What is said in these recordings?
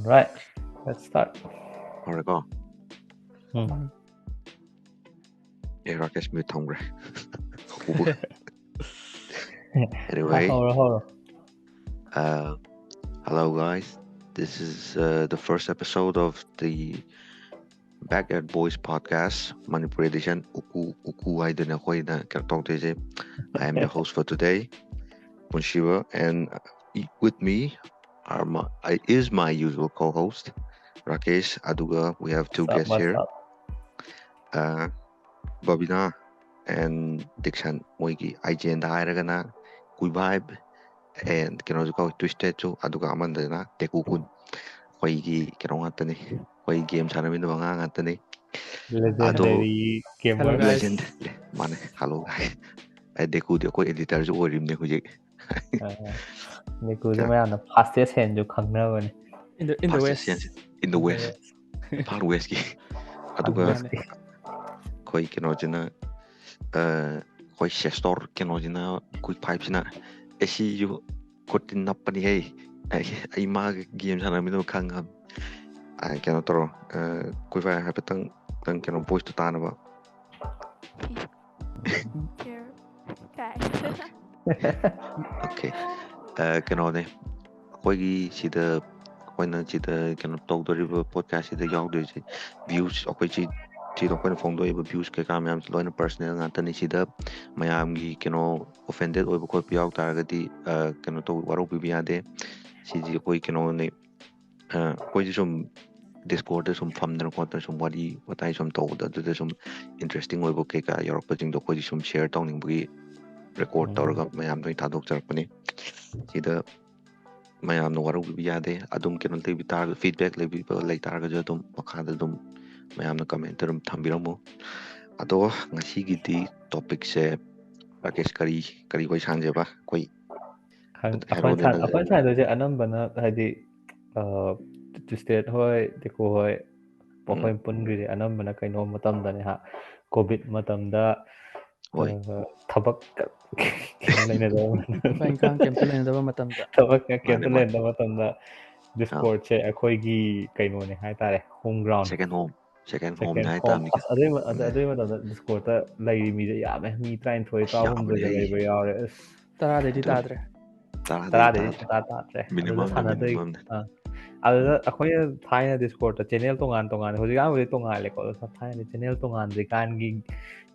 Right, let's start. Alright, go. Rakesh mute hungry. Anyway, hello guys. This is the first episode of the Backyard Bois podcast, Manipur edition. Ukku I am your host for today, Punshiba, and with me is my usual co-host, Rakesh. Aduga. We have two guests here. Babina and Dixon Moigi IGN Hairagana, Kui Vibe, and Kenozuko Twisted to Aduga Amandana, DekuKun, Hoigi Kenongatani, Hoi Games Hanamin Anthony. Legendary gamer. Legend. Man, hello guys. Deku the editors or him Deku. Deku the man, the fastest hand you can in the west. In the west. Far west. Aduga Koi Kenojina. Koi Shestor Kenojina, quick pipes na. I see you got in up on hey. I mag games and I'm no kang. I cannot throw. Quick I have a tongue can voice to Tanaba. Okay. Kenone. Koi see the when I see the can talk the river podcast the young views of which she don't find phone views I'm learning personal Anthony Sida Miami offended over copy out target can talk what we be a day. See the can only some Discord some fun and content somebody what I some told that there's some interesting way of cake you're putting the position share toning we record Torga Miami Tadok Company. See the Miami what we be a day. I don't can only be target feedback like people like target Makadum. mayamna comment rum thambiramo ado ngasi gidi topic se Rakesh kari koi sanje ba koi apart side je anambana hadi to state hoi Deku hoi pokoi pungri anambana kaino matam dane ha covid matam da thabak leina da Bangkok campaign leina da matam da thabak campaign leina da matam da Discord se akoi gi kaino ne hai tare home ground second home night time adai matam Discord ta lai mi da ya mi 33 taahum da laiba yaure tara de tadre minimum ada akhoi thaina Discord ta channel tongan hoji ga we tongan le ko thaina channel tongan de kan gi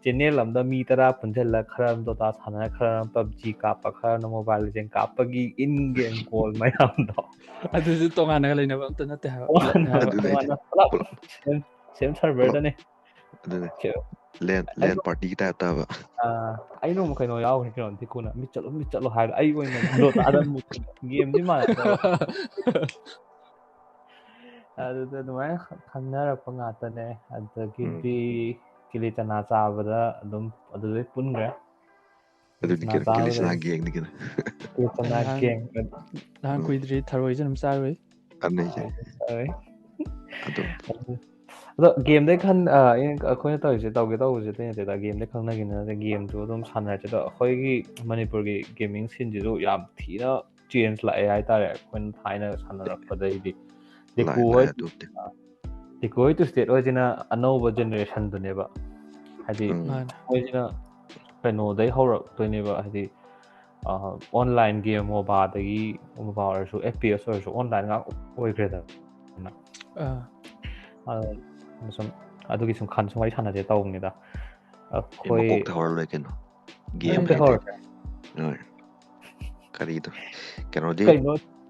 channel amda mi tara punjalla kharam to ta thana kharam PUBG kapa khara mobile legend kapa gi in game call mayam do adu tongan ga leina amta natte ha same server da ne land party ta ta ba ai no kai no yaw ni kron tikuna mi chalo ha ai go na do ta adam game ni ma adu da mai khannara pangata ne adagidi kilitana sabada adum adu pungra adu kilitana gang ni kana kilitana gang dan kuidri tharoi janam saroi anai ado game dai khan akhoi ta je tawge tawje te ta game dai khangna gina game tu dum sanna che da khoi gi Manipur gi gaming scene ji du yam thina change la ai tare when thaina sanna rakpa dai di Deku to state ojina anova generation du ne ba hadi ojina kano dai horak to ne ba hadi online game mobile dagi mobile so FPS so online ga oigre da some adugi some khan some wari sana je tawng da koi hor lekin game kari to kano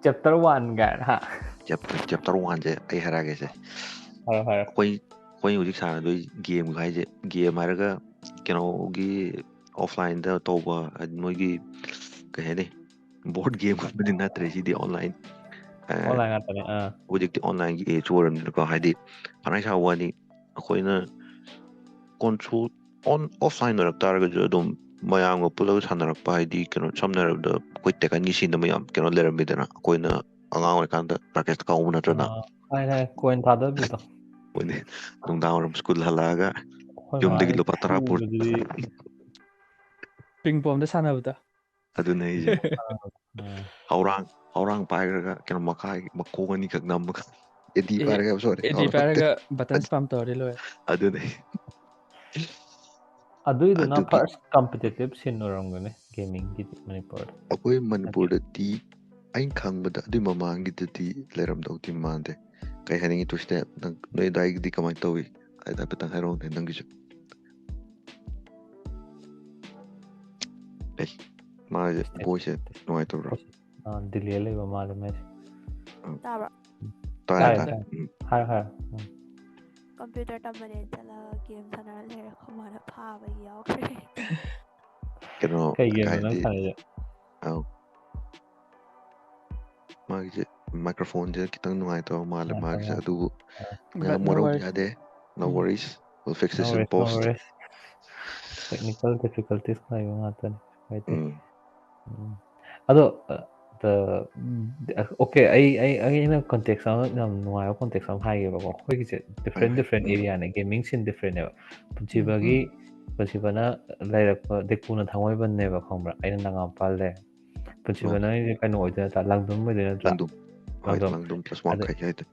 chapter 1 ga ha chapter 1 je ai harage se koi udik sana do game ga je game haraga kano gi offline da toba moi gi ka hede board game ko na tresi di online atane ujikti online gi age woram ko hadi anai sa wani akoina control on offline rak targa jo dum mayang pulo sanarak pa hadi kano samnar da koi tekan gi sin da mayam kano leram bidana akoina angang oi kan da Rakesh ka umna trana ai coin thada bi to wani nung dawn school halaga yum de lo patara pur ping pong da sanabda adu nei je haurang paigraga kano makai makongani kak nam AD ꯄꯥꯏꯔꯒ sorry AD ꯄꯥꯏꯔꯒ button spam ꯇꯧꯔꯗꯤ ꯂꯣꯏꯔꯦ ꯑꯗꯨꯅꯦ ꯑꯗꯨꯏꯗꯨꯅ ꯑꯗꯨꯒꯤ first competitive ꯁꯤꯟ ꯑꯣꯏꯔꯝꯒꯅꯤ ꯒꯦꯃꯤꯡꯒꯤꯗꯤ ꯃꯅꯤꯄꯨꯔꯗ ꯑꯩꯈꯣꯏ ꯃꯅꯤꯄꯨꯔꯗꯗꯤ ꯑꯩꯅ ꯈꯪꯕꯗ ꯑꯗꯨꯏ ꯃꯃꯥꯡꯒꯤꯗꯗꯤ ꯂꯩꯔꯝꯗꯧꯗꯤ ꯃꯥꯟꯗꯦ ꯀꯩ ꯍꯥꯏꯅꯤꯡꯉꯤ ꯇꯨꯁꯇꯦ ꯅꯪ ꯅꯣꯏ ꯑꯗꯨꯋꯥꯏꯒꯤꯗꯤ ꯀꯃꯥꯏꯅ ꯇꯧꯋꯤ ꯍꯥꯏꯐꯦꯠꯇꯪ ꯍꯥꯏꯔꯛꯑꯣꯅꯦ ꯅꯪꯒꯤꯁꯨ ꯃꯥꯁꯦ ꯚꯣꯏꯁꯁꯦ ꯅꯨꯡꯉꯥꯏꯇꯕ꯭ꯔꯣ ꯗꯤꯂꯦ ꯂꯩꯕ ꯃꯥꯜꯂꯦ ꯃꯥꯏꯁꯦ ꯇꯥꯕ꯭ꯔꯣ ꯇꯥꯏ ꯍꯥꯏꯔꯣ ꯍꯥꯏꯔꯣ ꯀꯝꯄ꯭ꯌꯨꯇꯔ ꯇꯝꯕꯅꯦ ꯆꯠꯂꯒ ꯒꯦꯝ ꯁꯥꯟꯅꯔ ꯂꯩꯔꯦ ꯈꯣꯏꯃꯥꯅ ꯐꯥꯕꯒꯤ ꯌꯥꯎꯈ꯭ꯔꯦ ꯀꯩꯅꯣ ꯀꯩ ꯒꯦꯝꯅꯣ ꯅꯪ ꯍꯥꯏꯗꯤ ꯁꯥꯟꯅꯩꯁꯦ ꯃꯥꯒꯤꯁꯦ ꯃꯥꯏꯀ꯭ꯔꯣꯐꯣꯟꯁꯦ ꯈꯤꯇꯪ ꯅꯨꯡꯉꯥꯏꯇꯕ ꯃꯥꯜꯂꯦ ꯃꯥꯒꯤꯁꯦ ꯑꯗꯨꯕꯨ But ꯃꯌꯥꯝ no ꯋꯥꯔꯧꯕ worries. ꯌꯥꯗꯦ no worries we'll fix No this in worries, no post worries. Technical difficulties ꯂꯩꯕ ꯉꯥꯛꯇꯅꯤ ꯍꯥꯏꯗꯤ ꯑꯗꯣ ꯑꯣꯀꯦ ꯑꯩꯅ ꯀꯣꯟꯇꯦꯛꯁ ꯑꯃ ꯌꯥꯝ ꯅꯨꯡꯉꯥꯏꯕ ꯀꯣꯟꯇꯦꯛꯁ ꯑꯃ ꯍꯥꯏꯒꯦꯕꯀꯣ ꯑꯩꯈꯣꯏꯒꯤꯁꯦ ꯗꯤꯐ꯭ꯔꯦꯟ ꯑꯦꯔꯤꯌꯥꯅꯦ ꯒꯦꯃꯤꯡ ꯁꯤꯟ ꯗꯤꯐ꯭ꯔꯦꯟꯅꯦꯕ ꯄꯨꯟꯁꯤꯕꯅ ꯂꯩꯔꯛꯄ ꯗꯦꯀꯨꯅ ꯊꯥꯡꯃꯩꯕꯟꯅꯦꯕ ꯈꯪꯕ꯭ꯔꯥ ꯑꯩꯅ ꯅꯒꯥꯝꯄꯥꯜ ꯂꯩ ꯄꯨꯟꯁꯤꯕꯅ ꯀꯩꯅꯣ ꯑꯣꯏꯗꯣꯏ ꯅꯠꯇ꯭ꯔꯥ ꯂꯥꯡꯗꯨꯝ ꯑꯣꯏꯗꯣꯏ ꯅꯠꯇ꯭ꯔꯥ ꯂꯥꯡꯗꯨꯝ +1 ꯈꯩ ꯍꯥꯏꯗꯣ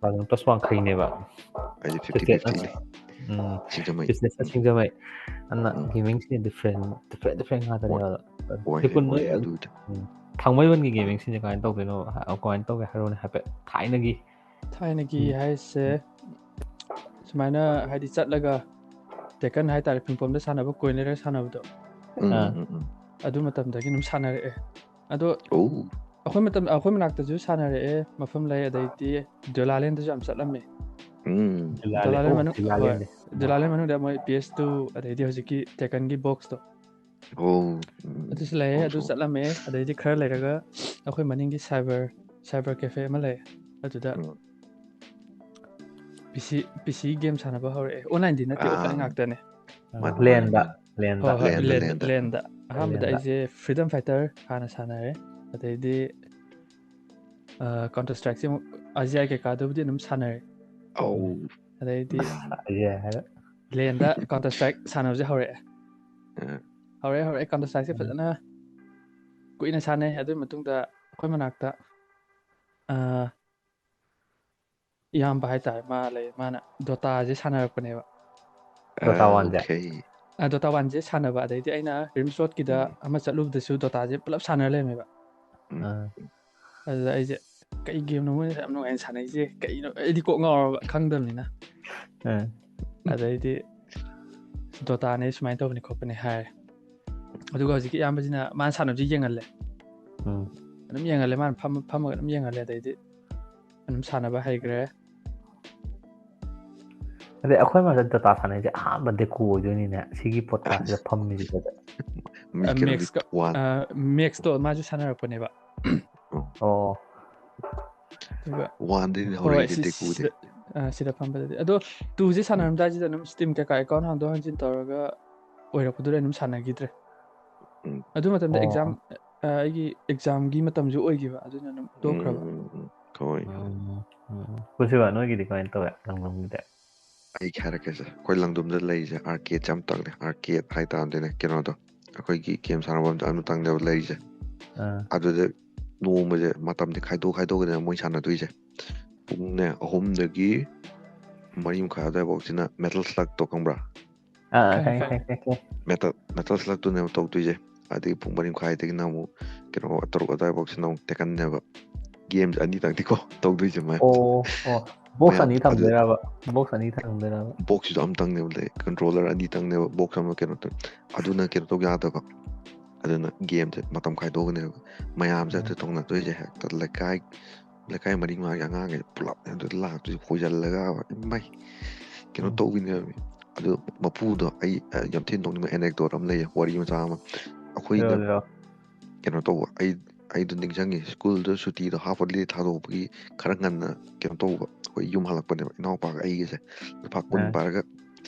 ꯂꯥꯡꯗꯨꯝ ꯄ꯭ꯂꯁ ꯋꯥꯡꯈꯩꯅꯦꯕ ꯑꯩꯗꯤ 50-50ꯅꯤ ꯁꯤꯡꯖꯃꯩ ꯕꯤꯖꯤꯅꯦꯁꯅ ꯁꯤꯡꯖꯃꯩ ꯑꯗꯨꯅ ꯒꯦꯃꯤꯡꯁꯤꯗꯤ ꯗꯤꯐ꯭ꯔꯦꯟ ꯉꯥꯛꯇꯅꯦꯕ ꯗꯦꯀꯨꯟ ꯅꯣꯏ ꯑꯗꯨꯗꯤ ꯊꯥꯡꯃꯩꯕꯟꯒꯤ ꯒꯦꯃꯤꯡꯁꯤꯡꯁꯦ ꯀꯃꯥꯏꯅ ꯇꯧꯗꯣꯏꯅꯣ ꯀꯃꯥꯏꯅ ꯇꯧꯒꯦ ꯍꯥꯏꯔꯣꯅꯦ ꯍꯥꯏꯐꯦꯠ ꯊꯥꯏꯅꯒꯤ ꯍꯥꯏꯁꯦ ꯁꯨꯃꯥꯏꯅ ꯍꯥꯏꯗꯤ ꯆꯠꯂꯒ ꯇꯦꯀꯟ ꯍꯥꯏꯇꯥꯔꯦ ꯄꯤꯡꯄꯣꯝꯗ ꯁꯥꯟꯅꯕ ꯀꯣꯏꯟ ꯂꯩꯔꯒ ꯁꯥꯟꯅꯕꯗꯣ ꯑꯗꯨ ꯃꯇꯝꯗꯒꯤ ꯑꯗꯨꯝ ꯁꯥꯟꯅꯔꯛꯑꯦ ꯑꯗꯣ ꯑꯩꯈꯣꯏ मनाꯛꯇꯁꯨ ꯁꯥꯟꯅꯔꯛꯑꯦ ꯃꯐꯝ ꯂꯩ ꯑꯗꯩꯗꯤ ꯗꯣꯂꯥꯂꯦꯟꯗꯁꯨ ꯌꯥꯝ ꯆꯠꯂꯝꯃꯦ ꯗꯣꯂꯥꯂꯦꯟ ꯃꯅꯨꯡ ꯍꯣꯏ ꯗꯣꯂꯥꯂꯦꯟ ꯃꯅꯨꯡꯗ ꯃꯣꯏ PS2 ꯑꯗꯩꯗꯤ ꯍꯧꯖꯤꯛꯀꯤ ꯇꯦꯀꯟꯒꯤ ꯕꯣꯛꯁꯇꯣ ꯑꯗꯨꯁꯨ ꯂꯩꯌꯦ ꯑꯗꯨ ꯆꯠꯂꯝꯃꯦ ꯑꯗꯩꯗꯤ ꯈꯔ ꯂꯩꯔꯒ ꯑꯩꯈꯣꯏ ꯃꯅꯤꯡꯒꯤ ꯁꯥꯏꯕꯔ ꯀꯦꯐꯦ ꯑꯃ ꯂꯩ ꯑꯗꯨꯗ PC ꯒꯦꯝ ꯁꯥꯟꯅꯕ ꯍꯧꯔꯛꯑꯦ ꯑꯣꯟꯂꯥꯏꯟꯗꯤ ꯅꯠꯇꯦ ꯑꯣꯐꯂꯥꯏꯟ ꯉꯥꯛꯇꯅꯦ ꯂꯦꯟꯗ ꯍꯣꯏ ꯂꯦꯟꯗ ꯑꯍꯥꯟꯕꯗ ꯑꯩꯁꯦ ꯐ꯭रीडꯝ ꯐꯥꯏꯇꯔ ꯍꯥꯟꯅ ꯁꯥꯟꯅꯔꯦ ꯑꯗꯩꯗꯤ ꯀꯥꯎꯟꯇꯔ ꯏꯁꯇ꯭ꯔꯥꯏꯛꯁꯦ ꯑꯃꯨꯛ ASI ꯀꯩꯀꯥꯗꯨꯕꯨꯗꯤ ꯑꯗꯨꯝ ꯁꯥꯟꯅꯔꯦ ꯑꯗꯩꯗꯤ ꯂꯦꯟꯗ ꯀꯥꯎꯟꯇꯔ ꯏꯁꯇ꯭ꯔꯥꯏꯛ ꯁꯥꯟꯅꯕꯁꯦ ꯍꯧꯔꯛꯑꯦ ꯀꯥꯎꯟꯇꯔ ꯏꯁꯇ꯭ꯔꯥꯏꯛꯁꯦ ꯐꯖꯅ ꯀꯨꯏꯅ ꯁꯥꯟꯅꯩ ꯑꯗꯨꯒꯤ ꯃꯇꯨꯡꯗ ꯑꯩꯈꯣꯏ ꯃꯅꯥꯛꯇ ꯏꯌꯥꯝꯕ ꯍꯥꯏꯇꯥꯔꯦ ꯃꯥ ꯂꯩ ꯃꯥꯅ ꯗꯣꯇꯥꯁꯦ ꯁꯥꯟꯅꯔꯛꯄꯅꯦꯕ ꯗꯣꯇꯥ ꯋꯥꯟꯁꯦ ꯁꯥꯟꯅꯕ ꯑꯗꯩꯗꯤ ꯑꯩꯅ ꯔꯤꯝꯁ ꯔꯣꯗꯀꯤꯗ ꯑꯃ ꯆꯠꯂꯨꯕꯗꯁꯨ ꯗꯣꯇꯥꯁꯦ ꯄꯨꯂꯞ ꯁꯥꯟꯅꯔ ꯂꯩꯔꯝꯃꯦꯕ ꯑꯗꯨꯗ ꯑꯩꯁꯦ ꯀꯩ ꯒꯦꯝꯅꯣ ꯃꯣꯏꯅ ꯌꯥꯝ ꯅꯨꯡꯉꯥꯏꯅ ꯁꯥꯟꯅꯩꯁꯦ ꯀꯩꯅꯣ ꯑꯩꯗꯤ ꯀꯣꯛ ꯉꯥꯎꯔꯕ ꯈꯪꯗꯕꯅꯤꯅ ꯑꯗꯩꯗꯤ ꯗꯣꯇꯥꯅꯦ ꯁꯨꯃꯥꯏꯅ ꯇꯧꯕꯅꯤ ꯈꯣꯠꯄꯅꯤ ꯍꯥꯏꯔꯦ ꯑꯗꯨꯒ ꯍꯧꯖꯤꯛꯀꯤ ꯏꯌꯥꯝꯕꯁꯤꯅ ꯃꯥꯅ ꯁꯥꯟꯅꯕꯁꯤ ꯌꯦꯡꯍꯜꯂꯦ ꯑꯗꯨꯝ ꯌꯦꯡꯍꯜꯂꯦ ꯃꯥꯅ ꯐꯝꯃꯒ ꯑꯗꯨꯝ ꯌꯦꯡꯍꯜꯂꯦ ꯑꯗꯩꯗꯤ ꯑꯗꯨꯝ ꯁꯥꯟꯅꯕ ꯍꯩꯈ꯭ꯔꯦ ꯑꯗꯩ ꯑꯩꯈꯣꯏ ꯃꯔꯛꯇ ꯗꯣꯇꯥ ꯁꯥꯟꯅꯩꯁꯦ ꯑꯍꯥꯟꯕ ꯗꯦꯀꯨ ꯑꯣꯏꯗꯣꯏꯅꯤꯅꯦ ꯁꯤꯒꯤ ꯄꯣꯠꯀꯥꯁꯤꯗ ꯐꯝꯃꯤꯁꯤꯗ ꯃꯦꯛꯁꯇꯣ ꯃꯥꯁꯨ ꯁꯥꯟꯅꯔꯛꯄꯅꯦꯕ ꯑꯗꯨꯒ ꯍꯣꯏ ꯁꯤꯗ ꯐꯝꯕꯗꯗꯤ ꯑꯗꯣ 2ꯁꯦ ꯁꯥꯟꯅꯔꯝꯗꯥꯏꯁꯤꯗ ꯑꯗꯨꯝ ꯁ꯭ꯇꯤꯝ ꯀꯩꯀꯥ ꯑꯦꯀꯥꯎꯟ ꯍꯥꯡꯗꯣꯛ ꯍꯥꯡꯖꯤꯟ ꯇꯧꯔꯒ ꯑꯣꯏꯔꯛꯄꯗꯨꯗ ꯑꯗꯨꯝ ꯁꯥꯟꯅꯈꯤꯗ꯭ꯔꯦ ꯑꯗꯨ ꯃꯇꯝꯗ ꯑꯩꯒꯤ ꯑꯦꯛꯖꯥꯝꯒꯤ ꯃꯇꯝꯁꯨ ꯑꯣꯏꯈꯤꯕ ꯑꯗꯨꯅ ꯑꯗꯨꯝ ꯇꯣꯛꯈ꯭ꯔꯕ ꯄꯨꯟꯁꯤꯕ ꯅꯣꯏꯒꯤꯗꯤ ꯀꯃꯥꯏꯅ ꯇꯧꯋꯦ ꯂꯝꯗꯝꯒꯤꯗꯤ ꯑꯩ ꯍꯥꯏꯔꯛꯀꯦꯁꯦ ꯑꯩꯈꯣꯏ ꯂꯪꯗꯨꯝꯗ ꯂꯩꯔꯤꯁꯦ ꯑꯥꯔꯀꯦꯠꯁꯦ ꯑꯃꯇꯪꯅꯦ ꯑꯥꯔꯀꯦꯠ ꯍꯥꯏꯇꯥꯔꯗꯤꯅꯦ ꯀꯩꯅꯣꯗꯣ ꯑꯩꯈꯣꯏꯒꯤ ꯒꯦꯝ ꯁꯥꯟꯅꯐꯝꯗ ꯑꯃꯇꯪꯅꯦꯕ ꯂꯩꯔꯤꯁꯦ ꯑꯗꯨꯗ ꯅꯣꯡꯃꯁꯦ ꯃꯇꯝꯁꯦ ꯈꯥꯏꯗꯣꯛꯀꯗꯅ ꯃꯣꯏ ꯁꯥꯟꯅꯗꯣꯏꯁꯦ ꯄꯨꯡꯅꯦ 3ꯗꯒꯤ 4:30 ꯑꯗꯨꯋꯥꯏꯐꯥꯎꯁꯤꯅ ꯃꯦꯇꯜ ꯁ꯭ꯂꯛꯇꯣ ꯈꯪꯕ꯭ꯔꯥ ꯃꯦꯇꯜ ꯁ꯭ꯂꯛꯇꯨꯅꯦꯕ ꯇꯧꯗꯣꯏꯁꯦ ꯑꯗꯒꯤ ꯄꯨꯡ 4:30ꯗꯒꯤꯅ ꯑꯃꯨꯛ ꯀꯩꯅꯣ 6 ꯑꯗꯨꯋꯥꯏꯐꯥꯎꯁꯤꯅ ꯑꯃꯨꯛ ꯇꯦꯀꯟꯅꯦꯕ ꯒꯦꯝꯁꯦ ꯑꯅꯤꯇꯪꯗꯤꯀꯣ ꯇꯧꯗꯣꯏꯁꯦ ꯕꯣꯛꯁ ꯑꯅꯤ ꯊꯝꯗꯣꯏꯔꯕ ꯕꯣꯛꯁꯤꯁꯨ ꯑꯃꯇꯪꯅꯦꯕ ꯂꯩ ꯀꯟꯇ꯭ꯔꯣꯂꯔ ꯑꯅꯤꯇꯪꯅꯦꯕ ꯕꯣꯛꯁ ꯑꯃ ꯀꯩꯅꯣ ꯇꯧ ꯑꯗꯨꯅ ꯀꯩꯅꯣ ꯇꯧ ꯌꯥꯗꯕ ꯑꯗꯨꯅ ꯒꯦꯝꯁꯦ ꯃꯇꯝ ꯈꯥꯏꯗꯣꯛꯀꯅꯦꯕ ꯃꯌꯥꯝꯁꯦ ꯑꯗꯨ ꯇꯧꯅꯗꯣꯏꯁꯦ ꯍꯦꯛꯇ ꯂꯩꯀꯥꯏ 4-5ꯒꯤ ꯑꯉꯥꯡꯈꯩ ꯄꯨꯂꯞ ꯑꯗꯨ ꯂꯥꯛꯇꯣꯏꯁꯦ ꯍꯣꯏꯖꯜꯂꯒ ꯏꯃꯥꯏ ꯀꯩꯅꯣ ꯇꯧꯕꯤꯅꯦꯕ ꯑꯗꯨ ꯃꯄꯨꯗꯣ ꯑꯩ ꯌꯥꯝ ꯊꯤꯅ ꯅꯣꯛꯅꯤꯡꯕ ꯑꯦꯅꯦꯛꯗꯣꯠ ꯑꯃ ꯂꯩꯌꯦ ꯋꯥꯔꯤ ꯃꯆꯥ ꯑꯃ ꯑꯩꯈꯣꯏꯅ ꯀꯩꯅꯣ ꯇꯧꯕ ꯑꯩꯗꯣ ꯅꯤꯡꯁꯤꯡꯉꯤ ꯁ꯭ꯀꯨꯜꯗ ꯁꯨꯇꯤꯗꯣ ꯍꯥꯞꯄꯗꯤ ꯊꯥꯗꯣꯛꯄꯒꯤ ꯈꯔ ꯉꯟꯅ ꯀꯩꯅꯣ ꯇꯧꯕ ꯑꯩꯈꯣꯏ ꯌꯨꯝ ꯍꯜꯂꯛꯄꯅꯦꯕ ꯏꯅꯥꯎꯄꯥꯒ ꯑꯩꯒꯁꯦ ꯂꯨꯄꯥ 10 ꯄꯥꯏꯔꯒ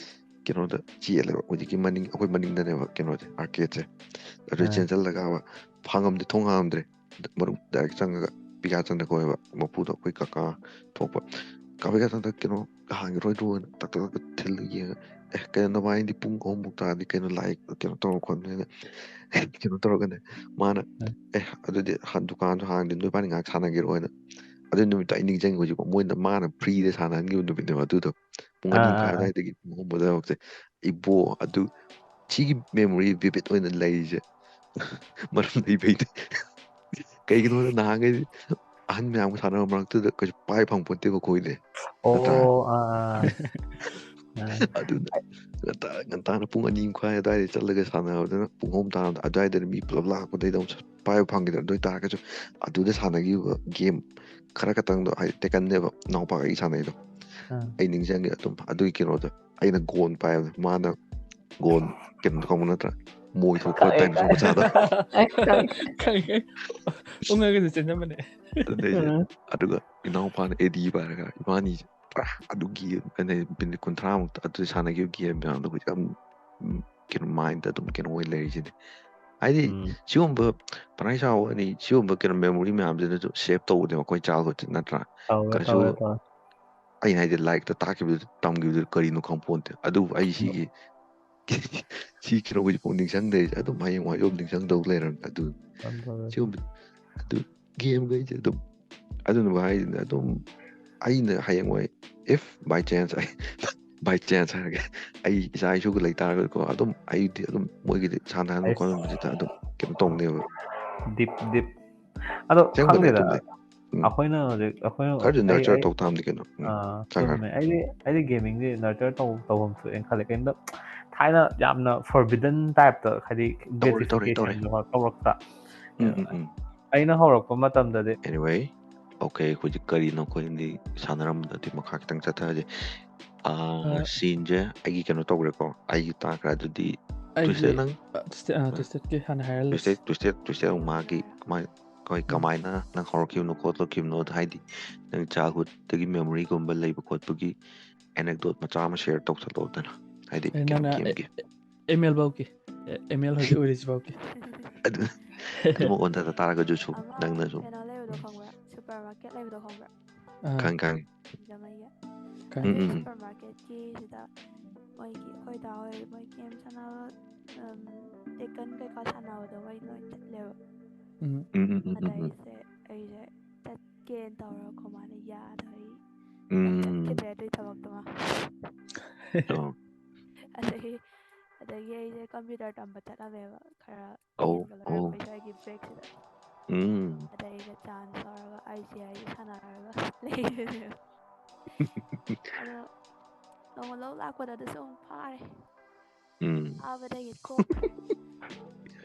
ꯀꯩꯅꯣꯗ ꯆꯦꯜꯂꯦꯕ ꯍꯧꯖꯤꯛꯀꯤ ꯑꯩꯈꯣꯏ ꯃꯅꯤꯡꯗꯅꯦꯕ ꯀꯩꯅꯣꯁꯦ ꯑꯥꯔꯀꯦꯠꯁꯦ ꯑꯗꯨ ꯆꯦꯟꯁꯤꯜꯂꯒ ꯐꯥꯡꯉꯝꯗꯤ ꯊꯣꯡ ꯍꯥꯡꯉꯝꯗ꯭ꯔꯦ ꯃꯅꯨꯡ ꯗꯥꯏꯔꯦꯛ ꯆꯪꯉꯒ ꯄꯤꯀꯥꯆꯟꯗ ꯀꯧꯋꯦꯕ ꯃꯄꯨꯗꯣ ꯑꯩꯈꯣꯏ ꯀꯀꯥ ꯊꯣꯛꯄ ꯀꯥꯆꯟꯗ ꯀꯩꯅꯣ ꯍꯥꯡꯈꯤꯔꯣꯏꯗ꯭ꯔꯣꯅ ꯇꯛ ꯊꯤꯜꯂ ꯌꯦꯡꯉ ꯀꯩꯅꯣ ꯅꯕꯥꯏꯅꯗꯤ ꯄꯨꯡ 3 ꯇꯥꯔꯗꯤ ꯀꯩꯅꯣ ꯂꯥꯏꯛ ꯀꯩꯅꯣ ꯇꯧꯔ ꯈꯣꯠꯅ ꯀꯩꯅꯣ ꯇꯧꯔꯒꯅꯦ ꯃꯥꯅ ꯑꯗꯨꯗꯤ ꯗꯨꯀꯥꯟꯁꯨ ꯍꯥꯡꯗꯦ ꯅꯣꯏꯕꯥꯅꯤ ꯉꯥꯏꯍꯥꯛ ꯁꯥꯟꯅꯒꯤꯔꯣꯅ ꯑꯗꯨ ꯅꯨꯃꯤꯠꯇꯣ ꯑꯩ ꯅꯤꯡꯁꯤꯡꯉꯦ ꯍꯧꯖꯤꯛꯐꯥꯎ ꯃꯣꯏꯅ ꯃꯥꯅ ꯐ꯭ꯔꯤꯗ ꯁꯥꯟꯅꯍꯟꯈꯤꯕ ꯅꯨꯃꯤꯠꯅꯦꯕ ꯑꯗꯨꯗꯣ ꯄꯨꯡ 2:30 ꯑꯗꯨꯋꯥꯏꯗꯒꯤ ꯄꯨꯡ 9 ꯑꯗꯨꯋꯥꯏꯐꯥꯎꯁꯦ ꯏꯕꯣ ꯑꯗꯨ ꯁꯤꯒꯤ ꯃꯦꯃꯣꯔꯤ ꯚꯤꯕꯤꯠ ꯑꯣꯏꯅ ꯂꯩꯔꯤꯁꯦ ꯃꯔꯝ ꯂꯩꯕꯩꯅꯦ ꯀꯩꯒꯤꯅꯣꯗ ꯅꯍꯥꯟꯈꯩꯗꯤ ꯑꯍꯟ ꯃꯌꯥꯝꯒ ꯁꯥꯟꯅꯕ ꯃꯔꯛꯇꯨꯗ ꯀꯩꯁꯨ ꯄꯥꯏ ꯐꯪꯄꯣꯠꯇꯦꯕ ꯑꯩꯈꯣꯏꯗꯤ ꯅꯠꯇ꯭ꯔꯥ ꯑꯗꯨꯅ ꯉꯟꯇꯥꯅ ꯄꯨꯡ 2:30 ꯑꯗꯨꯋꯥꯏꯗ ꯆꯠꯂꯒ ꯁꯥꯟꯅꯕꯗꯨꯅ ꯄꯨꯡ 3 ꯇꯥꯕꯗ ꯑꯗꯨꯋꯥꯏꯗꯅ ꯃꯤ ꯄꯨꯂꯞ ꯂꯥꯛꯄꯗꯩꯗ ꯑꯃꯨꯛ ꯄꯥꯏꯕ ꯐꯪꯈꯤꯗ꯭ꯔꯦ ꯑꯗꯨ ꯑꯣꯏꯇꯥꯔꯒꯁꯨ ꯑꯗꯨꯗ ꯁꯥꯟꯅꯈꯤꯕ ꯒꯦꯝ ꯈꯔ ꯈꯛꯇꯪꯗꯣ ꯍꯥꯏꯗꯤ ꯇꯦꯛꯀꯟꯅꯦꯕ ꯏꯅꯥꯎꯄꯥꯒ ꯑꯩ ꯁꯥꯟꯅꯩꯗꯣ ꯑꯩ ꯅꯤꯡꯁꯤꯡꯉꯦ ꯑꯗꯨꯝ ꯑꯗꯨꯒꯤ ꯀꯩꯅꯣꯗꯣ ꯑꯩꯅ ꯒꯣꯟ ꯄꯥꯏꯕꯗꯣ ꯃꯥꯅ ꯒꯣꯟ ꯀꯩꯅꯣꯗꯣ ꯈꯪꯕ ꯅꯠꯇ꯭ꯔꯥ ꯃꯣꯏ ꯊꯣꯛꯄ ꯗꯥꯏꯅꯣꯁꯣꯔ ꯃꯆꯥꯗꯣ ꯈꯪꯉꯦ ꯎꯪꯉꯒꯁꯨ ꯆꯦꯟꯖꯟꯕꯅꯦ ꯑꯗꯨꯗꯩꯁꯦ ꯑꯗꯨꯒ ꯏꯅꯥꯎꯄꯥꯅ ꯑꯦꯗꯤ ꯄꯥꯏꯔꯒ ꯏꯕꯥꯅꯤꯁꯦ ꯄꯨꯔꯥ ꯑꯗꯨꯒꯤ ꯃꯤꯅꯤꯠ 30 ꯑꯗꯨ ꯁꯥꯟꯅꯈꯤꯕ ꯒꯦꯝ ꯃꯌꯥꯝꯗꯣ ꯍꯧꯖꯤꯛ ꯌꯥꯝ ꯀꯩꯅꯣ ꯃꯥꯏꯟꯗ ꯑꯗꯨꯝ ꯀꯩꯅꯣ ꯑꯣꯏ ꯂꯩꯔꯤꯁꯤꯅꯦ ꯍꯥꯏꯗꯤ ꯁꯤꯒꯨꯝꯕ ꯄꯅꯥꯏ ꯆꯥꯎꯕꯅꯤ ꯁꯤꯒꯨꯝꯕ ꯀꯩꯅꯣ ꯃꯦꯃꯣꯔꯤ ꯃꯌꯥꯝꯁꯤꯅꯁꯨ ꯁꯦꯞ ꯇꯧꯕꯅꯦꯕ ꯑꯩꯈꯣꯏ ꯆꯥꯏꯜꯍꯨꯗꯁꯦ ꯅꯠꯇ꯭ꯔꯥ ꯀꯩꯁꯨ ꯑꯩꯅ ꯍꯥꯏꯗꯤ ꯂꯥꯏꯔꯤꯛꯇ ꯇꯥꯛꯈꯤꯕꯗꯨ ꯇꯝꯈꯤꯕꯗꯨ ꯀꯔꯤꯅꯣ ꯈꯪꯄꯣꯟꯇꯦ ꯑꯗꯨꯕꯨ ꯑꯩ ꯁꯤꯒꯤ ꯁꯤ ꯀꯩꯅꯣ ꯍꯧꯖꯤꯛꯐꯥꯎ ꯅꯤꯡꯁꯤꯡꯗꯔꯤꯁꯦ ꯑꯗꯨꯝ ꯍꯌꯦꯡꯋꯥꯏ ꯌꯣꯝ ꯅꯤꯡꯁꯤꯡꯗꯧ ꯂꯩꯔꯝꯃꯦ ꯑꯗꯨ ꯁꯤꯒꯨꯝꯕ ꯑꯗꯨ ꯒꯦꯝꯈꯩꯁꯦ ꯑꯗꯨꯝ ꯑꯗꯨꯅꯕꯨ ꯍꯥꯏꯁꯤꯅ ꯑꯗꯨꯝ ꯑꯩꯅ ꯍꯌꯦꯡꯋꯥꯏ ꯏꯐ ꯕꯥꯏ ꯆꯥꯟꯁ ꯕꯥꯏ ꯆꯥꯟꯁ ꯍꯥꯏꯔꯒꯦ ꯑꯩ ꯏꯆꯥ ꯏꯁꯨꯒ ꯂꯩꯇꯥꯔꯒꯗꯤꯀꯣ ꯑꯗꯨꯝ ꯑꯩꯗꯤ ꯑꯗꯨꯝ ꯃꯣꯏꯒꯤꯗꯤ ꯁꯥꯟꯅꯍꯟꯕ ꯈꯣꯠꯍꯟꯕꯁꯤꯗ ꯑꯗꯨꯝ ꯀꯩꯅꯣ ꯇꯧꯅꯦꯕ ꯗꯤꯞ ꯑꯗꯣ ꯑꯁꯦꯡꯕꯅꯦ ꯈꯪꯗꯦꯗ ꯑꯗꯨꯝꯅꯦ ꯑꯩꯈꯣꯏꯅ ꯍꯧꯖꯤꯛ ꯑꯩꯈꯣꯏꯅ ꯈꯔꯁꯨ ꯅꯔꯆꯔ ꯑꯩ ꯇꯧ ꯇꯥꯝꯗꯤ ꯀꯩꯅꯣ ꯆꯨꯝꯃꯦ ꯑꯩꯗꯤ ꯒꯦꯃꯤꯡꯁꯦ ꯅꯔꯆꯔ ꯇꯧꯐꯝ ꯊꯣꯛꯑꯦꯅ ꯈꯜꯂꯦ ꯀꯩꯝꯇ ꯊꯥꯏꯅ ꯌꯥꯝꯅ ꯐꯣꯔꯕꯤꯗꯟ ꯇꯥꯏꯞꯇ ꯍꯥꯏꯗꯤ ꯇꯧꯔꯦ ꯒ꯭ꯔꯦꯇꯤꯐꯤꯀꯦꯁꯟ ꯇꯧꯔꯛꯇ꯭ꯔꯥ ꯎꯝ ꯑꯩꯅ ꯍꯧꯔꯛꯄ ꯃꯇꯝꯗꯗꯤ anyway ꯑꯣꯀꯦ ꯍꯧꯖꯤꯛ ꯀꯔꯤꯅꯣ ꯑꯩꯈꯣꯏꯅꯗꯤ ꯁꯥꯟꯅꯔꯝꯕꯗꯗꯤ ꯃꯈꯥ ꯈꯤꯇꯪ ꯆꯠꯊꯔꯁꯦ ꯁꯤꯟꯁꯦ ꯑꯩꯒꯤ ꯀꯩꯅꯣ ꯇꯧꯈ꯭ꯔꯦꯀꯣ ꯑꯩꯒꯤ ꯇꯥꯈ꯭ꯔꯦ ꯑꯗꯨꯗꯤ ꯑꯩꯒꯤ ꯇ꯭ꯋꯤꯁꯇꯦꯠ ꯅꯪ ꯇ꯭ꯋꯤꯁꯇꯦꯠꯀꯤ ꯍꯥꯟꯅ ꯍꯥꯏꯔꯜꯂꯁꯤ ꯇ꯭ꯋꯤꯁꯇꯦꯠ ꯃꯥꯒꯤ ꯀꯃꯥꯏꯅ ꯅꯪ ꯍꯧꯔꯛꯈꯤꯕꯅꯣ ꯈꯣꯠꯂꯛꯈꯤꯕꯅꯣꯗ ꯍꯥꯏꯗꯤ ꯅꯪ ꯆꯥꯏꯜꯍꯨꯗꯇꯒꯤ ꯃꯦꯃꯣꯔꯤꯒꯨꯝꯕ ꯂꯩꯕ ꯈꯣꯠꯄꯒꯤ ꯑꯦꯅꯦꯛꯗꯣꯠ ꯃꯆꯥ ꯑꯃ ꯁꯦꯌꯔ ꯇꯧꯁꯜꯂꯛꯑꯣꯗꯅ ꯍꯥꯏꯗꯤ ꯀꯩꯅꯣ ꯅꯪꯅ ꯒꯦꯝꯒꯤ ꯑꯦꯝ ꯑꯦꯜ ꯐꯧꯒꯤ ꯑꯦꯝ ꯑꯦꯜ ꯍꯧꯖꯤꯛ ꯑꯣꯏꯔꯤꯁꯤ ꯐꯧꯒꯤ ꯑꯗꯨꯃꯛ ꯑꯣꯟꯊ ꯇꯥꯔꯒꯁꯨ ꯁꯨꯝ ꯑꯃ ꯅꯪꯅ ꯁꯨꯝ ꯀꯩꯅꯣ ꯂꯩꯕꯗꯣ ꯈꯪꯕ꯭ꯔꯥ ꯁꯨꯄꯔ ꯃꯥꯔꯀꯦꯠ ꯂꯩꯕꯗꯣ ꯈꯪꯕ꯭ꯔꯥ ꯈꯪꯉꯦ ꯁꯤꯡꯖꯃꯩꯒꯤ ꯈꯪꯉꯦ ꯑꯗꯨꯒꯤ ꯁꯨꯄꯔ ꯃꯥꯔꯀꯦꯠꯀꯤ ꯁꯤꯗ ꯃꯣꯏꯒꯤ ꯑꯩꯈꯣꯏ ꯗꯥ ꯍꯣꯏ ꯃꯣꯏ ꯒꯦꯝ ꯁꯥꯟꯅꯕ ꯇꯦꯛꯀꯟ ꯀꯩꯀꯥ ꯁꯥꯟꯅꯕꯗꯣ ꯃꯣꯏ ꯂꯣꯏ ꯆꯠꯂꯦꯕ ꯑꯗꯩꯁꯦ ꯑꯩꯁꯦ ꯆꯠꯀꯦꯅ ꯇꯧꯔꯒ ꯈꯣꯏꯃꯥꯅ ꯌꯥꯗꯕ ꯑꯩ ꯆꯠꯈꯤꯗ꯭ꯔꯦ ꯑꯗꯨꯏ ꯊꯕꯛꯇꯨꯃ ꯑꯗꯒꯤ ꯑꯩꯁꯦ ꯀꯝꯄ꯭ꯌꯨꯇꯔ ꯇꯝꯕ ꯆꯠꯂꯝꯃꯦꯕ ꯈꯔ ꯇꯦꯟꯒ ꯂꯣꯏꯔꯛꯄꯩ ꯁ꯭ꯋꯥꯏꯒꯤ ꯕ꯭ꯔꯦꯛꯁꯤꯗ ꯑꯗꯩ ꯑꯩꯅ ꯆꯥꯟꯁ ꯂꯧꯔꯒ ICIꯁꯦ ꯁꯥꯟꯅꯔꯒ ꯂꯩꯕꯅꯦꯕ ꯑꯗꯣ ꯅꯣꯡꯃ ꯂꯧ ꯂꯥꯛꯄꯗ ꯑꯗꯨꯁꯨ ꯑꯃꯨꯛ ꯐꯥꯔꯦ ꯐꯥꯕꯗꯒꯤ ꯇꯣꯛꯈ꯭ꯔꯦ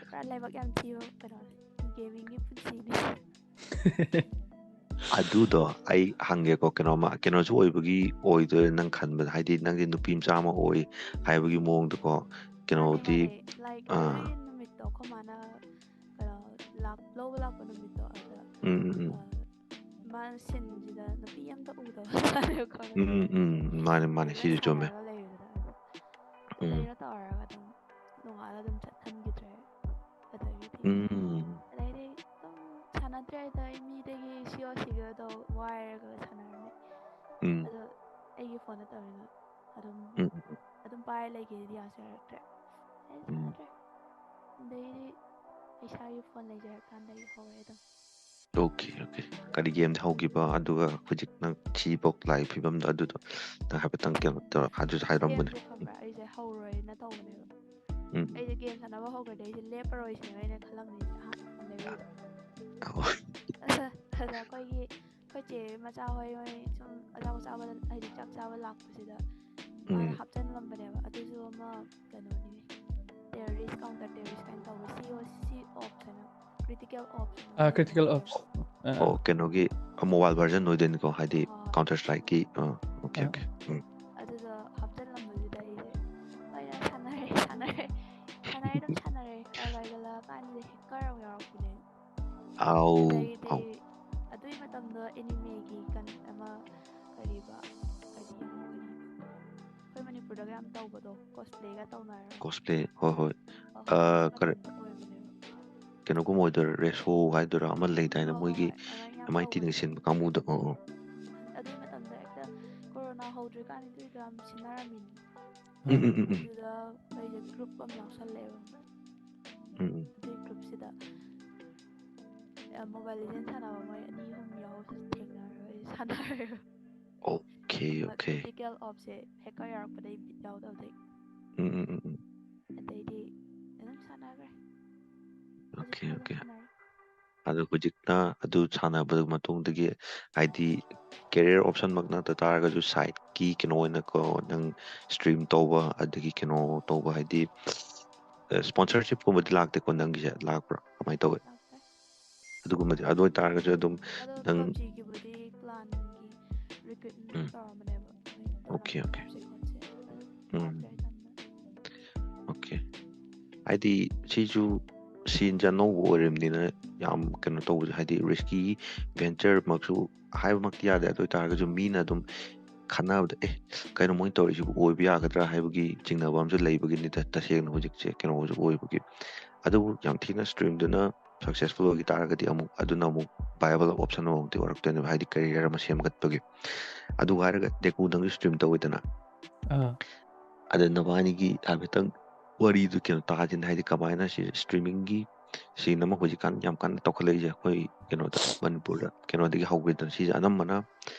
ꯄꯨꯔꯥ ꯂꯥꯏꯕꯛ ꯌꯥꯝ ꯊꯤꯕ ꯀꯩꯅꯣꯅꯦ ꯒꯦꯃꯤꯡꯒꯤ ꯄꯨꯟꯁꯤꯅꯤ ꯑꯗꯨꯗꯣ ꯑꯩ ꯍꯪꯒꯦꯀꯣ ꯀꯩꯅꯣꯝꯃ ꯀꯩꯅꯣꯁꯨ ꯑꯣꯏꯕꯒꯤ ꯑꯣꯏꯗꯣꯏꯔꯦ ꯅꯪ ꯈꯟꯕꯗ ꯍꯥꯏꯗꯤ ꯅꯪꯗꯤ ꯅꯨꯄꯤ ꯃꯆꯥ ꯑꯃ ꯑꯣꯏ ꯍꯥꯏꯕꯒꯤ ꯃꯑꯣꯡꯗꯀꯣ ꯀꯩꯅꯣꯗꯤ ꯃꯥꯅꯦ ꯂꯥꯏꯛ ꯑꯗꯨꯒꯤ ꯅꯨꯃꯤꯠꯇꯣ ꯑꯩꯈꯣꯏ ꯃꯥꯅ ꯀꯩꯅꯣ ꯂꯧꯕ ꯂꯥꯛꯄ ꯅꯨꯃꯤꯠꯇꯣ ꯑꯗꯨꯗ ꯃꯥꯅ ꯁꯤꯟꯁꯤꯗ ꯅꯨꯄꯤ ꯑꯝꯇ ꯎꯗꯕ ꯃꯥꯅꯦ ꯂꯣꯏ ꯁꯤꯁꯨ ꯆꯨꯝꯃꯦ ꯁꯥꯟꯅꯔꯒ ꯂꯩꯕꯗꯨꯗ ꯀꯩꯅꯣ ꯇꯧꯔꯒ ꯑꯗꯨꯝ ꯅꯣꯡꯉꯥꯜꯂ ꯑꯗꯨꯝ ꯆꯠꯍꯟꯈꯤꯗ꯭ꯔꯦ ꯑꯗꯩꯗꯤ ꯑꯗꯨꯝ ꯁꯥꯟꯅꯗ꯭ꯔꯦꯗ ꯑꯩ ꯃꯤꯗꯒꯤ COCꯒꯗꯣ ꯋꯥꯏꯔꯒ ꯁꯥꯟꯅꯔꯝꯃꯦ ꯑꯗꯣ ꯑꯩꯒꯤ ꯐꯣꯟ ꯅꯠꯇꯕꯅꯤꯅ ꯑꯗꯨꯝ ꯄꯥꯏꯔ ꯂꯩꯒꯦꯗꯤ ꯌꯥꯁꯨ ꯌꯥꯔꯛꯇ꯭ꯔꯦ ꯑꯩ ꯁꯥꯟꯅꯗ꯭ꯔꯦ ꯑꯗꯩꯗꯤ ꯏꯁꯥꯒꯤ ꯐꯣꯟ ꯂꯩꯖꯔꯀꯥꯟꯗꯒꯤ ꯍꯧꯔꯦ ꯑꯗꯨꯝ ꯑꯣꯀꯦ ꯀꯔꯤ ꯒꯦꯝꯗ ꯍꯧꯈꯤꯕ ꯑꯗꯨꯒ ꯍꯧꯖꯤꯛ ꯅꯪ ꯁꯤꯐꯥꯎ ꯂꯥꯛꯏ ꯐꯤꯕꯝꯗꯣ ꯑꯗꯨꯗꯣ ꯅꯪ ꯍꯥꯏꯐꯦꯠꯇꯪ ꯀꯩꯅꯣ ꯇꯧꯔ ꯑꯗꯨꯁꯨ ꯍꯥꯏꯔꯝꯕꯅꯦ ꯒꯦꯝꯁꯦ ꯈꯪꯕ꯭ꯔꯥ ꯑꯩꯁꯦ ꯍꯧꯔꯣꯏꯅ ꯇꯧꯕꯅꯦꯕ ꯑꯩꯁꯦ ꯒꯦꯝ ꯁꯥꯟꯅꯕ ꯍꯧꯈ꯭ꯔꯗꯤ ꯑꯩꯁꯦ ꯂꯦꯞꯄꯔꯣꯏꯁꯤꯅꯦꯕ ꯑꯩꯅ ꯈꯜꯂꯝꯃꯤꯁꯦ ꯑꯍꯥꯟꯕ ꯐꯣꯟ ꯂꯩꯕꯗꯨꯗ ꯑꯗ ꯑꯩꯈꯣꯏꯒꯤ ꯑꯩꯈꯣꯏ ꯆꯦ ꯃꯆꯥ ꯍꯣꯏ ꯁꯨꯝ ꯑꯆꯥꯄꯣꯠ ꯆꯥꯕꯗ ꯍꯥꯏꯗꯤ ꯆꯥꯛ ꯆꯥꯕ ꯂꯥꯛꯄꯁꯤꯗ ꯃꯥꯅ ꯍꯥꯞꯆꯤꯟꯂꯝꯕꯅꯦꯕ ꯑꯗꯨꯁꯨ ꯑꯃ ꯀꯩꯅꯣꯅꯤꯅꯦ ꯇꯦꯔꯣꯔꯤꯁ ꯀꯥꯎꯟꯇꯔ ꯇꯦꯔꯣꯔꯤꯁ ꯀꯥꯏꯅ ꯇꯧꯕ COC ꯑꯣꯞꯁ ꯍꯥꯏꯅ ꯀ꯭ꯔꯤꯇꯤꯀꯦꯜ ꯑꯣꯞꯁ ꯀ꯭ꯔꯤꯇꯤꯀꯦꯜ ꯑꯣꯞꯁ ꯀꯩꯅꯣꯒꯤ ꯃꯣꯕꯥꯏꯜ ꯚꯔꯖꯟ ꯑꯣꯏꯗꯣꯏꯅꯤꯀꯣ ꯍꯥꯏꯗꯤ ꯀꯥꯎꯟꯇꯔ ꯁꯇ꯭ꯔꯥꯏꯛꯀꯤ ꯑꯣꯀꯦ ꯑꯗꯨꯗ ꯍꯥꯞꯆꯤꯟꯂꯝꯕꯁꯤꯗ ꯑꯩꯁꯦ ꯑꯩꯅ ꯁꯥꯟꯅꯔꯦ ꯑꯗꯨꯝ ꯁꯥꯟꯅꯔꯦ ꯈꯔ ꯂꯣꯏꯒꯠꯂꯛꯑ ꯀꯥꯟꯁꯤꯗ ꯍꯦꯛꯀꯔ ꯑꯃꯨꯛ ꯌꯥꯎꯔꯛꯄꯤꯅꯦ ꯑꯗꯩꯗꯤ ꯑꯗꯨꯏ ꯃꯇꯝꯗꯣ ꯑꯦꯅꯤꯃꯦꯒꯤ ꯑꯃ ꯀꯔꯤꯕ ꯑꯩꯈꯣꯏ ꯃꯅꯤꯄꯨꯔꯗꯒ ꯌꯥꯝ ꯇꯧꯕꯗꯣ ꯀꯣꯁꯄ꯭ꯂꯦꯒ ꯇꯧꯅꯔꯒ ꯀꯣꯁꯄ꯭ꯂꯦ ꯍꯣꯏ ꯑꯗꯨꯏ ꯈꯔ ꯃꯇꯝꯗ ꯑꯣꯏꯕꯅꯦꯕ ꯀꯩꯅꯣꯒꯨꯝꯕ ꯑꯣꯏꯗꯣꯏꯔꯥ ꯔꯦꯁꯣ ꯍꯥꯏꯗꯣꯏꯔꯥ ꯑꯃ ꯂꯩꯗꯥꯏꯅꯦ ꯃꯣꯏꯒꯤ ꯍꯣꯏ ꯑꯗꯨꯃꯥꯏꯅ ꯌꯥꯝ MITꯅ ꯇꯧꯕꯗꯣ ꯁꯤꯟꯕ ꯀꯥꯡꯕꯨꯗꯣ ꯑꯗꯨꯏ ꯃꯇꯝꯗ ꯍꯦꯛꯇ ꯀꯣꯔꯣꯅꯥ ꯍꯧꯗ꯭ꯔꯤꯀꯥꯟꯗ ꯌꯥꯝ ꯁꯤꯟꯅꯔꯝꯃꯤꯅꯤ ꯑꯗꯨꯗ ꯑꯩꯁꯦ ꯒ꯭ꯔꯨꯞ ꯑꯃ ꯌꯥꯎꯁꯜꯂꯛꯑꯦꯕ ꯑꯗꯨꯏ ꯒ꯭ꯔꯨꯞꯁꯤꯗ ꯃꯣꯕꯥꯏꯜ ꯂꯤꯖꯦꯟ ꯁꯥꯟꯅꯕ ꯃꯣꯏ 2-3 ꯌꯥꯎꯕꯁꯤ ꯊꯦꯡꯅꯔꯒ 사나요. 오케이. 크리티컬 업체 해커 열었거든 야우다우데. ꯑꯗꯩꯗꯤ ꯑꯗꯨꯝ ꯁꯥꯟꯅꯈ꯭ꯔꯦ. 오케이. ꯑꯗꯣ ꯍꯧꯖꯤꯛꯅ ꯑꯗꯨ ꯁꯥꯟꯅꯕ ꯃꯇꯨꯡꯗꯒꯤ ꯍꯥꯏꯗꯤ ꯀꯦꯔꯤꯌꯔ ꯑꯣꯞꯁꯟꯃꯛ ꯅꯠꯇ ꯇꯥꯔꯒꯁꯨ ꯁꯥꯏꯠꯀꯤ ꯀꯩꯅꯣ ꯑꯣꯏꯅꯀꯣ ꯅꯪ ꯁ꯭ꯇ꯭ꯔꯤꯝ ꯇꯧꯕ ꯑꯗꯒꯤ ꯀꯩꯅꯣ ꯇꯧꯕ ꯍꯥꯏꯗꯤ ꯁ꯭ꯄꯣꯟꯁꯔꯁꯤꯞꯀꯨꯝꯕꯗꯤ ꯂꯥꯛꯇꯦꯀꯣ ꯅꯪꯒꯤꯁꯦ ꯂꯥꯛꯄ꯭ꯔꯥ ꯀꯃꯥꯏꯅ ꯇꯧꯋꯤ ꯑꯗꯨꯒꯨꯝꯕꯗꯤ ꯑꯗꯨ ꯑꯣꯏꯇꯥꯔꯒꯁꯨ ꯑꯗꯨꯝ ꯅꯪ PUBGꯒꯤꯕꯨꯗꯤ ꯀ꯭ꯂꯥꯟꯒꯤ ꯔꯤꯀ꯭ꯔꯨꯏꯠꯃꯦꯟ ꯇꯧꯔꯝꯕꯅꯦꯕ 오케이. ꯎꯝ 오케이. ꯍꯥꯏꯗꯤ ꯁꯤꯁꯨ ꯁꯤꯟꯁꯦ ꯑꯅꯧꯕ ꯑꯣꯏꯔꯤꯕꯅꯤꯅ ꯌꯥꯝ ꯀꯩꯅꯣ ꯇꯧꯕꯁꯦ ꯍꯥꯏꯗꯤ ꯔꯤꯁꯀꯤ ꯚꯦꯟꯆꯔꯃꯛꯁꯨ ꯍꯥꯏꯕꯃꯛꯇꯤ ꯌꯥꯗꯦ ꯑꯗꯨ ꯑꯣꯏꯇꯥꯔꯒꯁꯨ ꯃꯤꯅ ꯑꯗꯨꯝ ꯈꯟꯅꯕꯗ ꯀꯩꯅꯣ ꯃꯣꯏꯅ ꯇꯧꯔꯤꯁꯤꯕꯨ ꯑꯣꯏꯕ ꯌꯥꯒꯗ꯭ꯔꯥ ꯍꯥꯏꯕꯒꯤ ꯆꯤꯡꯅꯕ ꯑꯃꯁꯨ ꯂꯩꯕꯒꯤꯅꯤꯗ ꯇꯁꯦꯡꯅ ꯍꯧꯖꯤꯛꯁꯦ ꯀꯩꯅꯣꯁꯨ ꯑꯣꯏꯕꯒꯤ ꯑꯗꯨꯕꯨ ꯌꯥꯝ ꯊꯤꯅ ꯁ꯭ꯇ꯭ꯔꯤꯝꯗꯨꯅ ꯁꯛꯁꯦꯁꯐꯨꯜ ꯑꯣꯏꯈꯤ ꯇꯥꯔꯒꯗꯤ ꯑꯗꯨꯅ ꯑꯃꯨꯛ ꯚꯥꯏꯕꯜ ꯑꯣꯞꯁꯟ ꯑꯃꯃꯨꯛꯇꯤ ꯑꯣꯏꯔꯛꯇꯣꯏꯅꯦꯕ ꯍꯥꯏꯗꯤ ꯀꯦꯔꯤꯌꯔ ꯑꯃ ꯁꯦꯝꯒꯠꯄꯒꯤ ꯑꯗꯨ ꯍꯥꯏꯔꯒ ꯗꯦꯀꯨ ꯅꯪꯁꯨ ꯁ꯭ꯇ꯭ꯔꯤꯝ ꯇꯧꯋꯤꯗꯅ ꯑꯗ ꯅꯕꯥꯅꯤꯒꯤ ꯍꯥꯏꯐꯦꯠꯇꯪ ꯋꯥꯔꯤꯗꯨ ꯀꯩꯅꯣ ꯇꯥꯁꯤꯅ ꯍꯥꯏꯗꯤ ꯀꯃꯥꯏꯅ ꯁꯤ ꯁ꯭ꯇ꯭ꯔꯤꯃꯤꯡꯒꯤ ꯁꯤꯟ ꯑꯃ ꯍꯧꯖꯤꯛꯀꯥꯟ ꯌꯥꯝ ꯀꯟꯅ ꯇꯧꯈꯠꯂꯛꯏꯁꯦ ꯑꯩꯈꯣꯏ ꯀꯩꯅꯣꯗ ꯃꯅꯤꯄꯨꯔꯗ ꯀꯩꯅꯣꯗꯒꯤ ꯍꯧꯈꯤꯗꯅ ꯁꯤꯁꯦ ꯑꯅꯝꯕꯅ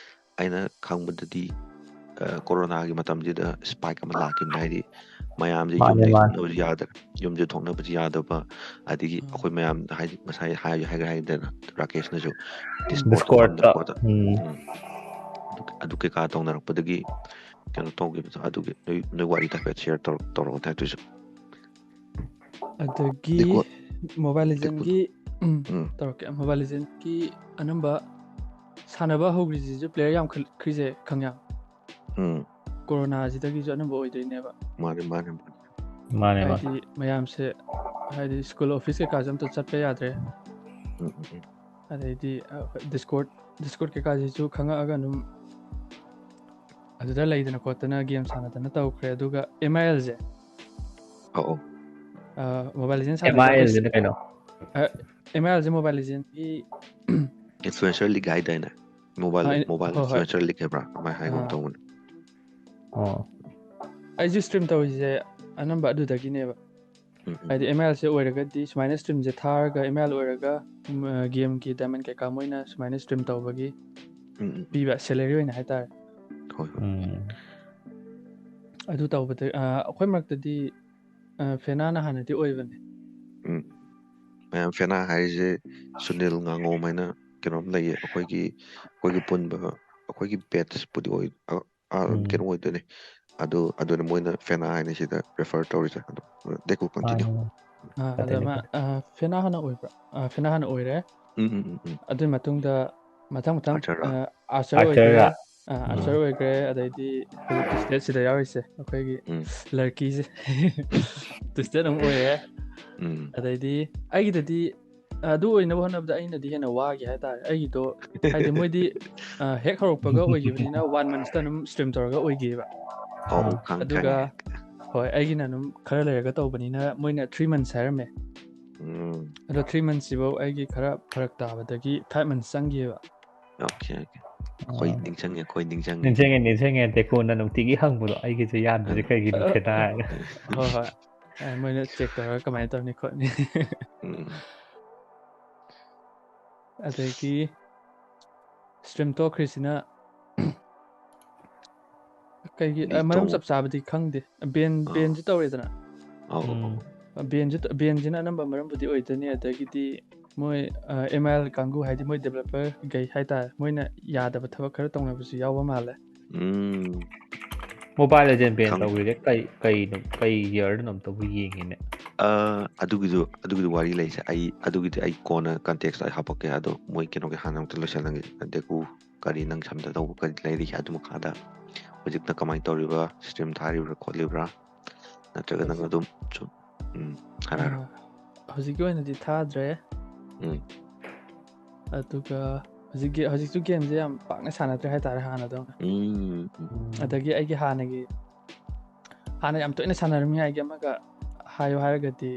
ꯑꯩꯅ ꯈꯪꯕꯗꯗꯤ ꯀꯣꯔꯣꯅꯥꯒꯤ ꯃꯇꯝꯁꯤꯗ ꯁ꯭ꯄꯥꯏꯛ ꯑꯃ ꯂꯥꯛꯈꯤꯕꯅꯦ ꯍꯥꯏꯗꯤ ꯃꯌꯥꯝꯁꯦ ꯌꯨꯝꯗꯒꯤ ꯊꯣꯛꯅꯕꯁꯨ ꯌꯥꯗꯕ ꯌꯨꯝꯁꯦ ꯊꯣꯛꯅꯕꯁꯨ ꯌꯥꯗꯕ ꯑꯗꯒꯤ ꯑꯩꯈꯣꯏ ꯃꯌꯥꯝ ꯍꯥꯏꯗꯤ ꯉꯁꯥꯏ ꯍꯥꯏꯗꯅ ꯔꯥꯀꯦꯁꯅꯁꯨ ꯗꯤꯁꯀꯣꯔꯠꯇ ꯐꯝꯗꯅ ꯈꯣꯠꯇꯅ ꯑꯗꯨ ꯀꯩꯀꯥ ꯇꯧꯅꯔꯛꯄꯗꯒꯤ ꯀꯩꯅꯣ ꯇꯧꯈꯤꯕꯗꯣ ꯑꯗꯨꯒꯤ ꯅꯣꯏ ꯋꯥꯔꯤ ꯍꯥꯏꯐꯦꯠ ꯁꯤꯌꯔ ꯇꯧꯔꯛꯑꯣ ꯇꯥꯏꯇꯨꯁꯨ ꯑꯗꯒꯤ ꯃꯣꯕꯥꯏꯜ ꯂꯤꯖꯦꯟꯒꯤ ꯇꯧꯔꯛꯀꯦ ꯃꯣꯕꯥꯏꯜ ꯂꯤꯖꯦꯟꯒꯤ ꯑꯅꯝꯕ ꯁꯥꯟꯅꯕ ꯍꯧꯈ꯭ꯔꯤꯁꯤꯁꯨ ꯄ꯭ꯂꯦꯌꯔ ꯌꯥꯝꯈꯠꯈ꯭ꯔꯤꯁꯦ ꯈꯪꯌꯥ ꯀꯣꯔꯣꯅꯥꯁꯤꯗꯒꯤꯁꯨ ꯑꯅꯝꯕ ꯑꯣꯏꯗꯣꯏꯅꯦꯕ ꯃꯥꯅꯦ ꯍꯥꯏꯗꯤ ꯃꯌꯥꯝꯁꯦ ꯍꯥꯏꯗꯤ ꯁ꯭ꯀꯨꯜ ꯑꯣꯐꯤꯁ ꯀꯩꯀꯥꯁꯨ ꯑꯝꯇ ꯆꯠꯄ ꯌꯥꯗ꯭ꯔꯦ ꯑꯗꯩꯗꯤ ꯗꯤꯁꯀꯣꯔꯠ ꯀꯩꯀꯥꯁꯤꯁꯨ ꯈꯪꯉꯛꯑꯒ ꯑꯗꯨꯝ ꯑꯗꯨꯗ ꯂꯩꯗꯅ ꯈꯣꯠꯇꯅ ꯒꯦꯝ ꯁꯥꯟꯅꯗꯅ ꯇꯧꯈ꯭ꯔꯦ ꯑꯗꯨꯒ MILꯁꯦ ꯃꯣꯕꯥꯏꯜ ꯂꯤꯖꯦꯟ ꯁꯥꯟꯅꯩꯁꯦ MILꯁꯤꯅ ꯀꯩꯅꯣ MILꯁꯦ ꯃꯣꯕꯥꯏꯜ ꯂꯤꯖꯦꯟꯒꯤ ꯏꯟꯐ꯭ꯂꯨꯌꯦꯟꯁꯔ ꯂꯤꯒ ꯍꯥꯏꯗꯥꯏꯅꯦ ꯃꯣꯕꯥꯏꯜ ꯍꯣꯏ ꯏꯟꯐ꯭ꯂꯨꯌꯦꯟꯁꯔ ꯂꯤꯒ ꯍꯥꯏꯕ꯭ꯔꯥ ꯑꯗꯨꯃꯥꯏꯅ ꯍꯥꯏꯒꯨꯝ ꯇꯧꯕꯅꯦ ꯑꯩꯁꯨ ꯁ꯭ꯇ꯭ꯔꯤꯝ ꯇꯧꯔꯤꯁꯦ ꯑꯅꯝꯕ ꯑꯗꯨꯗꯒꯤꯅꯦꯕ ꯍꯥꯏꯗꯤ MILꯁꯦ ꯑꯣꯏꯔꯒꯗꯤ ꯁꯨꯃꯥꯏꯅ ꯁ꯭ꯇ꯭ꯔꯤꯝꯁꯦ ꯊꯥꯔꯒ MIL ꯑꯣꯏꯔꯒ ꯒꯦꯝꯒꯤ ꯗꯥꯏꯃꯟ ꯀꯩꯀꯥ ꯃꯣꯏꯅ ꯁꯨꯃꯥꯏꯅ ꯁ꯭ꯇ꯭ꯔꯤꯝ ꯇꯧꯕꯒꯤ ꯄꯤꯕ ꯁꯦꯂꯔꯤ ꯑꯣꯏꯅ ꯍꯥꯏꯇꯥꯔꯦ ꯑꯗꯨ ꯇꯧꯕꯗ ꯑꯩꯈꯣꯏ ꯃꯔꯛꯇꯗꯤ ꯐꯦꯅꯥꯅ ꯍꯥꯟꯅꯗꯤ ꯑꯣꯏꯕꯅꯦ ꯃꯌꯥꯝ ꯐꯦꯅꯥ ꯍꯥꯏꯔꯤꯁꯦ ꯁꯨꯅꯤꯜ ꯉꯥꯉꯣꯝ ꯍꯥꯏꯅ ꯀꯩꯅꯣꯝ ꯂꯩꯌꯦ ꯑꯩꯈꯣꯏꯒꯤ ꯄꯨꯟꯕ ꯑꯩꯈꯣꯏꯒꯤ ꯕꯦꯠꯁꯄꯨꯗꯤ ꯀꯩꯅꯣ ꯑꯣꯏꯗꯣꯏꯅꯦ ꯑꯗꯨꯅ ꯃꯣꯏꯅ ꯐꯦꯅꯥ ꯍꯥꯏꯅ ꯁꯤꯗ ꯔꯦꯐꯔ ꯇꯧꯔꯤꯁꯦ ꯑꯗꯣ ꯗꯦꯀꯨ ꯀꯟꯇꯤꯅ꯭ꯌꯨ ꯑꯗ ꯐꯦꯅꯥ ꯍꯥꯟꯅ ꯑꯣꯏꯕ꯭ꯔꯥ ꯐꯦꯅꯥ ꯍꯥꯟꯅ ꯑꯣꯏꯔꯦ ꯑꯗꯨꯒꯤ ꯃꯇꯨꯡꯗ ꯃꯊꯪ ꯑꯥꯔꯆꯔ ꯑꯣꯏꯈ꯭ꯔꯦ ꯑꯥꯔꯆꯔ ꯑꯣꯏꯈ꯭ꯔꯦ ꯑꯗꯩꯗꯤ ꯍꯧꯖꯤꯛꯀꯤ ꯁ꯭ꯇꯦꯠꯁꯤꯗ ꯌꯥꯎꯔꯤꯁꯦ ꯑꯩꯈꯣꯏꯒꯤ ꯂꯔꯀꯤꯁꯦ ꯇ꯭ꯋꯤꯁꯇꯦꯠ ꯑꯃꯨꯛ ꯑꯣꯏꯔꯦ ꯑꯗꯩꯗꯤ ꯑꯩꯒꯤꯗꯗꯤ ꯑꯗꯨ ꯑꯣꯏꯅꯕ ꯍꯣꯠꯅꯕꯗ ꯑꯩꯅꯗꯤ ꯍꯦꯟꯅ ꯋꯥꯈꯤ ꯍꯥꯏꯇꯥꯔꯦ ꯑꯩꯒꯤꯗꯣ ꯍꯥꯏꯗꯤ ꯃꯣꯏꯗꯤ ꯍꯦꯛ ꯍꯧꯔꯛꯄꯒ ꯑꯣꯏꯈꯤꯕꯅꯤನ 1 monthsꯇ ꯑꯗꯨꯝ ꯁ꯭ꯇ꯭ꯔꯤꯝ ꯇꯧꯔꯒ ꯑꯣꯏꯈꯤꯕ ꯑꯗꯨꯒ ꯍꯣꯏ ꯑꯩꯒꯤꯅ ꯑꯗꯨꯝ ꯈꯔ ꯂꯩꯔꯒ ꯇꯧꯕꯅꯤꯅ ꯃꯣꯏꯅ 3 months ꯍꯥꯏꯔꯝꯃꯦ ꯑꯗꯣ 3 months ꯁꯤꯐꯧ ꯑꯩꯒꯤ ꯈꯔ ꯐꯔꯛ ꯇꯥꯕꯗꯒꯤ 5 months ꯆꯪꯈꯤꯕ ꯑꯩꯈꯣꯏ ꯅꯤꯡꯁꯤꯡꯉꯦ ꯅꯤꯡꯁꯤꯡꯉꯦ ꯗꯦꯀꯨꯅ ꯅꯨꯡꯇꯤꯒꯤ ꯍꯪꯕꯗꯣ ꯑꯩꯒꯤꯁꯦ ꯌꯥꯗ꯭ꯔꯤꯁꯦ ꯀꯩꯒꯤꯅꯣ ꯐꯦꯅꯥ ꯍꯥꯏꯔꯒ ꯍꯣꯏ ꯃꯣꯏꯅ ꯆꯦꯛ ꯇꯧꯔꯒ ꯀꯃꯥꯏꯅ ꯇꯧꯅꯤ ꯈꯣꯠꯅꯤ ꯑꯗꯒꯤ ꯁ꯭ꯇ꯭ꯔꯤꯝ ꯇꯣꯛꯈ꯭ꯔꯤꯁꯤꯅ ꯀꯩꯒꯤ ꯃꯔꯝ ꯆꯞ ꯆꯥꯕꯗꯤ ꯈꯪꯗꯦ ꯕꯦꯟꯁꯨ ꯇꯧꯔꯦꯗꯅ ꯕꯦꯟꯁꯤꯅ ꯑꯅꯝꯕ ꯃꯔꯝꯕꯨꯗꯤ ꯑꯣꯏꯗꯣꯏꯅꯤ ꯑꯗꯒꯤꯗꯤ ꯃꯣꯏ MIL ꯀꯥꯡꯕꯨ ꯍꯥꯏꯗꯤ ꯃꯣꯏ ꯗꯦꯕꯂꯞꯄꯔꯒꯩ ꯍꯥꯏꯇꯥꯔꯦ ꯃꯣꯏꯅ ꯌꯥꯗꯕ ꯊꯕꯛ ꯈꯔ ꯇꯧꯅꯕꯁꯨ ꯌꯥꯎꯕ ꯃꯥꯜꯂꯦ ꯃꯣꯕꯥꯏꯜ ꯂꯤꯖꯦꯟ ꯕꯦꯟ ꯇꯧꯈ꯭ꯔꯤꯁꯦ ꯀꯩ ꯏꯌꯔꯗꯅꯣ ꯑꯝꯇꯕꯨ ꯌꯦꯡꯉꯤꯅꯦ ꯑꯗꯨꯒꯤ도 ꯋꯥꯔꯤ ꯂꯩꯁꯦ ꯑꯗꯨꯒꯤꯗꯤ ꯑꯩ ꯀꯣꯟꯅ ꯀꯟꯇꯦꯛꯁꯇ ꯑꯩ ꯍꯥꯄꯛꯀꯦ ꯑꯗꯣ ꯃꯣꯏ ꯀꯩꯅꯣꯒꯤ ꯍꯥꯟꯅ ꯑꯃꯨꯛꯇ ꯂꯣꯏꯁꯤꯜꯂꯟꯒꯦ ꯗꯦꯀꯨ ꯀꯔꯤ ꯅꯪ ꯁꯝꯗ ꯇꯧꯕ ꯀꯔꯤ ꯂꯩꯔꯤ ꯑꯗꯨ ꯃꯈꯥꯗ ꯍꯧꯖꯤꯛꯅ ꯀꯃꯥꯏꯅ ꯇꯧꯔꯤꯕ ꯁ꯭ꯇ꯭ꯔꯤꯝ ꯊꯥꯔꯤꯕ꯭ꯔꯥ ꯈꯣꯠꯂꯤꯕ꯭ꯔꯥ ꯅꯠꯇ꯭ꯔꯒ ꯅꯪ ꯑꯗꯨꯝ ꯍꯥꯏꯔꯣ ꯍꯧꯖꯤꯛꯀꯤ ꯑꯣꯏꯅꯗꯤ ꯊꯥꯗ꯭ꯔꯦ ꯑꯗꯨꯒ ꯍꯧꯖꯤꯛꯁꯨ ꯒꯦꯝꯁꯦ ꯌꯥꯝ ꯄꯥꯛꯅ ꯁꯥꯟꯅꯗ꯭ꯔꯦ ꯍꯥꯏꯇꯥꯔꯦ ꯍꯥꯟꯅꯗꯧꯅ ꯑꯗꯒꯤ ꯑꯩꯒꯤ ꯍꯥꯟꯅ ꯌꯥꯝ ꯇꯣꯏꯅ ꯁꯥꯟꯅꯔꯝꯃꯤꯉꯥꯏꯒꯤ ꯑꯃꯒ ꯍꯥꯏꯌꯣ ꯍꯥꯏꯔꯒꯗꯤ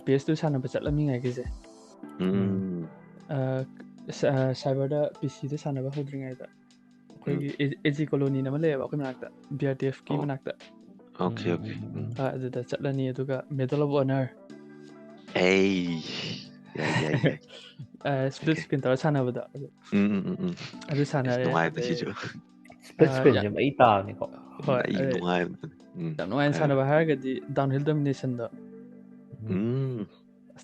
PS2 ꯁꯥꯟꯅꯕ ꯆꯠꯂꯝꯃꯤꯉꯥꯏꯒꯤꯁꯦ ꯁꯥꯏꯕꯔꯗ PCꯗ ꯁꯥꯟꯅꯕ ꯍꯧꯗ꯭ꯔꯤꯉꯩꯗ ꯑꯩꯈꯣꯏꯒꯤ AG ꯀꯣꯂꯣꯅꯤ ꯑꯃ ꯂꯩꯌꯦꯕ ꯑꯩꯈꯣꯏ ꯃꯅꯥꯛꯇ BRTFꯀꯤ ꯃꯅꯥꯛꯇ ꯑꯗꯨꯗ ꯆꯠꯂꯅꯤ ꯑꯗꯨꯒ medal of honour split screen ꯇꯧꯔ ꯁꯥꯟꯅꯕꯗꯣ ꯑꯗꯨ ꯁꯥꯟꯅꯔꯦ ꯅꯨꯡꯉꯥꯏꯕꯅꯦ ꯁꯤꯁꯨ ꯁ꯭ꯄ꯭ꯂꯤꯠ ꯁ꯭ꯀ꯭ꯔꯤꯟꯁꯦ ꯃꯩ ꯇꯥꯕꯅꯤꯀꯣ ꯍꯣꯏ ꯑꯩ ꯅꯨꯡꯉꯥꯏꯕꯅꯦ ꯌꯥꯝ ꯅꯨꯡꯉꯥꯏꯅ ꯁꯥꯟꯅꯕ ꯍꯥꯏꯔꯒꯗꯤ ꯗꯥꯎꯟꯍꯤꯜ ꯗꯣꯃꯤꯅꯦꯁꯟꯗꯣ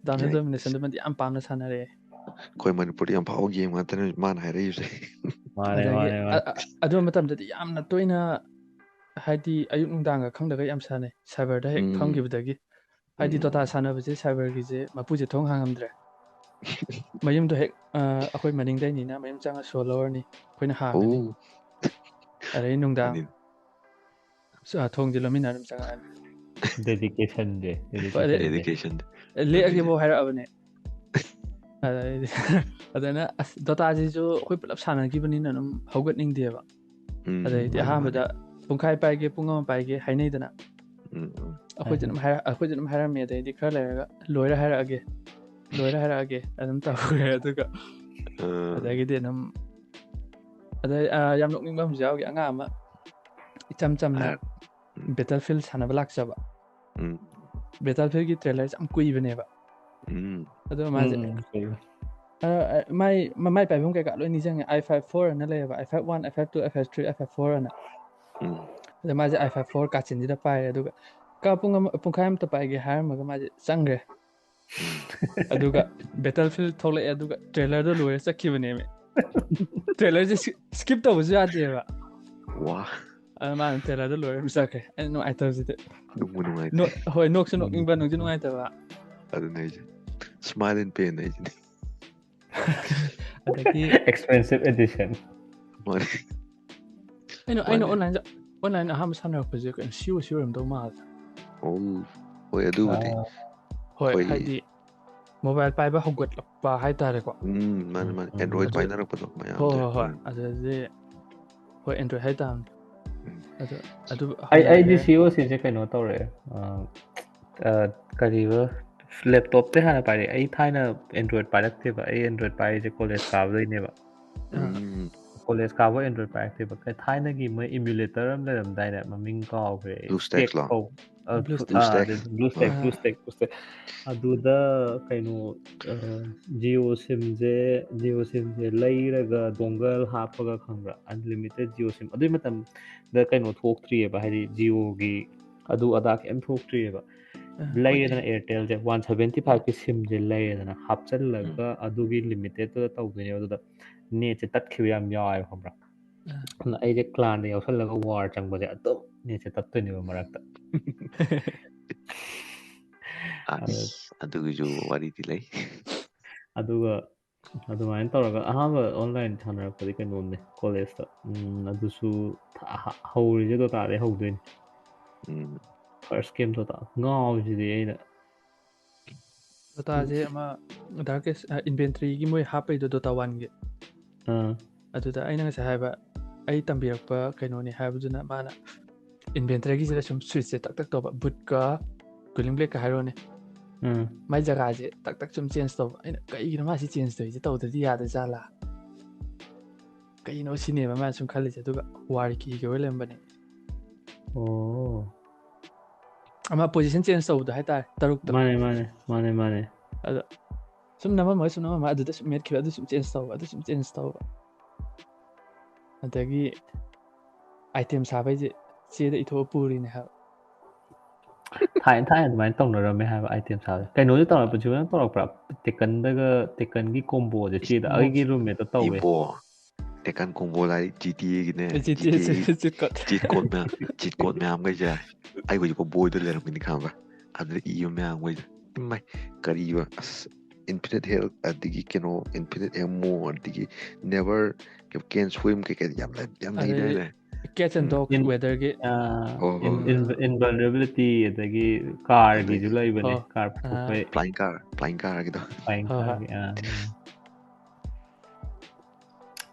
ꯗꯥꯎꯟꯍꯤꯜ ꯗꯣꯃꯤꯅꯦꯁꯟꯗꯨꯃꯗꯤ ꯌꯥꯝ ꯄꯥꯝꯅ ꯁꯥꯟꯅꯔꯛꯑꯦ ꯑꯩꯈꯣꯏ ꯃꯅꯤꯄꯨꯔꯗ ꯌꯥꯝ ꯐꯥꯎꯕ ꯒꯦꯝ ꯉꯥꯛꯇꯅꯦ ꯃꯥꯅ ꯍꯥꯏꯔꯛꯏꯁꯦ ꯑꯗꯒꯤ ꯑꯗꯨ ꯃꯇꯝꯗꯗꯤ ꯌꯥꯝꯅ ꯇꯣꯏꯅ ꯍꯥꯏꯗꯤ ꯑꯌꯨꯛ ꯅꯨꯡꯗꯥꯡꯒ ꯈꯪꯗꯒ ꯌꯥꯝ ꯁꯥꯟꯅꯩ ꯁꯥꯏꯕꯔꯗ ꯍꯦꯛ ꯐꯝꯈꯤꯕꯗꯒꯤ ꯍꯥꯏꯗꯤ ꯗꯣꯇꯥ ꯁꯥꯟꯅꯕꯁꯦ ꯁꯥꯏꯕꯔꯒꯤꯁꯦ ꯃꯄꯨꯁꯦ ꯊꯣꯡ ꯍꯥꯡꯉꯝꯗ꯭ꯔꯦ ꯃꯌꯨꯝꯗꯣ ꯍꯦꯛ ꯑꯩꯈꯣꯏ ꯃꯅꯤꯡꯗꯩꯅꯤꯅ ꯃꯌꯨꯝ ꯆꯪꯉ ꯁꯣ ꯂꯧꯔꯅꯤ ꯑꯩꯈꯣꯏꯅ ꯍꯥꯡꯉꯅꯤ ꯑꯗꯩ ꯅꯨꯡꯗꯥꯡ ꯊꯣꯡꯁꯦ ꯂꯣꯟꯃꯤꯟꯅꯔ ꯑꯗꯨꯝ ꯆꯪꯉꯛꯑꯅꯤ ꯗꯦꯗꯤꯀꯦꯁꯟꯁꯦ ꯂꯦꯛꯑꯒꯦꯕꯥꯎ ꯍꯥꯏꯔꯛꯑꯕꯅꯦ ꯑꯗꯩꯗꯤ ꯑꯗꯨꯅ ꯑꯁ ꯗꯣꯇꯥꯁꯤꯁꯨ ꯑꯩꯈꯣꯏ ꯄꯨꯂꯞ ꯁꯥꯟꯅꯈꯤꯕꯅꯤꯅ ꯑꯗꯨꯝ ꯍꯧꯒꯠꯅꯤꯡꯗꯦꯕ ꯑꯗꯩꯗꯤ ꯑꯍꯥꯟꯕꯗ ꯄꯨꯡꯈꯥꯏ ꯄꯥꯏꯒꯦ ꯄꯨꯡ ꯑꯃ ꯄꯥꯏꯒꯦ ꯍꯥꯏꯅꯩꯗꯅ ꯑꯩꯈꯣꯏꯁꯨ ꯑꯗꯨꯝ ꯍꯥꯏꯔꯝꯃꯦ ꯑꯗꯩꯗꯤ ꯈꯔ ꯂꯩꯔꯒ ꯂꯣꯏꯔ ꯍꯥꯏꯔꯛꯑꯒꯦ ꯑꯗꯨꯝ ꯇꯧꯈ꯭ꯔꯦ ꯑꯗꯨꯒ ꯑꯗꯒꯤꯗꯤ ꯑꯗꯨꯝ ꯑꯗꯩ ꯌꯥꯝ ꯅꯣꯛꯅꯤꯡꯕ ꯑꯃꯁꯨ ꯌꯥꯎꯈꯤ ꯑꯉꯥꯡ ꯑꯃ ꯏꯆꯝ ꯆꯝꯅ ꯕꯦꯇꯜ ꯐꯤꯜ ꯁꯥꯟꯅꯕ ꯂꯥꯛꯆꯕ ꯕꯦꯇꯜ ꯐꯤꯜꯒꯤ ꯇ꯭ꯔꯦꯂꯔꯁꯦ ꯌꯥꯝ ꯀꯨꯏꯕꯅꯦꯕ ꯑꯗꯣ ꯃꯥꯁꯦ ꯃꯥꯏ ꯄꯥꯏꯐꯝ ꯀꯩꯀꯥ ꯂꯣꯏ ꯅꯤꯡꯁꯤꯡꯉꯦ i5-4 ꯑꯅ ꯂꯩꯌꯦꯕ i5-1 i5-2 i5-3 i5-4 ꯑꯅ ꯑꯗ ꯃꯥꯁꯦ i5-4 ꯀꯥꯆꯤꯟꯁꯤꯗ ꯄꯥꯏꯔꯦ ꯑꯗꯨꯒ ꯄꯨꯡꯈꯥꯏ ꯑꯃꯇ ꯄꯥꯏꯒꯦ ꯍꯥꯏꯔꯝꯃꯒ ꯃꯥꯁꯦ ꯆꯪꯈ꯭ꯔꯦ ꯑꯗꯨꯒ ꯕꯦꯇꯜ ꯐꯤꯜ ꯊꯣꯛꯂꯛꯑꯦ ꯑꯗꯨꯒ ꯇ꯭ꯔꯦꯂꯔꯗꯣ ꯂꯣꯏꯔ ꯆꯠꯈꯤꯕꯅꯦꯃꯦ ꯇ꯭ꯔꯦꯂꯔꯁꯦ ꯁ꯭ꯀꯤꯞ ꯇꯧꯕꯁꯨ ꯌꯥꯗꯦꯕ ꯑꯗ ꯃꯥꯅ ꯇ꯭ꯔꯦꯂꯔꯗꯣ ꯂꯣꯏꯔ ꯑꯗꯨꯝ ꯆꯠꯈ꯭ꯔꯦ ꯑꯩꯅ ꯅꯨꯡꯉꯥꯏꯇꯕꯁꯤꯗꯤ ꯍꯣꯏ ꯅꯣꯛꯁꯨ ꯅꯣꯛꯅꯤꯡꯕ ꯅꯨꯡꯁꯨ ꯅꯨꯡꯉꯥꯏꯇꯕ ꯑꯗꯨꯅ ꯑꯩꯁꯦ ꯁ꯭ꯃꯥꯏꯜ ꯑꯦꯟ ꯄꯦꯟ ꯑꯩꯁꯤꯅꯦ ꯑꯗꯒꯤ ꯑꯦꯛꯁꯄꯦꯟꯁꯤꯞ ꯑꯦꯗꯤꯁꯟ ꯑꯩꯅ ꯑꯣꯟꯂꯥꯏꯟ ꯑꯍꯥꯟꯕ ꯁꯥꯟꯅꯔꯛꯄꯁꯦ ꯀꯩꯅꯣ ꯁꯤ ꯑꯣꯏꯔꯝꯗꯧ ꯃꯥꯜꯂꯦ ꯍꯣꯏ ꯑꯗꯨꯕꯨꯗꯤ ꯍꯣꯏ ꯍꯥꯏꯗꯤ ꯃꯣꯕꯥꯏꯜ ꯄꯥꯏꯕ ꯍꯧꯒꯠꯂꯛꯄ ꯍꯥꯏꯇꯥꯔꯦꯀꯣ ꯃꯥꯅꯦ ꯑꯦꯟꯗ꯭ꯔꯣꯏꯗ ꯄꯥꯏꯅꯔꯛꯄꯗꯣ ꯃꯌꯥꯝꯁꯦ ꯍꯣꯏ ꯑꯗꯨꯗꯤ ꯍꯣꯏ ꯑꯦꯟꯗ꯭ꯔꯣꯏꯗ ꯍꯥꯏꯇꯥꯔꯅꯦ ꯑꯗꯨ ꯑꯩꯗꯤ ꯍꯧꯔꯛꯑꯦ COCꯁꯦ ꯀꯩꯅꯣ ꯇꯧꯔꯛꯑꯦ ꯀꯔꯤꯕ ꯂꯦꯞꯇꯣꯞꯇꯩ ꯍꯥꯟꯅ ꯄꯥꯏꯔꯛꯑꯦ ꯑꯩ ꯊꯥꯏꯅ ꯑꯦꯟꯗ꯭ꯔꯣꯏꯗ ꯄꯥꯏꯔꯛꯇꯦꯕ ꯑꯩ ꯑꯦꯟꯗ꯭ꯔꯣꯏꯗ ꯄꯥꯏꯔꯤꯁꯦ ꯀꯣꯂꯦꯖ ꯀꯥꯕꯗꯣꯏꯅꯦꯕ ꯀꯣꯂꯦꯖ ꯀꯥꯕ ꯑꯦꯟꯗ꯭ꯔꯣꯏꯗ ꯄꯥꯏꯔꯛꯇꯦꯕ ꯊꯥꯏꯅꯒꯤ ꯃꯣꯏ ꯏꯃꯨꯂꯦꯇꯔ ꯑꯃ ꯂꯩꯔꯝꯗꯥꯏꯅꯦ ꯃꯃꯤꯡ ꯀꯥꯎꯈ꯭ꯔꯦ ꯁ꯭ꯇꯦꯛ ꯕ꯭ꯂꯨꯁꯇꯦꯛ ꯑꯗꯨꯗ ꯀꯩꯅꯣ ꯖꯤꯑꯣ ꯁꯤꯝꯁꯦ ꯂꯩꯔꯒ ꯗꯣꯡꯒꯜ ꯍꯥꯞꯄꯒ ꯈꯪꯕ꯭ꯔꯥ ꯑꯟꯂꯤꯃꯤꯇꯦꯠ ꯖꯤꯑꯣ ꯁꯤꯝ ꯑꯗꯨꯏ ꯃꯇꯝꯗ ꯀꯩꯅꯣ ꯊꯣꯛꯇ꯭ꯔꯤꯑꯕ ꯍꯥꯏꯗꯤ ꯖꯤꯑꯣꯒꯤ ꯑꯗꯨ ꯑꯗꯥ ꯀꯩꯝ ꯊꯣꯛꯇ꯭ꯔꯤꯑꯕ ꯂꯩꯔꯦꯗꯅ ꯑꯦꯌꯥꯔꯇꯦꯜꯁꯦ 175ꯀꯤ ꯁꯤꯝꯁꯦ ꯂꯩꯔꯦꯗꯅ ꯍꯥꯞꯆꯤꯜꯂꯒ ꯑꯗꯨꯒꯤ ꯂꯤꯃꯤꯇꯦꯠꯇꯨꯗ ꯇꯧꯗꯣꯏꯅꯦꯕ ꯑꯗꯨꯗ ꯅꯦꯠꯁꯦ ꯇꯠꯈꯤꯕ ꯌꯥꯝ ꯌꯥꯎꯋꯦꯕ ꯈꯪꯕ꯭ꯔꯥ ꯑꯗꯨꯅ ꯑꯩꯁꯦ ꯀ꯭ꯂꯥꯟꯗ ꯌꯥꯎꯁꯜꯂꯒ ꯋꯥꯔ ꯆꯪꯕꯁꯦ ꯑꯗꯨꯝ ꯅꯦꯠꯁꯦ ꯇꯠꯇꯣꯏꯅꯦꯕ ꯃꯔꯛꯇ ꯑꯗꯨꯒꯤꯁꯨ ꯋꯥꯔꯤꯗꯤ ꯂꯩ ꯑꯗꯨꯒ ꯑꯗꯨꯃꯥꯏꯅ ꯇꯧꯔꯒ ꯑꯍꯥꯟꯕ ꯑꯣꯟꯂꯥꯏꯟ ꯁꯥꯟꯅꯔꯛꯄꯗꯤ ꯀꯩꯅꯣꯝꯅꯦ ꯀꯣꯂꯦꯖꯇ ꯑꯗꯨꯁꯨ ꯍꯧꯔꯤꯁꯦ ꯗꯣꯇꯥꯗꯩ ꯍꯧꯗꯣꯏꯅꯦ ꯐꯥꯔꯁ ꯒꯦꯝ ꯗꯣꯇꯥ ꯉꯥꯎꯕꯁꯤꯗꯤ ꯑꯩꯅ ꯗꯣꯇꯥꯁꯦ ꯑꯃ ꯗꯥꯔꯀꯦꯁ ꯏꯟꯚꯦꯟꯇ꯭ꯔꯤꯒꯤ ꯃꯣꯏ ꯍꯥꯞꯄꯩꯗꯣ ꯗꯣꯇꯥ 1ꯒꯤ ꯑꯗꯨꯗ ꯑꯩꯅ ꯉꯁꯥꯏ ꯍꯥꯏꯕ ꯑꯩ ꯇꯝꯕꯤꯔꯛꯄ ꯀꯩꯅꯣꯅꯤ ꯍꯥꯏꯕꯗꯨꯅ ꯃꯥꯅ ꯏꯟꯚꯦꯟꯇꯔꯤꯒꯤꯁꯤꯗ ꯁꯨꯝ ꯁ꯭ꯋꯤꯠꯆꯁꯦ ꯇꯛ ꯇꯧꯕ ꯕꯨꯠꯀ ꯀꯨꯂꯤꯡ ꯕ꯭ꯂꯦꯛꯀ ꯍꯥꯏꯔꯣꯅꯦ ꯃꯥꯏ ꯖꯒꯥꯁꯦ ꯇꯛ ꯁꯨꯝ ꯆꯦꯟꯖ ꯇꯧꯕ ꯑꯩꯅ ꯀꯩꯒꯤꯅꯣ ꯃꯥꯁꯤ ꯆꯦꯟꯖ ꯇꯧꯔꯤꯁꯦ ꯇꯧꯗ꯭ꯔꯗꯤ ꯌꯥꯗ꯭ꯔꯖꯥꯠꯂꯥ ꯀꯩꯅꯣ ꯁꯤꯅꯦꯕ ꯃꯥꯅ ꯁꯨꯝ ꯈꯜꯂꯤꯁꯦ ꯑꯗꯨꯒ ꯋꯥꯔ ꯀꯤꯒ ꯑꯣꯏ ꯂꯩꯔꯝꯕꯅꯦ ꯑꯃ ꯄꯣꯖꯤꯁꯟ ꯆꯦꯟꯖ ꯇꯧꯕꯗꯣ ꯍꯥꯏꯇꯥꯔꯦ ꯇꯔꯨꯛꯇꯣ ꯃꯥꯅꯦ ꯑꯗꯣ ꯁꯨꯝ ꯅꯝꯃꯝꯃꯒ ꯑꯗꯨꯗ ꯁꯨꯝ ꯃꯦꯠꯈꯤꯕ ꯑꯗꯨ ꯁꯨꯝ ꯆꯦꯟꯖ ꯇꯧꯕ ꯑꯗꯒꯤ ꯑꯥꯏꯇꯦꯝ ꯁꯥꯕꯩꯁꯦ ꯆꯦꯗ ꯏꯊꯣꯛꯑ ꯄꯨꯔꯤꯅꯦ ꯍꯥꯏꯕ ꯊꯥꯏꯅ ꯑꯗꯨꯃꯥꯏꯅ ꯇꯧꯅꯔꯝꯃꯦ ꯍꯥꯏꯕ ꯑꯥꯏꯇꯦꯝ ꯁꯥꯕꯁꯦ ꯀꯩꯅꯣꯁꯦ ꯇꯧꯔꯛꯄꯁꯤꯕꯨ ꯅꯪ ꯇꯧꯔꯛꯄ꯭ꯔꯥ ꯇꯦꯀꯟꯒꯤ ꯀꯣꯝꯕꯣꯁꯦ ꯆꯦꯗ ꯑꯩꯒꯤ ꯔꯨꯝꯃꯦꯠꯇ ꯇꯧꯋꯦ ꯇꯦꯀꯟ ꯀꯣꯝꯕꯣ ꯂꯥꯏ GTA ꯆꯤꯠ ꯀꯣꯠ ꯃꯌꯥꯝꯈꯩꯁꯦ ꯑꯩ ꯍꯧꯖꯤꯛꯐꯥꯎ ꯕꯣꯏꯗ ꯂꯩꯔꯝꯒꯅꯤ ꯈꯪꯕ꯭ꯔꯥ ꯑꯗꯨꯗ ꯏꯕ ꯃꯌꯥꯝꯈꯩꯁꯦ ꯏꯃꯥꯏ ꯀꯔꯤꯕ ꯑꯁ infinite health ꯑꯗꯒꯤ ꯀꯩꯅꯣ infinite ammo ꯑꯗꯒꯤ never can swim ꯀꯩꯀꯩ ꯌꯥꯝ ꯂꯩꯗꯥꯏꯅꯦ ꯀꯦꯠꯁ ꯑꯦꯟ ꯗꯣꯛꯁ ꯋꯦꯗꯔꯒꯤ invulnerability ꯑꯗꯒꯤ ꯀꯥꯔꯒꯤꯁꯨ ꯂꯩꯕꯅꯦ ꯀꯥꯔ ꯄꯨꯊꯣꯛꯄꯩ ꯐ꯭ꯂꯥꯏꯡ ꯀꯥꯔꯒꯤꯗꯣ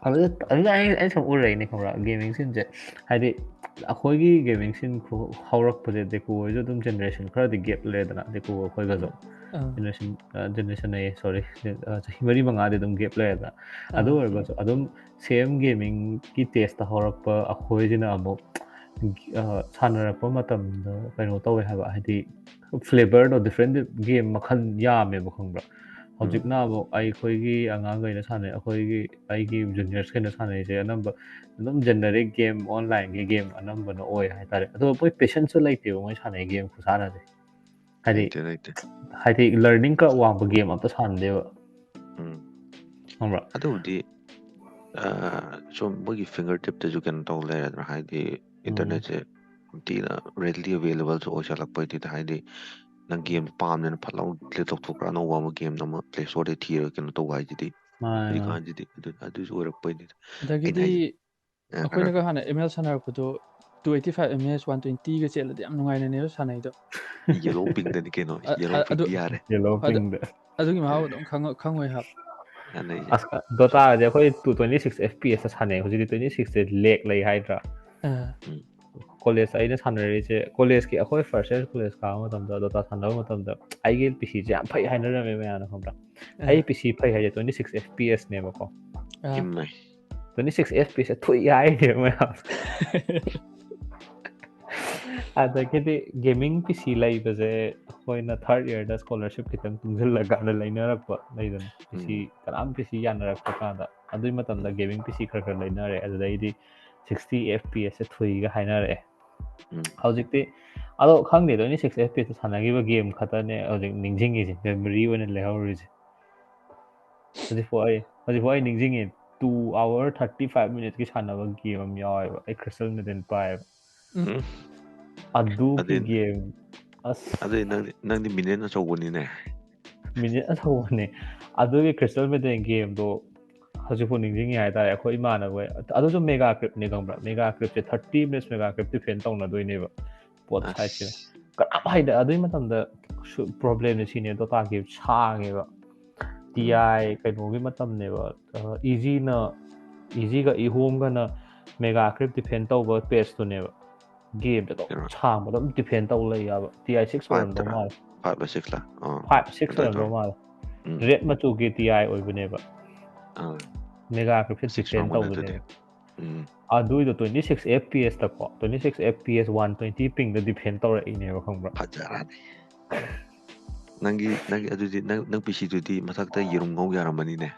ꯑꯗꯨꯗ ꯑꯩ ꯁꯨꯝ ꯎꯔꯛꯏꯅꯦ ꯈꯪꯕ꯭ꯔꯥ ꯒꯦꯃꯤꯡ ꯁꯤꯟꯁꯦ ꯍꯥꯏꯗꯤ ꯑꯩꯈꯣꯏꯒꯤ ꯒꯦꯃꯤꯡ ꯁꯤꯟ ꯍꯧꯔꯛꯄꯁꯦ ꯗꯦꯀꯨ ꯍꯣꯏꯁꯨ ꯑꯗꯨꯝ ꯖꯦꯅꯔꯦꯁꯟ ꯈꯔꯗꯤ ꯒꯦꯞ ꯂꯩꯗꯅ ꯗꯦꯀꯨꯒ ꯑꯩꯈꯣꯏꯒꯁꯨ ꯖꯦꯅꯔꯦꯁꯟ ꯆꯍꯤ 3-5ꯗꯤ ꯑꯗꯨꯝ ꯒꯦꯞ ꯂꯩꯔꯦꯗꯅ ꯑꯗꯨ ꯑꯣꯏꯔꯒꯁꯨ ꯑꯗꯨꯝ ꯁꯦꯝ ꯒꯦꯃꯤꯡꯒꯤ ꯇꯦꯁꯇ ꯍꯧꯔꯛꯄ ꯑꯩꯈꯣꯏꯁꯤꯅ ꯑꯃꯨꯛ ꯁꯥꯟꯅꯔꯛꯄ ꯃꯇꯝꯗ ꯀꯩꯅꯣ ꯇꯧꯋꯦ ꯍꯥꯏꯕ ꯍꯥꯏꯗꯤ ꯐ꯭ꯂꯦꯕꯔꯗꯣ ꯗꯤꯐ꯭ꯔꯦꯟ ꯒꯦꯝ ꯃꯈꯜ ꯌꯥꯝꯃꯦꯕ ꯈꯪꯕ꯭ꯔꯥ ꯍꯧꯖꯤꯛꯅ ꯑꯃꯨꯛ ꯑꯩꯈꯣꯏꯒꯤ ꯑꯉꯥꯡꯈꯩꯅ ꯁꯥꯟꯅꯩ ꯑꯩꯒꯤ ꯖꯨꯅꯤꯌꯔꯁꯈꯩꯅ ꯁꯥꯟꯅꯩꯁꯦ ꯑꯅꯝꯕ ꯑꯗꯨꯝ ꯖꯦꯅeric ꯒꯦꯝ ꯑꯣꯟꯂꯥꯏꯟꯒꯤ ꯒꯦꯝ ꯑꯅꯝꯕꯅ ꯑꯣꯏ ꯍꯥꯏꯇꯥꯔꯦ ꯑꯗꯣ ꯃꯣꯏ ꯄꯦꯁꯟꯁꯨ ꯂꯩꯇꯦꯕ ꯃꯣꯏ ꯁꯥꯟꯅꯩ ꯒꯦꯝ ꯈꯨꯁꯥꯟꯅꯁꯦ ꯍꯥꯏꯗꯤ ꯂꯔꯅꯤꯡ ꯈꯔ ꯋꯥꯡꯕ ꯒꯦꯝ ꯑꯝꯇ ꯁꯥꯟꯅꯗꯦꯕ ꯈꯪꯕ꯭ꯔꯥ ꯑꯗꯨꯕꯨꯗꯤ ꯁꯨꯝ ꯃꯣꯏꯒꯤ ꯐꯤꯡꯒꯔ ꯇꯤꯞꯇꯁꯨ ꯀꯩꯅꯣ ꯇꯧ ꯂꯩꯔꯦꯗꯅ ꯍꯥꯏꯗꯤ ꯏꯟꯇꯔꯅꯦꯠꯁꯦ ꯌꯥꯝꯊꯤꯅ ꯔꯦꯗꯂꯤ ꯑꯦꯕꯦꯂꯦꯕꯜꯁꯨ ꯑꯣꯏꯁꯜꯂꯛꯄꯩꯗꯨꯗ ꯍꯥꯏꯗꯤ ꯅꯪ ꯒꯦꯝ ꯄꯥꯝꯗꯅ ꯐꯠ ꯂꯥꯎ ꯀ꯭ꯂꯤꯛ ꯇꯧꯊꯣꯛꯈ꯭ꯔ ꯑꯅꯧꯕ ꯑꯃ ꯒꯦꯝ ꯑꯃ ꯄ꯭ꯂꯦ ꯁ꯭ꯇꯣꯔꯗꯩ ꯊꯤꯔꯒ ꯀꯩꯅꯣ ꯇꯧꯕ ꯍꯥꯏꯁꯤꯗꯤ ꯍꯧꯖꯤꯛꯀꯥꯟꯁꯤꯗꯤ ꯑꯗꯨꯁꯨ ꯑꯣꯏꯔꯛꯄꯩꯅꯤꯗ ꯑꯗꯒꯤꯗꯤ ꯑꯩꯈꯣꯏꯅꯒ ꯍꯥꯟꯅ ML ꯁꯥꯟꯅꯔꯛꯄꯗꯣ 285 ms 120ꯒ ꯆꯦꯜꯂꯗꯤ ꯌꯥꯝ ꯅꯨꯡꯉꯥꯏꯅꯅꯦꯕ ꯁꯥꯟꯅꯩꯗꯣ ꯌꯦꯂꯣ ꯄꯤꯡꯗꯅꯤ ꯀꯩꯅꯣ ꯌꯦꯂꯣ ꯄꯤꯡꯗꯤ ꯌꯥꯔꯦ ꯌꯦꯂꯣ ꯄꯤꯡꯗ ꯑꯗꯨꯒꯤ ꯃꯍꯥꯎ ꯑꯗꯨꯝ ꯈꯪꯉꯣꯏ ꯍꯥꯏꯕ ꯑꯁ ꯗꯣꯇꯥꯗꯤ ꯑꯩꯈꯣꯏ 26 FPS ꯁꯥꯟꯅꯩ ꯍꯧꯖꯤꯛꯇꯤ 26ꯁꯦ ꯂꯦꯛ ꯂꯩ ꯍꯥꯏꯗ꯭ꯔꯥ ꯀꯣꯂꯦꯖ ꯑꯩꯅ ꯁꯥꯟꯅꯔꯤꯁꯦ ꯀꯣꯂꯦꯖꯀꯤ ꯑꯩꯈꯣꯏ ꯐꯥꯔꯁ ꯏꯌꯔ ꯀꯣꯂꯦꯖ ꯀꯥꯕ ꯃꯇꯝꯗ ꯗꯣꯇꯥ ꯁꯥꯟꯅꯕ ꯃꯇꯝꯗ ꯑꯩꯒꯤ ꯄꯤꯁꯤꯁꯦ ꯌꯥꯝ ꯐꯩ ꯍꯥꯏꯅꯔꯝꯃꯦ ꯃꯌꯥꯝꯅ ꯈꯪꯕ꯭ꯔꯥ ꯑꯩ ꯄꯤꯁꯤ ꯐꯩ ꯍꯥꯏꯁꯦ 26 FPSꯅꯦꯕꯀꯣ 26 FPS ꯊꯨꯏ ꯍꯥꯏꯅꯦꯕ ꯃꯌꯥꯝ ꯑꯗꯒꯤꯗꯤ ꯒꯦꯃꯤꯡ ꯄꯤꯁꯤ ꯂꯩꯕꯁꯦ ꯑꯩꯈꯣꯏꯅ ꯊꯥꯔꯠ ꯏꯌꯔꯗ ꯁ꯭ꯀꯣꯂꯔꯁꯤꯞ ꯈꯤꯇꯪ ꯇꯨꯡꯁꯤꯜꯂꯀꯥꯟꯗ ꯂꯩꯅꯔꯛꯄ ꯂꯩꯗꯅ ꯄꯤꯁꯤ ꯀꯅꯥꯝ ꯄꯤꯁꯤ ꯌꯥꯅꯔꯛꯄ ꯀꯥꯟꯗ ꯑꯗꯨꯒꯤ ꯃꯇꯝꯗ ꯒꯦꯃꯤꯡ ꯄꯤꯁꯤ ꯈꯔ ꯂꯩꯅꯔꯦ ꯑꯗꯨꯗꯩꯗꯤ 60 FPS ꯊꯨꯏꯒ ꯍꯥꯏꯅꯔꯛꯑꯦ ꯍꯧꯖꯤꯛꯇꯤ ꯑꯗꯣ ꯈꯪꯗꯦ 26 FPS ꯁꯥꯟꯅꯈꯤꯕ ꯒꯦꯝ ꯈꯛꯇꯅꯦ ꯍꯧꯖꯤꯛ ꯅꯤꯡꯁꯤꯡꯉꯤꯁꯦ ꯃꯦꯃꯣꯔꯤ ꯑꯣꯏꯅ ꯂꯩꯍꯧꯔꯤꯁꯦ ꯍꯧꯖꯤꯛꯐꯥꯎ ꯑꯩ ꯅꯤꯡꯁꯤꯡꯉꯤ 2 hour 35 minutes ꯁꯥꯟꯅꯕ ꯒꯦꯝ ꯑꯃ ꯌꯥꯎꯋꯦꯕ ꯑꯩ ꯈ꯭ꯔꯤꯁꯇꯜ ꯃꯦꯗꯜ ꯄꯥꯏꯌꯦꯕ ꯑꯗꯨꯒꯤ ꯒꯦꯝ ꯑꯁ ꯑꯗꯨꯗꯤ ꯅꯪꯗꯤ ꯃꯤꯅꯦꯟ ꯑꯆꯧꯕꯅꯤꯅꯦ ꯃꯤꯅꯤꯠ ꯑꯆꯧꯕꯅꯦ ꯑꯗꯨꯒꯤ ꯈ꯭ꯔꯤꯁꯇꯜ ꯃꯦꯗꯜ ꯒꯦꯝꯗꯣ ꯍꯧꯖꯤꯛꯐꯥꯎ ꯅꯤꯡꯁꯤꯡꯉꯤ ꯍꯥꯏꯇꯥꯔꯦ ꯑꯩꯈꯣꯏ ꯏꯃꯥꯟꯅꯕ ꯑꯗꯨꯁꯨ ꯃꯦꯒꯥ ꯀ꯭ꯔꯤꯞꯅꯤ ꯈꯪꯕ꯭ꯔꯥ ꯃꯦꯒꯥ ꯀ꯭ꯔꯤꯞꯁꯦ 30 minutes ꯃꯦꯒꯥ ꯀ꯭ꯔꯤꯞ ꯗꯤꯐꯦꯟ ꯇꯧꯅꯗꯣꯏꯅꯦꯕ ꯄꯣꯠ ꯁꯥꯏꯠꯁꯤꯅ ꯀꯅꯥꯝ ꯍꯥꯏꯗꯦ ꯑꯗꯨꯒꯤ ꯃꯇꯝꯗ ꯄ꯭ꯔꯣꯕ꯭ꯂꯦꯝꯅꯦ ꯁꯤꯅꯦ ꯗꯣꯇꯥ ꯒꯦꯝ ꯁꯥꯡꯉꯦꯕ TI ꯀꯩꯅꯣꯒꯤ ꯃꯇꯝꯅꯦꯕ ꯏꯖꯤꯒ ꯏꯍꯣꯝꯒꯅ ꯃꯦꯒꯥ ꯀ꯭ꯔꯤꯞ ꯗꯤꯐꯦꯟ ꯇꯧꯕ ꯄꯦꯖꯇꯨꯅꯦꯕ ꯒꯦꯝꯁꯦ ꯑꯗꯨꯝ ꯁꯥꯡꯕ ꯑꯗꯨꯝ ꯗꯤꯐꯦꯟ ꯇꯧ ꯂꯩ ꯌꯥꯕ TI 6 ꯑꯣꯏꯔꯝꯗꯧ ꯃꯥꯜꯂꯦ 5-6 ꯑꯣꯏꯔꯝꯗꯧ ꯃꯥꯜꯂꯦ ꯔꯦꯠ ꯃꯆꯨꯒꯤ TI ꯑꯣꯏꯕꯅꯦꯕ ꯃꯦꯒꯥ ꯀ꯭ꯔꯤꯞꯁꯦ ꯗꯤꯐꯦꯟ ꯇꯧꯕꯅꯦꯕ ꯑꯗꯨꯏꯗꯣ 26 FPSꯇꯀꯣ 26 FPS 120 ꯄꯤꯡꯗ ꯗꯤꯐꯦꯟ ꯇꯧꯔꯛꯏꯅꯦꯕ ꯈꯪꯕ꯭ꯔꯥ ꯐꯖꯔꯅꯤ ꯅꯪꯒꯤ ꯑꯗꯨꯗꯤ ꯅꯪ ꯄꯤꯁꯤꯗꯨꯗꯤ ꯃꯊꯛꯇ ꯌꯦꯔꯨꯝ ꯉꯧ ꯌꯥꯔꯝꯃꯅꯤꯅꯦ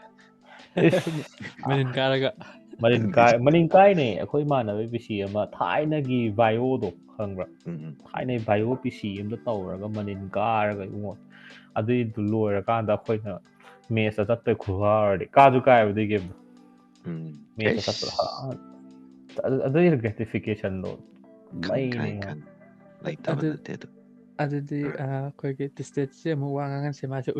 ꯃꯅꯤꯟ ꯀꯥꯔꯒ ꯃꯅꯤꯟ ꯀꯥꯏꯅꯦ ꯑꯩꯈꯣꯏ ꯏꯃꯥꯟꯅꯕ ꯄꯤꯁꯤ ꯑꯃ ꯊꯥꯏꯅꯒꯤ ꯕꯥꯏꯑꯣꯗꯣ ꯈꯪꯕ꯭ꯔꯥ ꯊꯥꯏꯅꯒꯤ ꯕꯥꯏꯑꯣ ꯄꯤꯁꯤ ꯑꯃꯗ ꯇꯧꯔꯒ ꯃꯅꯤꯟ ꯀꯥꯔꯒ ꯏꯉꯣ ꯑꯗꯨꯏꯗꯨ ꯂꯣꯏꯔꯀꯥꯟꯗ ꯑꯩꯈꯣꯏꯅ ꯃꯦꯠꯁꯇ ꯆꯠꯄꯩ ꯈꯨꯍꯥꯔꯗꯤ ꯀꯥꯁꯨ ꯀꯥꯏꯕ ꯑꯗꯨꯏ ꯒꯦꯝꯗꯣ ꯃꯦꯠꯁꯇ ꯆꯠꯄꯗ ꯑꯗꯨꯒꯤ ꯒ꯭ꯔꯦꯇꯤꯐꯤꯀꯦꯁꯟꯗꯣ ꯃꯩꯅꯦ ꯂꯩꯇꯕ ꯅꯠꯇꯦ ꯑꯗꯨ ꯑꯗꯨꯗꯤ ꯑꯩꯈꯣꯏꯒꯤ ꯇꯤꯁꯇꯦꯠꯁꯦ ꯑꯃꯨꯛ ꯋꯥ ꯉꯥꯡꯉꯟꯁꯦ ꯃꯥꯁꯦ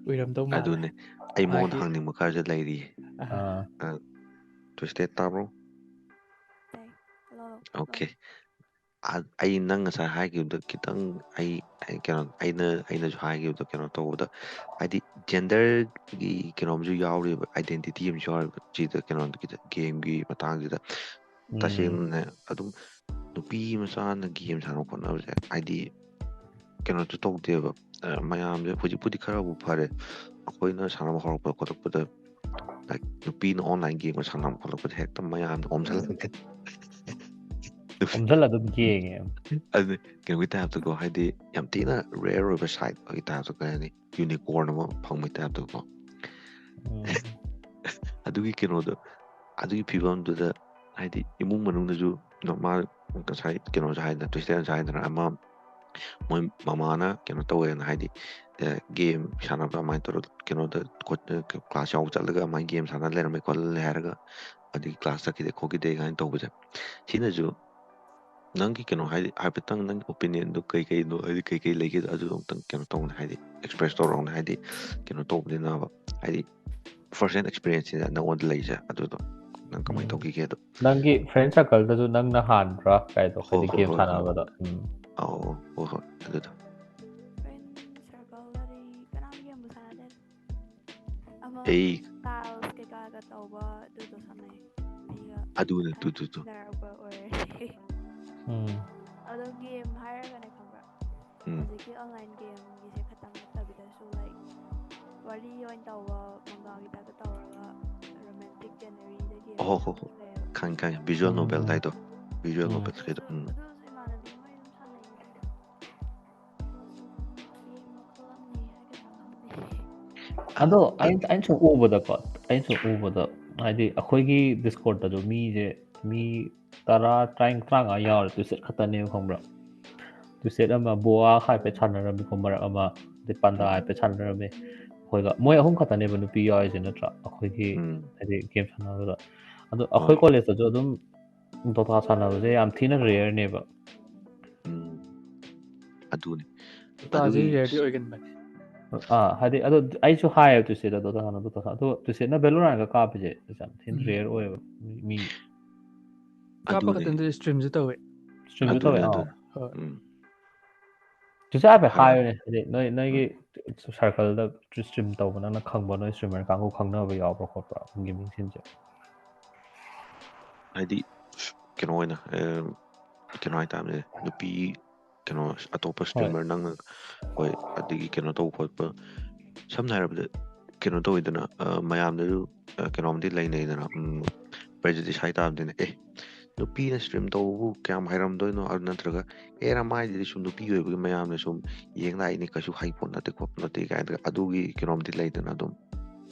ꯎꯏꯔꯝꯗꯧ ꯃꯥꯜꯂꯦ ꯑꯗꯨꯅꯦ ꯑꯩ ꯃꯉꯣꯟꯗ ꯃꯥꯒꯤ ꯍꯪꯅꯤꯡꯕ ꯈꯔꯁꯨ ꯂꯩꯔꯤꯌꯦ ꯇ꯭ꯋꯤꯁꯇꯦꯠ ꯇꯥꯕ꯭ꯔꯣ ꯑꯣꯀꯦ ꯑꯩ ꯅꯪ ꯉꯁꯥꯏ ꯍꯥꯏꯈꯤꯕꯗꯣ ꯈꯤꯇꯪ ꯑꯩꯅꯁꯨ ꯍꯥꯏꯈꯤꯕꯗꯣ ꯀꯩꯅꯣ ꯇꯧꯕꯗ ꯍꯥꯏꯗꯤ ꯖꯦꯟꯗꯔꯒꯤ ꯀꯩꯅꯣꯝꯁꯨ ꯌꯥꯎꯔꯤꯕ ꯑꯥꯏꯗꯦꯟꯇꯤꯇꯤ ꯑꯃꯁꯨ ꯌꯥꯎꯔꯤꯕ ꯁꯤꯗ ꯀꯩꯅꯣꯒꯤꯗ ꯒꯦꯝꯒꯤ ꯃꯇꯥꯡꯁꯤꯗ ꯇꯁꯦꯡꯅ ꯑꯗꯨꯝ ꯅꯨꯄꯤ ꯃꯆꯥꯅ ꯒꯦꯝ ꯁꯥꯟꯅꯕ ꯈꯣꯠꯅꯕꯁꯦ ꯍꯥꯏꯗꯤ ꯀꯩꯅꯣꯁꯨ ꯇꯧꯗꯦꯕ ꯃꯌꯥꯝꯁꯦ ꯍꯧꯖꯤꯛꯄꯨꯗꯤ ꯈꯔꯕꯨ ꯐꯔꯦ ꯑꯩꯈꯣꯏꯅ ꯁꯥꯟꯅꯕ ꯍꯧꯔꯛꯄ ꯈꯣꯠꯂꯛꯄꯗ ꯅꯨꯄꯤꯅ ꯑꯣꯟꯂꯥꯏꯟ ꯒꯦꯝꯒ ꯁꯥꯟꯅꯕ ꯈꯣꯠꯂꯛꯄꯗ ꯍꯦꯛꯇ ꯃꯌꯥꯝꯅ ꯑꯣꯝꯁꯤꯜꯂꯛꯀꯦ ꯑꯣꯝꯁꯤꯜꯂ ꯑꯗꯨꯝ ꯌꯦꯡꯉꯦ ꯑꯗꯨ ꯀꯩꯅꯣꯒꯤ ꯇꯥꯏꯞꯇꯀꯣ ꯍꯥꯏꯗꯤ ꯌꯥꯝ ꯊꯤꯅ ꯔꯦꯌꯔ ꯑꯣꯏꯕ ꯁꯥꯏꯠꯀꯤ ꯇꯥꯏꯞꯇ ꯀꯩ ꯍꯥꯏꯅꯤ ꯌꯨꯅꯤꯀꯣꯔꯟ ꯑꯃ ꯐꯪꯕꯒꯤ ꯇꯥꯏꯞꯇꯀꯣ ꯑꯗꯨꯒꯤ ꯀꯩꯅꯣꯗꯣ ꯑꯗꯨꯒꯤ ꯐꯤꯕꯝꯗꯨꯗ ꯍꯥꯏꯗꯤ ꯏꯃꯨꯡ ꯃꯅꯨꯡꯗꯁꯨ ꯅꯣꯔꯃꯦꯜ ꯉꯁꯥꯏ ꯀꯩꯅꯣꯁꯨ ꯍꯥꯏꯗꯅ ꯇ꯭ꯋꯤꯁꯇꯦꯠꯅꯁꯨ ꯍꯥꯏꯗꯅ ꯑꯃ ꯃꯣꯏ ꯃꯃꯥꯅ ꯀꯩꯅꯣ ꯇꯧꯋꯦꯅ ꯍꯥꯏꯗꯤ ꯒꯦꯝ ꯁꯥꯟꯅꯕ ꯑꯗꯨꯃꯥꯏꯅ ꯇꯧꯔ ꯀꯩꯅꯣꯗ ꯀ꯭ꯂꯥꯁ ꯌꯥꯎꯕ ꯆꯠꯂꯒ ꯑꯗꯨꯃꯥꯏꯅ ꯒꯦꯝ ꯁꯥꯟꯅ ꯂꯩꯔꯝꯃꯦ ꯈꯣꯠꯂꯦ ꯍꯥꯏꯔꯒ ꯑꯗꯒꯤ ꯀ꯭ꯂꯥꯁ ꯆꯠꯈꯤꯗꯦ ꯈꯣꯠꯈꯤꯗꯦ ꯀꯥꯏꯅ ꯇꯧꯕꯁꯦ ꯁꯤꯅꯁꯨ ꯅꯪꯒꯤ ꯀꯩꯅꯣ ꯍꯥꯏꯗꯤ ꯍꯥꯏꯐꯦꯠꯇꯪ ꯅꯪꯒꯤ ꯑꯣꯄꯤꯅꯤꯌꯟꯗꯣ ꯀꯩꯀꯩꯅꯣ ꯍꯥꯏꯗꯤ ꯀꯩꯀꯩ ꯂꯩꯒꯦ ꯑꯗꯨꯗꯣ ꯑꯃꯨꯛꯇꯪ ꯀꯩꯅꯣ ꯇꯧꯅ ꯍꯥꯏꯗꯤ ꯑꯦꯛꯁꯄ꯭ꯔꯦꯁ ꯇꯧꯔꯛꯎꯅꯦ ꯍꯥꯏꯗꯤ ꯀꯩꯅꯣ ꯇꯧꯕꯅꯤꯅꯕ ꯍꯥꯏꯗꯤ ꯐꯥꯔꯁ ꯍꯦꯟ ꯑꯦꯛꯁꯄꯤꯔꯤꯌꯦꯟꯁꯁꯤꯗ ꯅꯪꯉꯣꯟꯗ ꯂꯩꯁꯦ ꯑꯗꯨꯗꯣ ꯅꯪ ꯀꯃꯥꯏꯅ ꯇꯧꯈꯤꯒꯦꯗꯣ ꯅꯪꯒꯤ ꯐ꯭ꯔꯦꯟ ꯁꯔꯀꯜꯗꯁꯨ ꯅꯪꯅ ꯍꯥꯟꯕ꯭ꯔꯥ ꯀꯥꯏꯗꯣ ꯍꯥꯏꯗꯤ ꯒꯦꯝ ꯁꯥꯟꯅꯕꯗ ꯑꯧ ꯍꯣꯏ ꯑꯗꯨꯗꯣ ꯐ꯭ꯔꯦꯟ ꯁꯔꯀꯜꯗꯗꯤ ꯀꯅꯥꯝ ꯒꯦꯝꯕꯨ ꯁꯥꯟꯅꯗꯦ ꯑꯃ ꯑꯩ ꯇꯥꯏꯜꯁ ꯀꯩꯀꯥꯒ ꯇꯧꯕ ꯑꯗꯨꯗꯣ ꯁꯥꯟꯅꯩ ꯑꯩꯒ ꯑꯗꯨꯅꯦ ꯇꯨ ꯅꯔꯛꯄ ꯑꯣꯏꯔꯗꯤ ꯑꯗꯣ ꯒꯦꯝ ꯍꯥꯏꯔꯒꯅꯦ ꯈꯪꯕ꯭ꯔꯥ ꯍꯧꯖꯤꯛꯀꯤ ꯑꯣꯟꯂꯥꯏꯟ ꯒꯦꯝꯒꯤꯁꯦ ꯈꯛꯇꯪ ꯅꯠꯇꯕꯤꯗꯁꯨ ꯂꯥꯏꯛ ꯋꯥꯔꯤ ꯑꯣꯏꯅ ꯇꯧꯕ ꯃꯪꯒꯥꯒꯤ ꯇꯥꯏꯞꯇ ꯇꯧꯔꯒ ꯔꯣꯃꯦꯟꯇꯤꯛ ꯖꯦꯅꯔꯤꯗ ꯒꯦꯝ ꯍꯣ ꯍꯣ ꯃꯌꯥꯝ ꯍꯣ ꯑꯃꯁꯨ ꯂꯩꯌꯦꯕ ꯈꯪꯉꯦ ꯚꯤꯖꯨꯋꯦꯜ ꯅꯣꯕꯦꯜ ꯍꯥꯏꯗꯣ ꯚꯤꯖꯨꯋꯦꯜ ꯅꯣꯕꯦꯜ ꯀꯩꯗꯣ ꯑꯗꯨꯁꯨ ꯏꯃꯥꯟꯅꯕꯤ ꯃꯣꯏ ꯑꯗꯨꯝ ꯁꯥꯟꯅꯩꯌꯦ ꯑꯗꯨꯁꯨ ꯒꯦꯝ ꯃꯈꯜ ꯑꯃꯅꯤ ꯍꯥꯏꯒꯗ꯭ꯔꯥ ꯈꯪꯗꯦ ꯑꯗꯣ ꯑꯩꯅ ꯁꯨꯝ ꯎꯕꯗꯀꯣ ꯍꯥꯏꯗꯤ ꯑꯩꯈꯣꯏꯒꯤ ꯗꯤꯁꯀꯣꯔꯠꯇꯁꯨ ꯃꯤ 10-15 ꯌꯥꯎꯔꯦ ꯇ꯭ꯋꯤꯁꯦꯠ ꯈꯛꯇꯅꯦꯕ ꯈꯪꯕ꯭ꯔꯥ ꯇ꯭ꯋꯤꯁꯦꯠ ꯑꯃ ꯕꯣꯋꯥ ꯍꯥꯏꯐꯦꯠ ꯁꯥꯟꯅꯔꯝꯃꯤꯀꯣ ꯃꯔꯛ ꯑꯃ ꯑꯗꯩ ꯄꯥꯟꯗꯥ ꯍꯥꯏꯐꯦꯠ ꯁꯥꯟꯅꯔꯝꯃꯤ ꯑꯩꯈꯣꯏꯒ ꯃꯣꯏ 3 ꯈꯛꯇꯅꯦꯕ ꯅꯨꯄꯤ ꯌꯥꯎꯔꯤꯁꯦ ꯅꯠꯇ꯭ꯔꯥ ꯑꯩꯈꯣꯏꯒꯤ ꯍꯥꯏꯗꯤ ꯒꯦꯝ ꯁꯥꯟꯅꯕꯗ ꯑꯗꯣ ꯑꯩꯈꯣꯏ ꯀꯣꯂꯦꯖꯇꯁꯨ ꯑꯗꯨꯝ ꯗꯣꯇꯥ ꯁꯥꯟꯅꯕꯁꯦ ꯌꯥꯝ ꯊꯤꯅ ꯔꯦꯌꯔꯅꯦꯕ ꯑꯗꯨꯅꯤ ꯗꯣꯇꯥꯁꯦ ꯔꯦꯌꯔꯗꯤ ꯑꯣꯏꯒꯟꯕꯅꯦ ꯍꯥꯏꯗꯤ ꯑꯗꯣ ꯑꯩꯁꯨ ꯍꯥꯏꯌꯦꯕ ꯇ꯭ꯋꯤꯁꯦꯠ ꯗꯣꯇꯥ ꯁꯥꯟꯅꯕ ꯑꯗꯣ ꯇ꯭ꯋꯤꯁꯦꯠꯅ ꯚꯦꯂꯣꯔꯥꯟꯒ ꯀꯥꯞꯄꯁꯦ ꯌꯥꯝ ꯊꯤꯅ ꯔꯦꯌꯔ ꯑꯣꯏꯌꯦꯕ ꯃꯤ ꯀꯥꯞꯄ ꯈꯛꯇꯪꯗ ꯁ꯭ꯇ꯭ꯔꯤꯝꯁꯨ ꯇꯧꯋꯦ ꯁ꯭ꯇ꯭ꯔꯤꯝꯁꯨ ꯇꯧꯋꯦ ꯍꯣꯏ ꯇ꯭ꯋꯤꯁꯦꯠ ꯍꯥꯏꯐꯦꯠ ꯍꯥꯏꯌꯨꯅꯦ ꯍꯥꯏꯗꯤ ꯅꯣꯏꯒꯤ ꯁꯥꯔꯀꯜꯗ ꯁ꯭ꯇ꯭ꯔꯤꯝ ꯇꯧꯕ ꯅꯪꯅ ꯈꯪꯕ ꯅꯣꯏ ꯁ꯭ꯇ꯭ꯔꯤꯃꯔ ꯀꯥꯡꯕꯨ ꯈꯪꯅꯕ ꯌꯥꯎꯕ꯭ꯔꯥ ꯈꯣꯠꯄ꯭ꯔꯥ ꯒꯤ ꯃꯤꯡꯁꯤꯡꯁꯦ ꯍꯥꯏꯗꯤ ꯀꯩꯅꯣ ꯑꯣꯏꯅ ꯀꯩꯅꯣ ꯍꯥꯏꯇꯥꯔꯦ ꯅꯨꯄꯤ ꯀꯩꯅꯣ ꯑꯇꯣꯞꯄ ꯍꯣꯏ ꯁ꯭ꯇ꯭ꯔꯤꯃꯔ ꯅꯪꯅ ꯍꯣꯏ ꯑꯗꯒꯤ ꯀꯩꯅꯣ ꯇꯧꯕ ꯈꯣꯠꯄ ꯁꯝꯅ ꯍꯥꯏꯔꯕꯗ ꯀꯩꯅꯣ ꯇꯧꯋꯤꯗꯅ ꯃꯌꯥꯝꯗꯁꯨ ꯀꯩꯅꯣꯝꯗꯤ ꯂꯩꯅꯩꯗꯅ ꯄ꯭ꯔꯦꯖꯨꯗꯤꯁ ꯍꯥꯏꯇꯥꯕꯅꯤꯅ ꯅꯨꯄꯤꯅ ꯁ꯭ꯇ꯭ꯔꯤꯝ ꯇꯧꯕꯕꯨ ꯀꯌꯥꯝ ꯍꯩꯔꯝꯗꯣꯏꯅꯣ ꯑꯗꯨ ꯅꯠꯇ꯭ꯔꯒ ꯃꯥꯏꯗꯨꯗꯤ ꯁꯨꯝ ꯅꯨꯄꯤ ꯑꯣꯏꯕꯒꯤ ꯃꯌꯥꯝꯅ ꯁꯨꯝ ꯌꯦꯡ ꯂꯥꯛꯏꯅꯤ ꯀꯩꯁꯨ ꯍꯩꯄꯣꯠ ꯅꯠꯇꯦ ꯈꯣꯠꯄ ꯅꯠꯇꯦ ꯀꯥꯏꯅ ꯑꯗꯨꯒꯤ ꯀꯩꯅꯣꯝꯗꯤ ꯂꯩꯗꯅ ꯑꯗꯨꯝ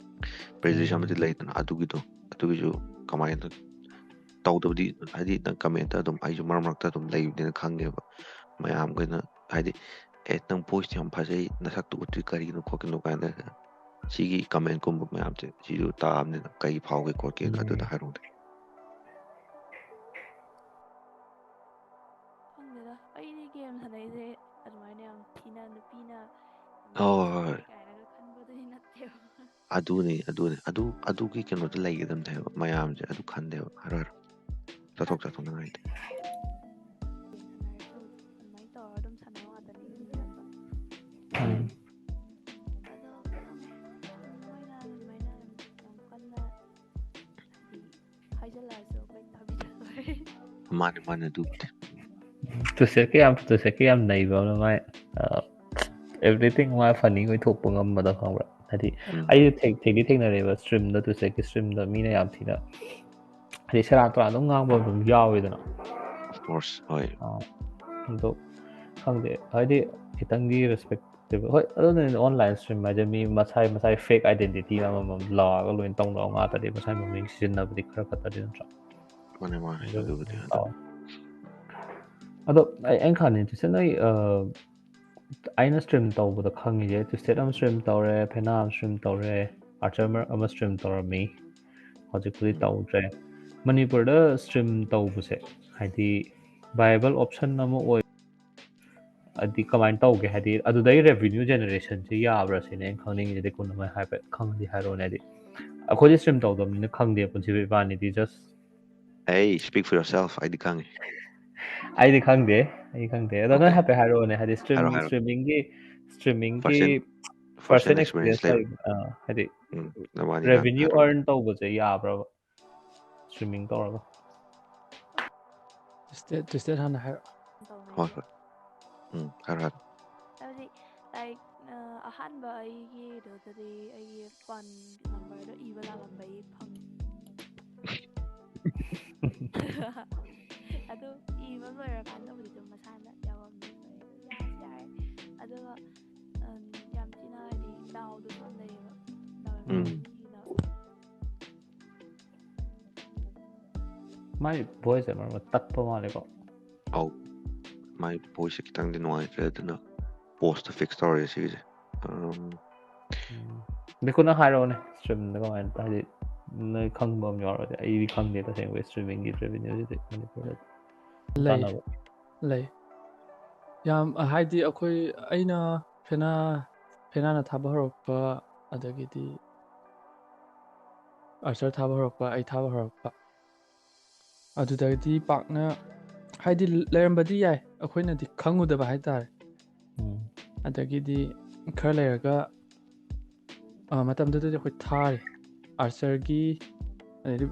ꯄ꯭ꯔꯦꯖꯨꯗꯤꯁ ꯑꯃꯗꯤ ꯂꯩꯗꯅ ꯑꯗꯨꯒꯤꯁꯨ ꯀꯃꯥꯏꯅ ꯇꯧꯗꯕꯗꯤ ꯍꯥꯏꯗꯤ ꯅꯪ ꯀꯃꯦꯟꯇ ꯑꯗꯨꯝ ꯑꯩꯁꯨꯃꯔꯛ ꯃꯔꯛꯇ ꯑꯗꯨꯝ ꯂꯩꯕꯅꯤꯅ ꯈꯪꯉꯦꯕ ꯃꯌꯥꯝꯈꯩꯅ ꯍꯥꯏꯗꯤ ꯅꯪ ꯚꯣꯏꯁ ꯌꯥꯝ ꯐꯖꯩ ꯅꯁꯛꯇꯨ ꯎꯠꯇ꯭ꯔꯤ ꯀꯔꯤꯒꯤꯅꯣ ꯈꯣꯠꯀꯤꯅꯣ ꯀꯥꯏꯅ ꯁꯤꯒꯤ ꯀꯃꯦꯟꯠꯀꯨꯝꯕ ꯃꯌꯥꯝꯁꯦ ꯁꯤꯁꯨ ꯇꯥꯕꯅꯤꯅ ꯀꯩ ꯐꯥꯎꯒꯦ ꯈꯣꯠꯀꯦꯅ ꯑꯗꯨꯗ ꯍꯥꯏꯔꯛꯎꯅꯦ ꯈꯪꯗꯦꯗ ꯑꯩꯗꯤ ꯒꯦꯝ ꯁꯥꯟꯅꯩꯁꯦ ꯑꯗꯨꯃꯥꯏꯅ ꯌꯥꯝ ꯊꯤꯅ ꯅꯨꯄꯤꯅ ꯍꯣꯏ ꯀꯥꯏꯅꯒ ꯈꯟꯕꯗꯨꯗꯤ ꯅꯠꯇꯦꯕ ꯑꯗꯨꯅꯤ ꯑꯗꯨꯒꯤ ꯀꯩꯅꯣꯗ ꯂꯩꯒꯗꯕꯅꯦꯕ ꯃꯌꯥꯝꯁꯦ ꯑꯗꯨ ꯈꯟꯗꯦꯕ ꯍꯥꯏꯔꯣ ꯆꯠꯊꯣꯛꯅꯉꯥꯏꯗꯤ ꯒꯦꯝ ꯁꯥꯟꯅꯔꯁꯨ ꯑꯗꯨꯃꯥꯏꯅ ꯇꯧꯔꯒ ꯑꯗꯨꯝ ꯁꯥꯟꯅꯕ ꯉꯥꯛꯇꯅꯤ ꯃꯤ ꯅꯠꯇ꯭ꯔꯥ ꯑꯗꯣ ꯃꯣꯏꯅ ꯑꯗꯨꯃꯥꯏꯅ ꯌꯥꯝ ꯀꯟꯅ ꯍꯥꯏꯗꯤ ꯍꯥꯏꯖꯤꯜꯂꯛꯑꯁꯨ ꯑꯩꯈꯣꯏ ꯇꯥꯕꯤꯔꯔꯣꯏ ꯃꯥꯅꯦ ꯑꯗꯨꯕꯨꯗꯤ ꯇ꯭ꯋꯤꯁꯦꯠꯀ ꯌꯥꯝ ꯅꯩꯕ ꯑꯃꯅ ꯃꯥꯏ ꯑꯦꯕ꯭ꯔꯤꯊꯤꯡ ꯃꯥ ꯐꯅꯤ ꯑꯣꯏꯊꯣꯛꯄ ꯉꯝꯕꯗ ꯈꯪꯕ꯭ꯔꯥ ꯍꯥꯏꯗꯤ ꯑꯩꯁꯨ ꯊꯦꯡꯗꯤ ꯊꯦꯡꯅꯔꯦꯕ ꯁ꯭ꯇ꯭ꯔꯤꯝꯗ ꯇ꯭ꯋꯤꯁꯦꯠꯀꯤ ꯁ꯭ꯇ꯭ꯔꯤꯝꯗ ꯃꯤꯅ ꯌꯥꯝ ꯊꯤꯅ ꯍꯥꯏꯗꯤ ꯁꯦꯔꯥꯟ ꯇꯨꯔꯥꯟ ꯑꯗꯨꯝ ꯉꯥꯡꯕ ꯑꯗꯨꯝ ꯌꯥꯎꯋꯤꯗꯅ ꯑꯣꯐꯀꯣꯔꯁ ꯍꯣꯏ ꯑꯗꯣ ꯈꯪꯗꯦ ꯍꯥꯏꯗꯤ ꯈꯤꯇꯪꯗꯤ ꯔꯦꯁꯄꯦꯛ ꯍꯣꯏ ꯑꯗꯨꯅ ꯑꯣꯟꯂꯥꯏꯟ ꯁ꯭ꯇ꯭ꯔꯤꯝ ꯍꯥꯏꯁꯦ ꯃꯤ ꯃꯁꯥꯏ ꯐꯦꯛ ꯑꯥꯏꯗꯦꯟꯇꯤꯇꯤ ꯑꯃꯃꯝ ꯂꯥꯛꯑꯒ ꯂꯣꯏꯅ ꯇꯧꯅꯕ ꯉꯥꯛꯇꯗꯤ ꯃꯁꯥꯏ ꯃꯃꯤꯡ ꯁꯤꯖꯤꯟꯅꯕꯗꯤ ꯈꯔ ꯐꯠꯇꯗꯤ ꯅꯠꯇ꯭ꯔꯥ ꯃꯥꯅꯦ ꯑꯗꯨꯕꯨꯗꯤ ꯑꯗꯣ ꯑꯩꯅ ꯈꯪꯅꯤ ꯇ꯭ꯋꯤꯁꯦꯠ ꯅꯣꯏ ꯑꯩꯅ ꯁ꯭ꯇ꯭ꯔꯤꯝ ꯇꯧꯕꯗ ꯈꯪꯉꯤꯁꯦ ꯇ꯭ꯋꯤꯁꯦꯠ ꯑꯃ ꯁ꯭ꯇ꯭ꯔꯤꯝ ꯇꯧꯔꯦ ꯐꯦꯅꯥ ꯑꯃ ꯁ꯭ꯇ꯭ꯔꯤꯝ ꯇꯧꯔꯦ ꯑꯥꯔꯆꯔ ꯑꯃ ꯁ꯭ꯇ꯭ꯔꯤꯝ ꯇꯧꯔꯝꯃꯤ ꯍꯧꯖꯤꯛꯄꯨꯗꯤ ꯇꯧꯗ꯭ꯔꯦ ꯃꯅꯤꯄꯨꯔꯗ ꯁ꯭ꯇ꯭ꯔꯤꯝ ꯇꯧꯕꯁꯦ ꯍꯥꯏꯗꯤ ꯚꯥꯏꯕꯜ ꯑꯣꯞꯁꯟ ꯑꯃ ꯑꯣꯏ ꯍꯥꯏꯗꯤ ꯀꯃꯥꯏꯅ ꯇꯧꯒꯦ ꯍꯥꯏꯗꯤ ꯑꯗꯨꯗꯩ ꯔꯦꯚꯤꯅ꯭ꯌू ꯖꯦꯅꯦꯔꯦꯁꯟꯁꯤ ꯌꯥꯕ꯭ꯔꯥ ꯁꯤꯅꯦ ꯑꯩꯅ ꯈꯪꯅꯤꯡꯉꯤꯁꯦ DekuKun ꯑꯃ ꯍꯥꯏꯐꯦꯠ ꯈꯪꯉꯗꯤ ꯍꯥꯏꯔꯛꯑꯣꯅꯦ ꯍꯥꯏꯗꯤ ꯑꯩꯈꯣꯏꯗꯤ ꯁ꯭ꯇ꯭ꯔꯤꯝ ꯇꯧꯗꯕꯅꯤꯅ ꯈꯪꯗꯦ ꯄꯨꯟꯁꯤꯕ ꯏꯕꯥꯅꯤꯗꯤ ꯖꯁ speak for yourself ꯑꯩꯗꯤ ꯈꯪꯉꯤ ꯑꯩꯗꯤ ꯈꯪꯗꯦ ꯑꯗꯣ ꯅꯣꯏ ꯑꯣꯀꯦ ꯍꯥꯏꯐꯦꯠ ꯍꯥꯏꯔꯛꯑꯣꯅꯦ ꯍꯥꯏꯗꯤ ꯍꯥꯏꯔꯣ ꯁ꯭ꯇ꯭ꯔꯤꯃꯤꯡꯒꯤ ꯐꯥꯔꯁ ꯍꯦꯟ ꯄꯔꯁꯟ ꯑꯦꯛꯁꯄꯤꯔꯤꯌꯦꯟꯁ ꯂꯩ ꯂꯩ ꯍꯥꯏꯗꯤ ꯅꯕꯥꯅꯤꯅ ꯔꯦꯚꯤꯅ꯭ꯌू ꯍꯥꯏꯔꯛꯑꯣꯅꯦ ꯑꯔꯟ ꯇꯧꯕꯁꯦ ꯌꯥꯕ꯭ꯔꯕ ꯁ꯭ꯇ꯭ꯔꯤꯃꯤꯡ ꯇꯧꯔꯒ ꯇ꯭ꯋꯤꯁꯇꯦꯠ ꯍꯥꯟꯅ ꯍꯥꯏꯔꯛꯑꯣ ꯍꯣꯏ ꯇꯧꯅꯩꯁꯦ ꯍꯥꯏꯔꯣ ꯍꯥꯏꯕꯗꯤ ꯂꯥꯏꯛ ꯑꯍꯥꯟꯕ ꯑꯩꯒꯤꯗꯨꯗꯗꯤ ꯑꯩꯒꯤ ꯄꯟ ꯅꯝꯕꯔꯗꯣ ꯏꯕ ꯂꯥꯜꯂꯝꯕꯒꯤ ꯐꯪꯉꯤ ꯑꯗꯨ ꯏꯕ ꯂꯣꯏꯔꯀꯥꯟꯗꯕꯨꯗꯤ ꯑꯗꯨꯝ ꯃꯁꯥꯅ ꯌꯥꯎꯔꯝꯃꯤ ꯌꯥꯁꯨ ꯌꯥꯔꯦ ꯑꯗꯨꯒ ꯌꯥꯝ ꯊꯤꯅ ꯍꯥꯏꯗꯤ ꯗꯥꯎꯗꯁꯨ ꯌꯥꯝ ꯂꯩꯌꯦꯕ ꯗꯥꯎ ꯌꯥꯝ ꯌꯥꯕ ꯃꯤꯒꯤꯅ ꯃꯥꯏ ꯚꯣꯏꯁꯁꯦ ꯃꯔꯛ ꯇꯠꯄ ꯃꯥꯜꯂꯦꯀꯣ ꯑꯧ ꯃꯥꯏ ꯚꯣꯏꯁꯁꯦ ꯈꯤꯇꯪꯗꯤ ꯅꯨꯡꯉꯥꯏꯇ꯭ꯔꯦ ꯑꯗꯨꯅ ꯄꯣꯁꯇ ꯐꯤꯛꯁ ꯇꯧꯔꯦ ꯁꯤꯒꯤꯁꯦ DekuKun ꯍꯥꯏꯔꯛꯑꯣꯅꯦ ꯁ꯭ꯇ꯭ꯔꯤꯝꯗ ꯀꯃꯥꯏꯅ ꯍꯥꯏꯗꯤ ꯅꯣꯏ ꯈꯪꯕ ꯑꯃ ꯌꯥꯎꯔꯗꯤ ꯑꯩꯗꯤ ꯈꯪꯗꯦ ꯇꯁꯦꯡꯕ ꯁ꯭ꯇ꯭ꯔꯤꯃꯤꯡꯒꯤ ꯔꯦꯚꯤꯅ꯭ꯌꯨꯁꯤꯗꯤ ꯃꯅꯤꯄꯨꯔꯗ ꯂꯩ ꯌꯥꯝ ꯍꯥꯏꯗꯤ ꯑꯩꯅ ꯐꯦꯅꯥꯅ ꯊꯥꯕ ꯍꯧꯔꯛꯄ ꯑꯗꯒꯤꯗꯤ ꯑꯥꯔꯆꯔ ꯊꯥꯕ ꯍꯧꯔꯛꯄ ꯑꯩ ꯊꯥꯕ ꯍꯧꯔꯛꯄ ꯑꯗꯨꯗꯒꯤꯗꯤ ꯄꯥꯛꯅ ꯍꯥꯏꯗꯤ ꯂꯩꯔꯝꯕꯗꯤ ꯌꯥꯏ ꯑꯩꯈꯣꯏꯅꯗꯤ ꯈꯪꯉꯨꯗꯕ ꯍꯥꯏꯇꯥꯔꯦ ꯑꯗꯒꯤꯗꯤ ꯈꯔ ꯂꯩꯔꯒ ꯃꯇꯝꯗꯨꯗꯗꯤ ꯑꯩꯈꯣꯏ ꯊꯥꯔꯤ ꯑꯥꯔꯆꯔꯒꯤ ꯑꯗꯩꯗꯤ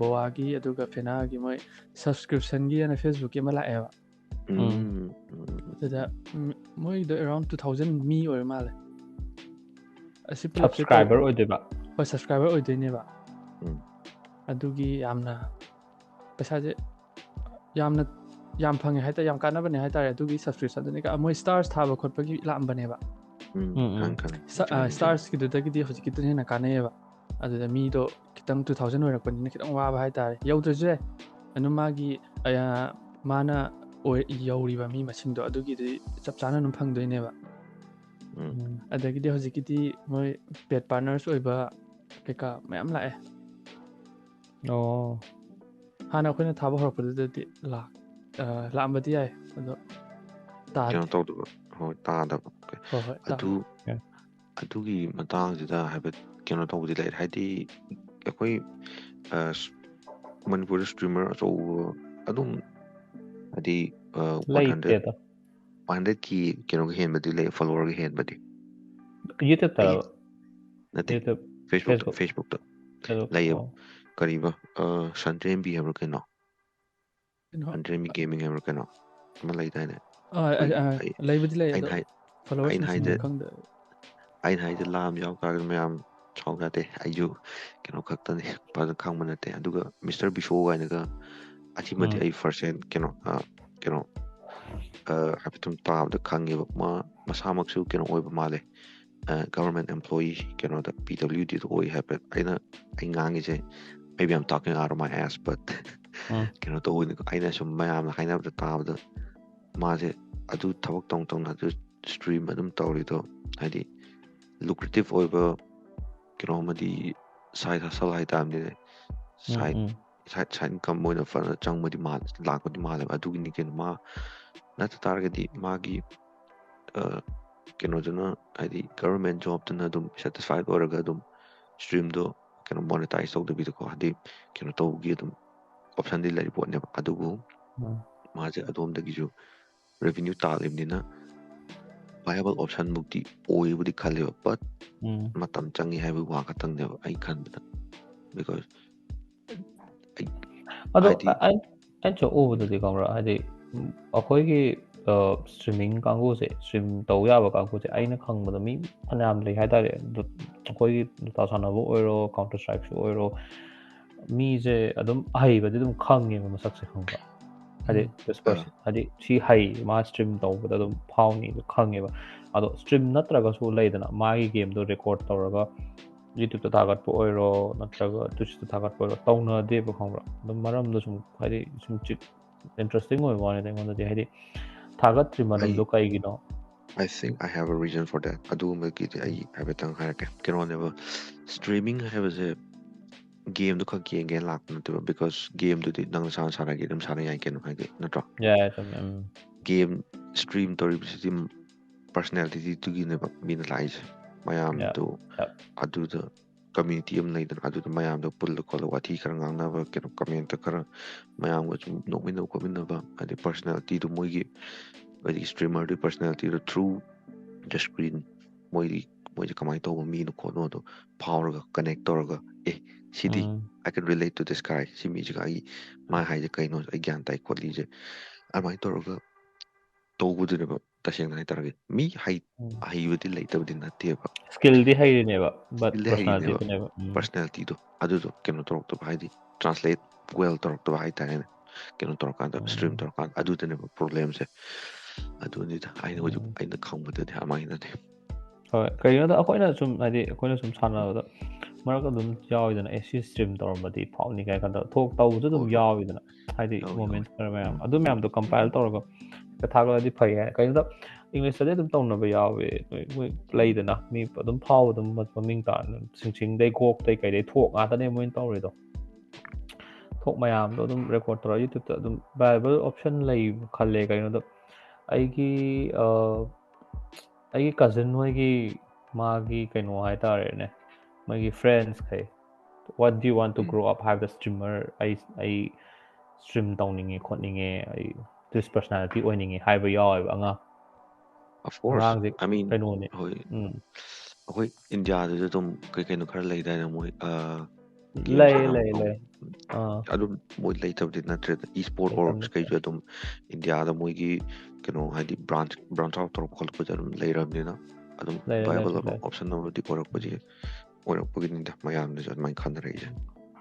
ꯕꯣꯋꯥꯒꯤ ꯑꯗꯨꯒ ꯐꯦꯅꯥꯒꯤ ꯃꯣꯏ ꯁꯞꯁꯀ꯭ꯔꯤꯞꯁꯟꯒꯤ ꯑꯅ ꯐꯦꯁꯕꯨꯛꯀꯤ ꯑꯃ ꯂꯥꯛꯑꯦꯕ ꯑꯗꯨꯗ ꯃꯣꯏꯗꯣ ꯑꯦꯔꯥꯎꯟ 2000 ꯃꯤ ꯑꯣꯏꯔ ꯃꯥꯜꯂꯦ ꯑꯁꯤ ꯄꯨꯂꯞꯁꯦ ꯁꯕꯁꯀ꯭ꯔꯥꯏꯕꯔ ꯑꯣꯏꯗꯣꯏꯕ ꯍꯣꯏ ꯁꯕꯁꯀ꯭ꯔꯥꯏꯕꯔ ꯑꯣꯏꯗꯣꯏꯅꯦꯕ ꯑꯗꯨꯒꯤ ꯌꯥꯝꯅ ꯄꯩꯁꯥꯁꯦ ꯌꯥꯝ ꯐꯪꯉꯦ ꯍꯥꯏꯇꯥꯔꯦ ꯌꯥꯝ ꯀꯥꯟꯅꯕꯅꯦ ꯍꯥꯏꯇꯥꯔꯦ ꯑꯗꯨꯒꯤ ꯁꯕꯁꯀ꯭ꯔꯤꯞꯁꯟ ꯑꯗꯨꯅꯤ ꯃꯣꯏ ꯁ꯭ꯇꯥꯔꯁ ꯊꯥꯕ ꯈꯣꯠꯄꯒꯤ ꯂꯥꯛꯑꯝꯕꯅꯦꯕ ꯁ꯭ꯇꯥꯔꯁꯀꯤꯗꯨꯗꯒꯤꯗꯤ ꯍꯧꯖꯤꯛꯀꯤꯗꯨꯅ ꯍꯦꯟꯅ ꯀꯥꯟꯅꯩꯌꯦꯕ ꯑꯗꯨꯗ ꯃꯤꯗꯣ ꯈꯤꯇꯪ 2000 ꯑꯣꯏꯔꯛꯄꯅꯤꯅ ꯈꯤꯇꯪ ꯋꯥꯕ ꯍꯥꯏꯇꯥꯔꯦ ꯌꯧꯗ꯭ꯔꯁꯨ ꯌꯥꯏ ꯑꯗꯨꯝ ꯃꯥꯒꯤ ꯃꯥꯅ ꯌꯧꯔꯤꯕ ꯃꯤ ꯃꯁꯤꯡꯗꯣ ꯑꯗꯨꯒꯤꯗꯤ ꯆꯞ ꯆꯥꯅ ꯑꯗꯨꯝ ꯐꯪꯗꯣꯏꯅꯦꯕ ꯑꯗꯒꯤꯗꯤ ꯍꯧꯖꯤꯛꯀꯤꯗꯤ ꯃꯣꯏ ꯄꯦꯠ ꯄꯥꯔꯠꯅꯔꯁ ꯑꯣꯏꯕ ꯀꯩꯀꯥ ꯃꯌꯥꯝ ꯂꯥꯛꯑꯦ ꯍꯥꯟꯅ ꯑꯩꯈꯣꯏꯅ ꯊꯥꯕ ꯍꯧꯔꯛꯄꯗꯨꯗꯗꯤ ꯂꯥꯛꯑꯝꯕꯗꯤ ꯌꯥꯏ ꯑꯗꯣ ꯀꯩꯅꯣ ꯇꯧꯗꯕ ꯍꯣꯏ ꯇꯥꯗꯕ ꯍꯣꯏ ꯑꯗꯨꯒꯤ ꯃꯇꯥꯡꯁꯤꯗ ꯍꯥꯏꯐꯦꯠ ꯀꯩꯅꯣ ꯇꯧꯕꯗꯤ ꯂꯩꯔꯦ ꯍꯥꯏꯗꯤ ꯑꯩꯈꯣꯏ ꯃꯅꯤꯄꯨꯔꯗ ꯏꯁꯇ꯭ꯔꯤꯃꯔ ꯑꯆꯧꯕ ꯑꯗꯨꯝ ꯍꯥꯏꯗꯤ 100K ꯀꯩꯅꯣꯒ ꯍꯦꯟꯕꯗꯤ ꯂꯩ ꯐꯣꯂꯣꯋꯔꯒ ꯍꯦꯟꯕꯗꯤ ꯌꯨꯇ꯭ꯌꯨꯕ ꯅꯠꯇꯦ ꯐꯦꯁꯕꯨꯛꯇ ꯂꯩꯌꯦꯕ ꯀꯔꯤꯕ ꯁꯟꯗ꯭ꯔꯦꯝꯕꯤ ꯍꯥꯏꯕ꯭ꯔꯥ ꯀꯩꯅꯣ ꯁꯟꯗ꯭ꯔꯦꯝꯕꯤ ꯒꯦꯃꯤꯡ ꯍꯥꯏꯕ꯭ꯔꯥ ꯀꯩꯅꯣ ꯑꯃ ꯂꯩꯗꯥꯏꯅꯦ ꯂꯩꯕꯨꯗꯤ ꯂꯩ ꯑꯗꯣ ꯐꯣꯂꯣꯋꯔꯁ ꯃꯁꯤꯡꯗꯤ ꯈꯪꯗꯦ ꯑꯩꯅ ꯍꯥꯏꯁꯦ ꯂꯥꯝ ꯌꯥꯎ ꯇꯥꯔꯒꯗꯤ ꯃꯌꯥꯝ ꯁꯥꯎ ꯌꯥꯗꯦ ꯑꯩꯁꯨ ꯀꯩꯅꯣ ꯈꯛꯇꯅꯤ ꯐꯖꯅ ꯈꯪꯕ ꯅꯠꯇꯦ ꯑꯗꯨꯒ ꯃꯤꯁꯇꯔ ꯕꯤꯁꯣ ꯀꯥꯏꯅꯒ ꯑꯁꯤꯃꯗꯤ ꯑꯩ ꯐꯥꯔꯁ ꯀꯩꯅꯣ ꯍꯥꯏꯐꯦꯠꯇꯪ ꯇꯥꯕꯗ ꯈꯪꯉꯦꯕ ꯃꯁꯥꯃꯛꯁꯨ ꯀꯩꯅꯣ ꯑꯣꯏꯕ ꯃꯥꯜꯂꯦ ꯒꯚꯔꯟꯃꯦꯟ ꯑꯦꯝꯄ꯭ꯂꯣꯌꯤ ꯀꯩꯅꯣꯗ PWDꯗ ꯑꯣꯏ ꯍꯥꯏꯐꯦꯠ ꯑꯩ ꯉꯥꯡꯉꯤꯁꯦ maybe I'm talking out of my ass butꯀꯩꯅꯣ ꯇꯧꯕꯅꯤ ꯑꯩꯅ ꯁꯨꯝ ꯃꯌꯥꯝꯅ ꯍꯥꯏꯅꯕꯗ ꯇꯥꯕꯗ ꯃꯥꯁꯦ ꯑꯗꯨ ꯊꯕꯛ ꯇꯧꯅ ꯑꯗꯨ ꯁꯇ꯭ꯔꯤꯝ ꯑꯗꯨꯝ ꯇꯧꯔꯤꯗꯣ ꯍꯥꯏꯗꯤ ꯂꯨꯀ꯭ꯔꯦꯇꯤꯞ ꯑꯣꯏꯕ ꯀꯩꯅꯣ ꯑꯃꯗꯤ ꯁꯥꯏꯠ ꯍꯁꯜ ꯍꯥꯏꯇꯥꯔꯅꯦ ꯁꯥꯏꯠ ꯏꯟꯀꯝ ꯑꯣꯏꯅ ꯐꯖꯅ ꯆꯪꯕꯗꯤ ꯂꯥꯛꯄꯗꯤ ꯃꯥꯜꯂꯦꯕ ꯑꯗꯨꯒꯤꯅꯤ ꯀꯩꯅꯣ ꯃꯥ ꯅꯠꯇ ꯇꯥꯔꯒꯗꯤ ꯃꯥꯒꯤ ꯀꯩꯅꯣꯗꯨꯅ ꯍꯥꯏꯗꯤ ꯒꯚꯔꯟꯃꯦꯟ ꯖꯣꯕꯇꯨꯅ ꯑꯗꯨꯝ ꯁꯦꯇꯤꯁꯐꯥꯏꯠ ꯑꯣꯏꯔꯒ ꯑꯗꯨꯝ ꯁꯇ꯭ꯔꯤꯝꯗꯣ ꯀꯩꯅꯣ ꯃꯣꯅꯤꯇꯥꯏꯁ ꯇꯧꯗꯕꯤꯗꯀꯣ ꯍꯥꯏꯗꯤ ꯀꯩꯅꯣ ꯇꯧꯕꯒꯤ ꯑꯗꯨꯝ ꯑꯣꯞꯁꯟꯗꯤ ꯂꯩ ꯄꯣꯠꯅꯦꯕ ꯑꯗꯨꯕꯨ ꯃꯥꯁꯦ ꯑꯗꯣꯝꯗꯒꯤꯁꯨ ꯔꯦꯚꯤꯅ꯭ꯌꯨ ꯇꯥꯜꯂꯤꯕꯅꯤꯅ ꯚꯥꯏꯌꯦꯕꯜ ꯑꯣꯞꯁꯟ ꯃꯨꯛꯇꯤ ꯑꯣꯏꯕꯨꯗꯤ ꯈꯜꯂꯦꯕ ꯕꯠ ꯃꯇꯝ ꯆꯪꯉꯤ ꯍꯥꯏꯕꯒꯤ ꯋꯥ ꯈꯛꯇꯪꯅꯦꯕ ꯑꯩ ꯈꯟꯕꯗ ꯕꯤꯀꯣꯁ ꯑꯗꯣ ꯑꯩꯅ ꯁꯨꯝ ꯎꯕꯗꯗꯤ ꯈꯪꯕ꯭ꯔꯥ ꯍꯥꯏꯗꯤ ꯑꯩꯈꯣꯏꯒꯤ ꯁꯇ꯭ꯔꯤꯃꯤꯡ ꯀꯥꯡꯕꯨꯁꯦ ꯁꯇ꯭ꯔꯤꯝ ꯇꯧ ꯌꯥꯕ ꯀꯥꯡꯕꯨꯁꯦ ꯑꯩꯅ ꯈꯪꯕꯗ ꯃꯤ ꯐꯅꯌꯥꯝ ꯂꯩ ꯍꯥꯏꯇꯥꯔꯦ ꯑꯩꯈꯣꯏꯒꯤ ꯗꯣꯇꯥ ꯁꯥꯟꯅꯕ ꯑꯣꯏꯔꯣ ꯀꯥꯎꯟꯇꯔ ꯁꯇ꯭ꯔꯥꯏꯛꯁꯨ ꯑꯣꯏꯔꯣ ꯃꯤꯁꯦ ꯑꯗꯨꯝ ꯑꯍꯩꯕꯗꯤ ꯑꯗꯨꯝ ꯈꯪꯉꯦꯕ ꯃꯁꯛꯁꯦ ꯈꯪꯕ꯭ꯔꯥ ꯍꯥꯏꯗꯤ ꯍꯥꯏꯗꯤ ꯁꯤ ꯍꯩ ꯃꯥ ꯁꯇ꯭ꯔꯤꯝ ꯇꯧꯕꯗ ꯑꯗꯨꯝ ꯐꯥꯎꯅꯤꯗꯣ ꯈꯪꯉꯦꯕ ꯑꯗꯣ ꯁꯇ꯭ꯔꯤꯝ ꯅꯠꯇ꯭ꯔꯒꯁꯨ ꯂꯩꯗꯅ ꯃꯥꯒꯤ ꯒꯦꯝꯗꯣ ꯔꯦꯀꯣꯔꯠ ꯇꯧꯔꯒ ꯌꯨꯇ꯭ꯌꯨꯕꯇ ꯊꯥꯒꯠꯄ ꯑꯣꯏꯔꯣ ꯅꯠꯇ꯭ꯔꯒ ꯇ꯭ꯋꯤꯆꯇ ꯊꯥꯒꯠꯄ ꯑꯣꯏꯔꯣ ꯇꯧꯅꯗꯦꯕ ꯈꯪꯕ꯭ꯔꯥ ꯑꯗꯨꯝ ꯃꯔꯝꯗꯣ ꯁꯨꯝ ꯍꯥꯏꯗꯤ ꯁꯨꯝ ꯏꯟꯇꯔꯦꯁꯇꯤꯡ ꯑꯣꯏꯕ ꯋꯥꯅꯤꯗ ꯑꯩꯉꯣꯟꯗꯗꯤ ꯍꯥꯏꯗꯤ ꯊꯥꯒꯠꯇ꯭ꯔꯤ ꯃꯔꯝꯗꯣ ꯀꯩꯒꯤꯅꯣ I think I have a reason for that ꯑꯗꯨꯒꯨꯝꯕꯒꯤꯗꯤ ꯑꯩ ꯍꯥꯏꯐꯦꯠꯇꯪ ꯍꯥꯏꯔꯛꯀꯦ ꯀꯩꯅꯣꯅꯦꯕ ꯁꯇ꯭ꯔꯤꯃꯤꯡ ꯍꯥꯏꯕꯁꯦ ꯒꯦꯝꯗꯨ ꯈꯛ ꯌꯦꯡꯒꯦꯅ ꯂꯥꯛꯄ ꯅꯠꯇꯦꯕ ꯕꯤꯀꯣꯁ ꯒꯦꯝꯗꯨꯗꯤ ꯅꯪ ꯅꯁꯥꯅ ꯁꯥꯟꯅꯒꯦ ꯑꯗꯨꯝ ꯁꯥꯟꯅ ꯌꯥꯏ ꯀꯩꯅꯣ ꯍꯥꯏꯗꯤ ꯅꯠꯇ꯭ꯔꯣ ꯌꯥꯏ ꯆꯨꯝꯃꯦ ꯒꯦꯝ ꯁꯇ꯭ꯔꯤꯝ ꯇꯧꯔꯤꯕꯁꯤꯗꯤ ꯄꯔꯁꯅꯦꯂꯤꯇꯤꯗꯨꯒꯤꯅꯦꯕ ꯃꯤꯅ ꯂꯥꯛꯏꯁꯦ ꯃꯌꯥꯝꯗꯣ ꯑꯗꯨꯗ ꯀꯝꯃ꯭ꯌꯨꯅꯤꯇꯤ ꯑꯃ ꯂꯩꯗꯅ ꯑꯗꯨꯗ ꯃꯌꯥꯝꯗꯣ ꯄꯨꯜꯂ ꯈꯣꯠꯂ ꯋꯥꯊꯤ ꯈꯔ ꯉꯥꯡꯅꯕ ꯀꯩꯅꯣ ꯀꯃꯦꯟꯇ ꯈꯔ ꯃꯌꯥꯝꯒ ꯁꯨꯝ ꯅꯣꯛꯃꯤꯟꯅꯕ ꯈꯣꯠꯃꯤꯟꯅꯕ ꯍꯥꯏꯗꯤ ꯄꯔꯁꯅꯦꯂꯤꯇꯤꯗꯨ ꯃꯣꯏꯒꯤ ꯍꯥꯏꯗꯤ ꯏꯁꯇ꯭ꯔꯤꯃꯔꯗꯨꯒꯤ ꯄꯔꯁꯅꯦꯂꯤꯇꯤꯗꯨ ꯊ꯭ꯔꯨ ꯗ ꯁꯀ꯭ꯔꯤꯟ ꯃꯣꯏꯁꯦ ꯀꯃꯥꯏꯅ ꯇꯧꯕ ꯃꯤꯅꯣ ꯈꯣꯠꯅꯣꯗꯣ ꯐꯥꯎꯔꯒ ꯀꯅꯦꯛ ꯇꯧꯔꯒ ꯁꯤꯗꯤ I can relate to this guy ꯁꯤ ꯃꯤꯁꯤꯒ ꯑꯩ ꯃꯥ ꯍꯥꯏꯁꯦ ꯀꯩꯅꯣ ꯑꯩ ꯒ꯭ꯌꯥꯟ ꯇꯥꯏ ꯈꯣꯠꯂꯤꯁꯦ ꯑꯗꯨꯃꯥꯏꯅ ꯇꯧꯔꯒ ꯇꯧꯕꯗꯨꯅꯦꯕ ꯇꯁꯦꯡꯅ ꯍꯥꯏꯇꯥꯔꯒꯗꯤ ꯃꯤ ꯑꯍꯩꯕꯗꯤ ꯂꯩꯇꯕꯗꯤ ꯅꯠꯇꯦꯕ ꯁ꯭ꯀꯤꯜꯗꯤ ꯍꯩꯔꯤꯅꯦꯕ ꯕꯠ ꯁ꯭ꯀꯤꯜꯗꯤ ꯍꯩꯔꯤꯅꯦꯕ ꯄꯔꯁꯅꯦꯂꯤꯇꯤꯗꯨꯅꯦꯕ ꯄꯔꯁꯅꯦꯂꯤꯇꯤꯗꯣ ꯑꯗꯨꯗꯣ ꯀꯩꯅꯣ ꯇꯧꯔꯛꯇꯕ ꯍꯥꯏꯗꯤ ꯇ꯭ꯔꯥꯟꯁꯂꯦꯠ ꯋꯦꯜ ꯇꯧꯔꯛꯇꯕ ꯍꯥꯏꯇꯥꯔꯦꯅꯦ ꯀꯩꯅꯣ ꯇꯧꯔꯀꯥꯟꯗ ꯁꯇ꯭ꯔꯤꯝ ꯇꯧꯔꯀꯥꯟꯗ ꯑꯗꯨꯗꯅꯦꯕ ꯄ꯭ꯔꯣꯕ꯭ꯂꯦꯝꯁꯦ ꯑꯗꯨꯅꯤꯗ ꯑꯩꯅ ꯈꯪꯕꯗꯗꯤ ꯑꯗꯨꯃꯥꯏꯅꯗꯤ ꯍꯣꯏ ꯀꯩꯒꯤꯅꯣꯗ ꯑꯩꯈꯣꯏꯅ ꯁꯨꯝ ꯍꯥꯏꯗꯤ ꯑꯩꯈꯣꯏꯅ ꯁꯨꯝ ꯁꯥꯟꯅꯕꯗ ꯃꯔꯛ ꯑꯗꯨꯝ ꯌꯥꯎꯋꯤꯗꯅ ꯁꯤ ꯁꯇ꯭ꯔꯤꯝ ꯇꯧꯔꯝꯕꯗꯤ ꯐꯥꯎꯅꯤ ꯀꯥꯏ ꯈꯟꯗ ꯇꯧꯕꯁꯨ ꯑꯗꯨꯝ ꯌꯥꯎꯋꯤꯗꯅ ꯍꯥꯏꯗꯤ ꯃꯣꯃꯦꯟꯠꯁ ꯈꯔ ꯃꯌꯥꯝ ꯑꯗꯨ ꯃꯌꯥꯝꯗꯣ ꯀꯝꯄꯥꯏꯜ ꯇꯧꯔꯒ ꯊꯥꯒꯠꯂꯗꯤ ꯐꯩ ꯍꯥꯏ ꯀꯩꯅꯣꯗ ꯏꯪꯂꯤꯁꯇꯗꯤ ꯑꯗꯨꯝ ꯇꯧꯅꯕ ꯌꯥꯎꯋꯦ ꯃꯣꯏ ꯂꯩꯗꯅ ꯃꯤ ꯑꯗꯨꯝ ꯐꯥꯎꯕ ꯑꯗꯨꯝ ꯃꯃꯤꯡ ꯇꯥꯅ ꯁꯤꯡꯗꯩ ꯀꯣꯛꯇꯩ ꯀꯩꯗꯩ ꯊꯣꯛ ꯉꯥꯛꯇꯅꯦ ꯃꯣꯏꯅ ꯇꯧꯔꯤꯗꯣ ꯊꯣꯛ ꯃꯌꯥꯝꯗꯣ ꯑꯗꯨꯝ ꯔꯦꯀꯣꯔꯠ ꯇꯧꯔꯒ ꯌꯨꯇ꯭ꯌꯨꯕꯇ ꯑꯗꯨꯝ ꯚꯥꯏꯕꯜ ꯑꯣꯞꯁꯟ ꯂꯩꯕ ꯈꯜꯂꯦ ꯀꯩꯅꯣꯗ ꯑꯩꯒꯤ ꯀꯖꯤꯟ ꯍꯣꯏꯒꯤ ꯃꯥꯒꯤ ꯀꯩꯅꯣ ꯍꯥꯏꯇꯥꯔꯦꯅꯦ ꯃꯣꯏꯒꯤ ꯐ꯭ꯔꯦꯟꯁꯈꯩ what do you want to grow up ꯍꯥꯏꯕꯗ ꯁꯇ꯭ꯔꯤꯃꯔ ꯑꯩ ꯁꯇ꯭ꯔꯤꯝ ꯇꯧꯅꯤꯡꯉꯦ ꯈꯣꯠꯅꯤꯡꯉꯦ ꯑꯩ ꯇ꯭ꯋꯤꯁ ꯄꯔꯁꯅꯦꯂꯤꯇꯤ ꯑꯣꯏꯅꯤꯡꯉꯦ ꯍꯥꯏꯕ ꯌꯥꯎꯋꯦꯕ ꯑꯉꯥꯡꯁꯦ ꯀꯩꯅꯣꯅꯦ ꯑꯩꯈꯣꯏ ꯏꯟꯗꯤꯌꯥꯗꯁꯨ ꯑꯗꯨꯝ ꯀꯩꯅꯣ ꯈꯔ ꯂꯩꯗꯥꯏꯅꯦ ꯃꯣꯏ ꯒꯦꯝ ꯂꯩ ꯑꯗꯨꯝ ꯃꯣꯏ ꯂꯩꯇꯕꯗꯤ ꯅꯠꯇ꯭ꯔꯦꯗ ꯏꯁꯄꯣꯔꯠ ꯑꯣꯔ ꯀꯩꯁꯨ ꯑꯗꯨꯝ ꯏꯟꯗꯤꯌꯥꯗ ꯃꯣꯏꯒꯤ ꯀꯩꯅꯣ ꯍꯥꯏꯗꯤ ꯕ꯭ꯔꯥꯟꯆ ꯑꯥꯎꯠ ꯇꯧꯔꯛꯄ ꯈꯣꯠꯂꯛꯄꯁꯦ ꯑꯗꯨꯝ ꯂꯩꯔꯕꯅꯤꯅ ꯑꯗꯨꯝ ꯚꯥꯏꯕꯜ ꯑꯣꯞꯁꯟ ꯑꯃꯗꯤ ꯑꯣꯏꯔꯛꯄꯒꯤꯅꯤꯗ ꯃꯌꯥꯝꯅꯁꯨ ꯑꯗꯨꯃꯥꯏꯅ ꯈꯟꯅꯔꯛꯏꯁꯦ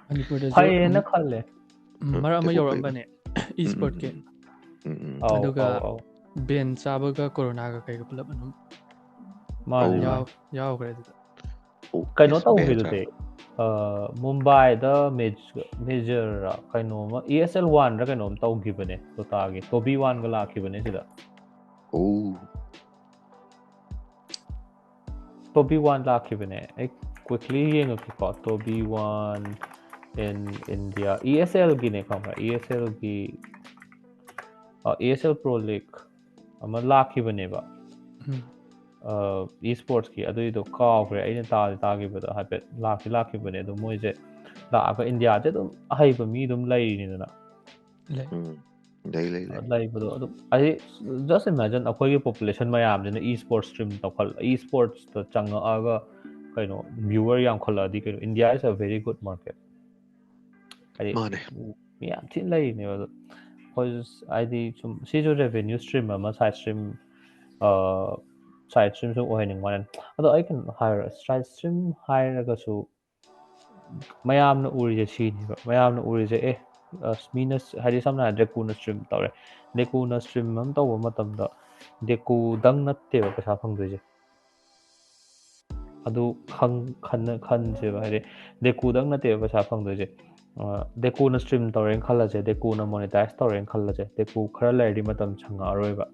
ꯃꯅꯤꯄꯨꯔꯗꯁꯨ ꯐꯩꯌꯦꯅ ꯈꯜꯂꯦ ꯃꯔꯛ ꯑꯃ ꯌꯧꯔꯛꯑꯝꯕꯅꯦ ꯏꯁꯄꯣꯔꯠꯀꯤ ꯑꯗꯨꯒ ꯕꯦꯟ ꯆꯥꯕꯒ ꯀꯣꯔꯣꯅꯥꯒ ꯀꯩꯒ ꯄꯨꯂꯞ ꯑꯗꯨꯝ ꯃꯥꯅꯦ ꯌꯥꯎꯈ꯭ꯔꯦ ꯑꯗꯨꯗ ꯀꯩꯅꯣ ꯇꯧꯈꯤꯗꯨꯗꯤ ꯃꯨꯝꯕꯥꯏꯗ ꯃꯦꯖꯔ ꯀꯩꯅꯣꯃ ESL1ꯔ ꯀꯩꯅꯣꯝ ꯇꯧꯈꯤꯕꯅꯦ ꯗꯣꯇꯥꯒꯤ ꯇꯣꯕꯤ 1ꯒ ꯂꯥꯛꯈꯤꯕꯅꯦ ꯁꯤꯗ ꯇꯣꯕꯤ 1 ꯂꯥꯛꯈꯤꯕꯅꯦ ꯑꯩ ꯀ꯭ꯋꯤꯛꯂꯤ ꯌꯦꯡꯉꯛꯀꯦꯀꯣ ꯇꯣꯕꯤ 1 in India ESLꯒꯤꯅꯦ ꯈꯪꯕ꯭ꯔꯥ ESLꯒꯤ ESL Pro League ꯑꯃ ꯂꯥꯛꯈꯤꯕꯅꯦꯕ eSportsꯀꯤ ꯑꯗꯨꯏꯗꯣ ꯀꯥꯎꯈ꯭ꯔꯦ ꯑꯩꯅ ꯇꯥꯈꯤꯕꯗꯣ ꯍꯥꯏꯐꯦꯠ ꯂꯥꯛꯈꯤꯕꯅꯦ ꯑꯗꯣ ꯃꯣꯏꯁꯦ ꯂꯥꯛꯑꯒ ꯏꯟꯗꯤꯌꯥꯁꯦ ꯑꯗꯨꯝ ꯑꯍꯩꯕ ꯃꯤ ꯑꯗꯨꯝ ꯂꯩꯔꯤꯅꯤꯗꯅ ꯂꯩꯕꯗꯣ ꯑꯗꯨꯝ ꯍꯥꯏꯗꯤ ꯖꯁ ꯏꯃꯦꯖꯤꯟ ꯑꯩꯈꯣꯏꯒꯤ ꯄꯣꯄꯨꯂꯦꯁꯟ ꯃꯌꯥꯝꯁꯤꯅ eSports ꯁ꯭ꯇ꯭ꯔꯤꯝ eSportsꯇ ꯆꯪꯉꯛꯑꯒ ꯀꯩꯅꯣ ꯚ꯭ꯌꯨꯋꯔ ꯌꯥꯝꯈꯠꯂꯛꯑꯗꯤ ꯀꯩꯅꯣ ꯏꯟꯗꯤꯌꯥ ꯏꯁ ꯑ ꯚꯦꯔꯤ ꯒꯨꯗ ꯃꯥꯔꯀꯦꯠ ꯍꯥꯏꯗꯤ ꯃꯤ ꯌꯥꯝ ꯊꯤꯅ ꯂꯩꯔꯤꯅꯦꯕ ꯑꯗꯣ ꯑꯩꯈꯣꯏ ꯍꯥꯏꯗꯤ ꯁꯨꯝ ꯁꯤꯁꯨ ꯔꯦꯚꯦꯅ꯭ꯌू ꯁ꯭ꯇ꯭ꯔꯤꯝ ꯑꯃ ꯁꯥꯏꯠ ꯁ꯭ꯇ꯭ꯔꯤꯝꯁꯨ ꯑꯣꯏꯍꯟꯅꯤꯡꯕ ꯋꯥꯅꯤ ꯑꯗꯣ ꯑꯩ ꯀꯩꯅꯣ ꯍꯥꯏꯔ ꯁꯥꯏꯠ ꯁ꯭ꯇ꯭ꯔꯤꯝ ꯍꯥꯏꯔꯒꯁꯨ ꯃꯌꯥꯝꯅ ꯎꯔꯤꯁꯦ ꯁꯤꯅꯦꯕ ꯃꯌꯥꯝꯅ ꯎꯔꯤꯁꯦ ꯃꯤꯅ ꯍꯥꯏꯗꯤ ꯁꯝꯅ ꯍꯥꯏꯔꯕꯗ DekuKunꯅ ꯁ꯭ꯇ꯭ꯔꯤꯝ ꯇꯧꯔꯦ DekuKunꯅ ꯁ꯭ꯇ꯭ꯔꯤꯝ ꯑꯃ ꯇꯧꯕ ꯃꯇꯝꯗ DekuKunꯗꯪꯅꯠꯇꯦꯕ ꯄꯩꯁా ꯐꯪꯗꯣꯏꯁꯦ ꯑꯗꯨ ꯈꯟꯁꯦꯕ ꯍꯥꯏꯗꯤ DekuKunꯗꯪ ꯅꯠꯇꯦꯕ ꯄꯩꯁా ꯐꯪꯗꯣꯏꯁꯦ DekuKunꯅ ꯁ꯭ꯇ꯭ꯔꯤꯝ ꯇꯧꯔꯦꯅ ꯈꯜꯂꯁꯦ DekuKunꯅ ꯃꯣꯅꯤꯇꯥꯏꯁ ꯇꯧꯔꯦꯅ ꯈꯜꯂꯁꯦ DekuKun ꯈꯔ ꯂꯩꯔꯗꯤ ꯃꯇꯝ ꯁꯪꯉꯛꯑꯔꯣꯏꯕ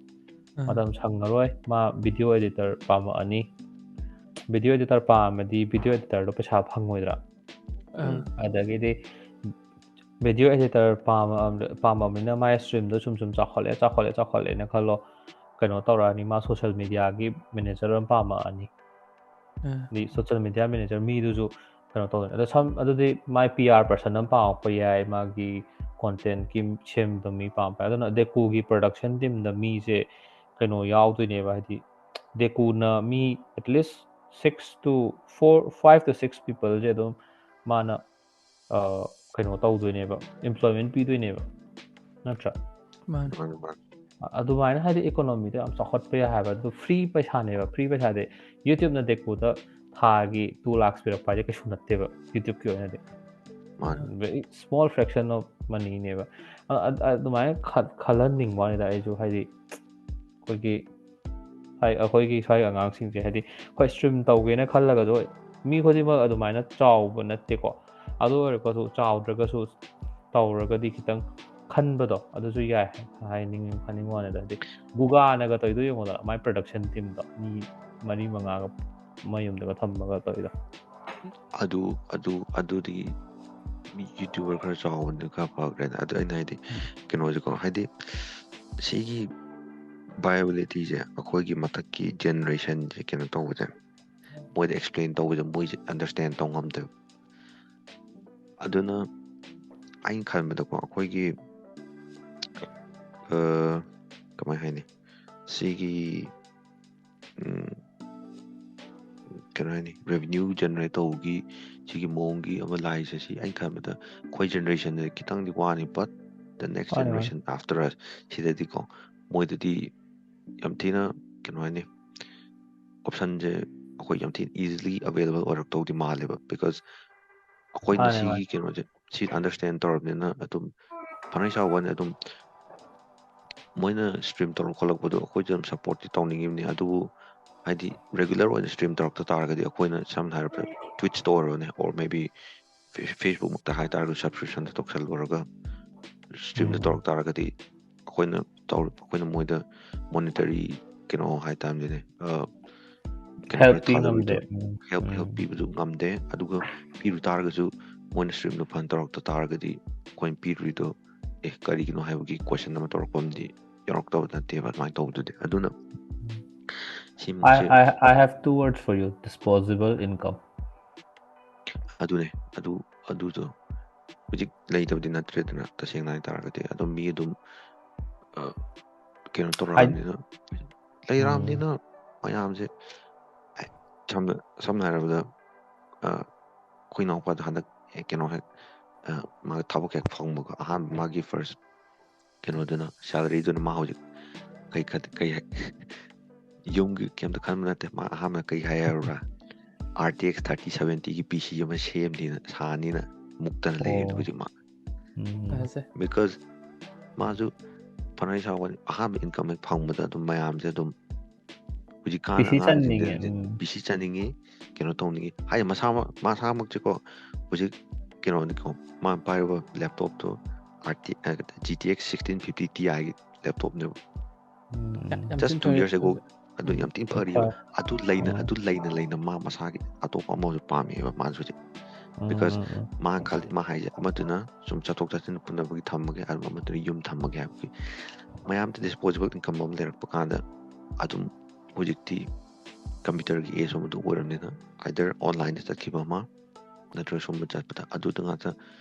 ꯃꯇꯝ ꯁꯪꯉꯔꯣꯏ ꯃꯥ ꯚꯤꯗꯤꯑꯣ एडिटर ꯄꯥꯝꯃꯛꯑꯅꯤ ꯚꯤꯗꯤꯑꯣ एडिटर ꯄꯥꯝꯃꯗꯤ ꯚꯤꯗꯤꯑꯣ एडिटरꯗꯣ ꯄꯩꯁा ꯐꯪꯉꯣꯏꯗ꯭ꯔꯥ ꯑꯗꯒꯤꯗꯤ ꯚꯤꯗꯤꯑꯣ एडिटर ꯄꯥꯝꯃꯕꯅꯤꯅ ꯃꯥꯏ ꯁ꯭ꯇ꯭ꯔꯤꯝꯗꯣ ꯁꯨꯝ ꯆꯥꯎꯈꯠꯂꯦꯅ ꯈꯜꯂꯣ ꯀꯩꯅꯣ ꯇꯧꯔꯛꯑꯅꯤ ꯃꯥ ꯁꯣꯁꯤꯌꯦꯜ ꯃീഡിꯌꯥꯒꯤ ꯃꯦꯅꯦꯖꯔ ꯑꯃ ꯄꯥꯝꯃꯛꯑꯅꯤ ꯁꯣꯁꯤꯌꯦꯜ ꯃീഡിꯌꯥ ꯃꯦꯅꯦꯖꯔ ꯃꯤꯗꯨꯁꯨ ꯀꯩꯅꯣ ꯇꯧꯗꯣꯏꯅꯤ ꯑꯗꯨꯗꯤ ꯃꯥꯏ PR ꯄꯔꯁꯟ ꯑꯃ ꯄꯥꯝꯃꯛꯄ ꯌꯥꯏ ꯃꯥꯒꯤ ꯀꯣꯟꯇꯦꯟꯠꯀꯤ ꯁꯦꯝꯕ ꯃꯤ ꯄꯥꯝꯃꯛꯄ ꯌꯥꯏ ꯑꯗꯨꯅ DekuKunꯒꯤ ꯄ꯭ꯔꯗꯛꯁꯟ ꯇꯤꯝꯗ ꯃꯤꯁꯦ ꯀꯩꯅꯣ ꯌꯥꯎꯗꯣꯏꯅꯦꯕ ꯍꯥꯏꯗꯤ DekuKunꯅ ꯃꯤ ꯑꯦꯠꯂꯤꯁ 5 to 6 ꯄꯤꯄꯜꯁꯦ ꯑꯗꯨꯝ ꯃꯥꯅ ꯀꯩꯅꯣ ꯇꯧꯗꯣꯏꯅꯦꯕ ꯏꯝꯄ꯭ꯂꯣꯏꯃꯦꯟ ꯄꯤꯗꯣꯏꯅꯦꯕ ꯅꯠꯇ꯭ꯔꯥ ꯑꯗꯨꯃꯥꯏꯅ ꯍꯥꯏꯗꯤ ꯏꯀꯣꯅꯣꯃꯤꯗ ꯌꯥꯝ ꯆꯥꯎꯈꯠꯄ ꯌꯥꯏ ꯍꯥꯏꯕ ꯑꯗꯨ ꯐ꯭ꯔꯤ ꯄꯩꯁꯥꯅꯦꯕ ꯐ꯭री ꯄꯩꯁꯥꯗꯤ ꯌꯨꯇ꯭ꯌꯨꯕꯅ DekuKunꯗ ꯊꯥꯒꯤ 2 lakhs ꯄꯤꯔꯛꯄ ꯍꯥꯏꯁꯦ ꯀꯩꯁꯨ ꯅꯠꯇꯦꯕ ꯌꯨꯇ꯭ꯌꯨꯕꯀꯤ ꯑꯣꯏꯅꯗꯤ ꯚꯦꯔꯤ ꯁ꯭ꯃꯣꯜ ꯐ꯭ꯔꯦꯛꯁꯟ ꯑꯣꯐ ꯃꯅꯤꯅꯦꯕ ꯑꯗꯨꯃꯥꯏꯅ ꯈꯜꯍꯟꯅꯤꯡꯕ ꯋꯥꯅꯤꯗ ꯑꯩꯁꯨ ꯍꯥꯏꯗꯤ ꯑꯩꯈꯣꯏꯒꯤ ꯁ꯭ꯋꯥꯏ ꯑꯉꯥꯡꯁꯤꯡꯁꯦ ꯍꯥꯏꯗꯤ ꯑꯩꯈꯣꯏ ꯁ꯭ꯇ꯭ꯔꯤꯝ ꯇꯧꯒꯦꯅ ꯈꯜꯂꯒꯁꯨ ꯃꯤ ꯈꯨꯗꯤꯡꯃꯛ ꯑꯗꯨꯃꯥꯏꯅ ꯆꯥꯎꯕ ꯅꯠꯇꯦꯀꯣ ꯑꯗꯨ ꯑꯣꯏꯔꯒꯁꯨ ꯆꯥꯎꯗ꯭ꯔꯒꯁꯨ ꯇꯧꯔꯒꯗꯤ ꯈꯤꯇꯪ ꯈꯟꯕꯗꯣ ꯑꯗꯨꯁꯨ ꯌꯥꯏ ꯍꯥꯏꯅꯤꯡꯕ ꯋꯥꯅꯤꯗ ꯍꯥꯏꯗꯤ ꯒꯨꯒꯥꯅꯒ ꯇꯧꯔꯤꯗꯣ ꯌꯦꯡꯉꯣꯗ ꯃꯥꯏ ꯄ꯭ꯔꯗꯛꯁꯟ ꯇꯤꯝꯗꯣ ꯃꯤ 4-5ꯒ ꯃꯌꯨꯝꯗꯒ ꯊꯝꯃꯒ ꯇꯧꯔꯤꯗꯣ ꯑꯗꯨꯗꯤ ꯌꯨꯇ꯭ꯌꯨꯕꯔ ꯈꯔ ꯆꯥꯎꯕꯅ ꯈꯔ ꯐꯈ꯭ꯔꯦꯅ ꯑꯗꯨ ꯑꯩꯅ ꯍꯥꯏꯗꯤ ꯀꯩꯅꯣꯁꯦꯀꯣ ꯍꯥꯏꯗꯤ ꯁꯤꯒꯤ ꯚꯥꯏꯑꯦꯕꯤꯂꯤꯇꯤꯁꯦ ꯑꯩꯈꯣꯏꯒꯤ ꯃꯊꯛꯀꯤ ꯖꯦꯅꯦꯔꯦꯁꯟꯁꯦ ꯀꯩꯅꯣ ꯇꯧꯕꯁꯦ ꯃꯣꯏꯗ ꯑꯦꯛꯁꯄ꯭ꯂꯦꯟ ꯇꯧꯕꯁꯦ ꯃꯣꯏꯁꯦ ꯑꯟꯗꯔꯁꯇꯦꯟ ꯇꯧ ꯉꯝꯗꯦꯕ ꯑꯗꯨꯅ ꯑꯩꯅ ꯈꯟꯕꯗꯀꯣ ꯑꯩꯈꯣꯏꯒꯤ ꯀꯃꯥꯏ ꯍꯥꯏꯅꯤ ꯁꯤꯒꯤ ꯀꯩꯅꯣ ꯍꯥꯏꯅꯤ ꯔꯦꯚꯤꯅ꯭ꯌू ꯖꯦꯅꯔꯦꯠ ꯇꯧꯕꯒꯤ ꯁꯤꯒꯤ ꯃꯑꯣꯡꯒꯤ ꯑꯃ ꯂꯥꯛꯏꯁꯦ ꯁꯤ ꯑꯩꯅ ꯈꯟꯕꯗ ꯑꯩꯈꯣꯏ ꯖꯦꯅꯔꯦꯁꯟꯗ ꯈꯤꯇꯪꯗꯤ ꯋꯥꯅꯤ but the next generation after ꯑꯁ ꯁꯤꯗꯗꯤꯀꯣ ꯃꯣꯏꯗꯗꯤ ꯌꯥꯝ ꯊꯤꯅ ꯀꯩꯅꯣ ꯍꯥꯏꯅꯤ ꯑꯣꯞꯁꯟꯁꯦ ꯑꯩꯈꯣই ꯌꯥꯝ ꯊꯤꯅ ꯏꯖꯤꯂꯤ ꯑꯕꯦꯂꯦꯕꯜ ꯑꯣꯏꯔꯛꯇꯧꯗꯤ ꯃꯥꯜꯂꯦꯕ ꯕꯤꯀꯣꯁ ꯑꯩꯈꯣꯏꯅ ꯁꯤꯒꯤ ꯀꯩꯅꯣꯁꯦ ꯁꯤ ꯑꯟꯗꯔꯁꯇꯦꯟ ꯇꯧꯔꯕꯅꯤꯅ ꯑꯗꯨꯝ ꯐꯅ ꯆꯥꯎꯕꯅ ꯑꯗꯨꯝ ꯃꯣꯏꯅ ꯁ꯭ꯇ꯭ꯔꯤꯝ ꯇꯧꯔꯛ ꯈꯣꯠꯂꯛꯄꯗꯣ ꯑꯩꯈꯣꯏꯁꯨ ꯑꯗꯨꯝ ꯁꯞꯄꯣꯔꯠꯇꯤ ꯇꯧꯅꯤꯡꯉꯤꯕꯅꯤ ꯑꯗꯨꯕꯨ ꯍꯥꯏꯗꯤ ꯔꯦꯒꯨꯂꯔ ꯑꯣꯏꯅ ꯁ꯭ꯇ꯭ꯔꯤꯝ ꯇꯧꯔꯛꯇ ꯇꯥꯔꯒꯗꯤ ꯑꯩꯈꯣꯏꯅ ꯁꯝꯅ ꯍꯥꯏꯔꯕꯗ ꯇ꯭ꯋꯤꯠꯁꯇ ꯑꯣꯏꯔꯣꯅꯦ ꯑꯣꯔ ꯃꯦꯕꯤ ꯐꯦꯁꯕꯨꯛꯃꯛꯇ ꯍꯥꯏꯇꯥꯔꯒꯁꯨ ꯁꯕꯁꯀ꯭ꯔꯤꯞꯁꯟꯗ ꯇꯧꯁꯜꯂꯨꯔꯒ ꯁ꯭ꯇ꯭ꯔꯤꯝꯗ ꯇꯧꯔꯛ ꯇꯥꯔꯒꯗꯤ ꯑꯩꯈꯣꯏꯅ ꯃꯣꯏꯗ ꯃꯣꯅꯤꯇꯔꯤ ꯀꯩꯅꯣ ꯍꯥꯏꯇꯥꯔꯦꯅꯦ ꯀꯩꯅꯣ ꯈꯔ ꯊꯥꯗꯕꯤꯗꯣ ꯍꯦꯜꯞ ꯄꯤꯕꯗꯨ ꯉꯝꯗꯦ ꯑꯗꯨꯒ ꯄꯤꯔꯨ ꯇꯥꯔꯒꯁꯨ ꯃꯣꯏꯅ ꯁ꯭ꯇ꯭ꯔꯤꯝꯗꯣ ꯐꯟ ꯇꯧꯔꯛꯇ ꯇꯥꯔꯒꯗꯤ ꯑꯩꯈꯣꯏꯅ ꯄꯤꯔꯨꯔꯤꯗꯣ ꯀꯔꯤꯒꯤꯅꯣ ꯍꯥꯏꯕꯒꯤ ꯀꯣꯏꯁꯟ ꯑꯃ ꯇꯧꯔꯛꯄ ꯑꯃꯗꯤ ꯌꯥꯎꯔꯛꯇꯕ ꯅꯠꯇꯦꯕ ꯑꯗꯨꯃꯥꯏꯅ ꯇꯧꯕꯗꯨꯗꯤ ꯑꯗꯨꯅ I have 2 words for you disposable income ꯑꯗꯨꯅꯦ ꯑꯗꯨꯗꯣ ꯍꯧꯖꯤꯛ ꯂꯩꯇꯕꯗꯤ ꯅꯠꯇ꯭ꯔꯦꯗꯅ ꯇꯁꯦꯡꯅ ꯍꯥꯏꯇꯥꯔꯒꯗꯤ ꯑꯗꯨꯝ ꯃꯤ ꯑꯗꯨꯝ ꯀꯩꯅꯣ ꯇꯧꯔꯛꯑꯕꯅꯤꯅ ꯂꯩꯔꯛꯑꯕꯅꯤꯅ ꯃꯌꯥꯝꯁꯦ ꯁꯝꯅ ꯍꯥꯏꯔꯕꯗ ꯑꯩꯈꯣꯏ ꯏꯅꯥꯎꯄꯥꯗ ꯍꯟꯗꯛ ꯀꯩꯅꯣ ꯍꯦꯛ ꯃꯥꯒꯤ ꯊꯕꯛ ꯍꯦꯛ ꯐꯪꯕꯒ ꯑꯍꯥꯟꯕ ꯃꯥꯒꯤ ꯐꯥꯔꯁ ꯀꯩꯅꯣꯗꯨꯅ ꯁꯦꯂꯔꯤꯗꯨꯅ ꯃꯥ ꯍꯧꯖꯤꯛ ꯀꯩ ꯌꯨꯝꯒꯤ ꯀꯩꯝꯇ ꯈꯟꯕ ꯅꯠꯇꯦ ꯃꯥ ꯑꯍꯥꯟꯕ ꯀꯩ ꯍꯥꯏ ꯍꯥꯏꯔꯨꯔꯥ RTX 3070ꯒꯤ PC ꯑꯃ ꯁꯥꯅꯤꯅ ꯃꯨꯛꯇꯅ ꯂꯩꯔꯤꯅꯤ ꯍꯧꯖꯤꯛ ꯃꯥ ꯕꯤꯀꯣꯁ ꯃꯥꯁꯨ ꯐꯅ ꯆꯥꯎꯕ ꯑꯍꯥꯟꯕ ꯏꯟꯀꯝ ꯍꯦꯛ ꯐꯪꯕꯗ ꯑꯗꯨꯝ ꯃꯌꯥꯝꯁꯦ ꯑꯗꯨꯝ ꯍꯧꯖꯤꯛꯀꯥꯟ ꯑꯉꯥꯡꯁꯤꯡꯗꯗꯤ PC ꯆꯠꯅꯤꯡꯉꯤ ꯀꯩꯅꯣ ꯇꯧꯅꯤꯡꯉꯤ ꯍꯥꯏꯗꯤ ꯃꯁꯥꯃꯛꯁꯦꯀꯣ ꯍꯧꯖꯤꯛ ꯀꯩꯅꯣꯅꯤꯀꯣ ꯃꯥꯅ ꯄꯥꯏꯔꯤꯕ ꯂꯦꯞꯇꯣꯞꯇꯣ GTX 1650 Tiꯒꯤ ꯂꯦꯞꯇꯣꯞꯅꯦꯕ just 2 years ago ꯑꯗꯨ ꯌꯥꯝ ꯊꯤꯅ ꯐꯔꯤꯕ ꯑꯗꯨ ꯂꯩꯅ ꯃꯥ ꯃꯁꯥꯒꯤ ꯑꯇꯣꯞꯄ ꯑꯃꯁꯨ ꯄꯥꯝꯃꯦꯕ ꯃꯥꯅꯁꯨ ꯍꯧꯖꯤꯛ because ꯃꯥꯅ ꯈꯜꯂꯤ ꯃꯥ ꯍꯥꯏꯁꯦ ꯑꯃꯗꯨꯅ ꯁꯨꯝ ꯆꯠꯊꯣꯛ ꯆꯠꯁꯤꯟ ꯄꯨꯟꯅꯕꯒꯤ ꯊꯝꯃꯒꯦ ꯑꯗꯨꯒ ꯑꯃꯗꯨꯅ ꯌꯨꯝ ꯊꯝꯃꯒꯦ ꯍꯥꯏꯕꯒꯤ ꯃꯌꯥꯝꯗ ꯗꯤꯁꯄꯣꯖꯤꯕꯜ ꯏꯟꯀꯝ ꯑꯃ ꯂꯩꯔꯛꯄ ꯀꯥꯟꯗ ꯑꯗꯨꯝ ꯍꯧꯖꯤꯛꯇꯤ ꯀꯝꯄ꯭ꯌꯨꯇꯔꯒꯤ ꯑꯦꯖ ꯑꯃꯗꯨ ꯑꯣꯏꯔꯕꯅꯤꯅ ꯑꯥꯏꯗꯔ ꯑꯣꯟꯂꯥꯏꯟꯗ ꯆꯠꯈꯤꯕ ꯑꯃ ꯅꯠꯇ꯭ꯔꯒ ꯁꯨꯝꯕ ꯆꯠꯄꯗ ꯑꯗꯨꯗ ꯉꯥꯛꯇ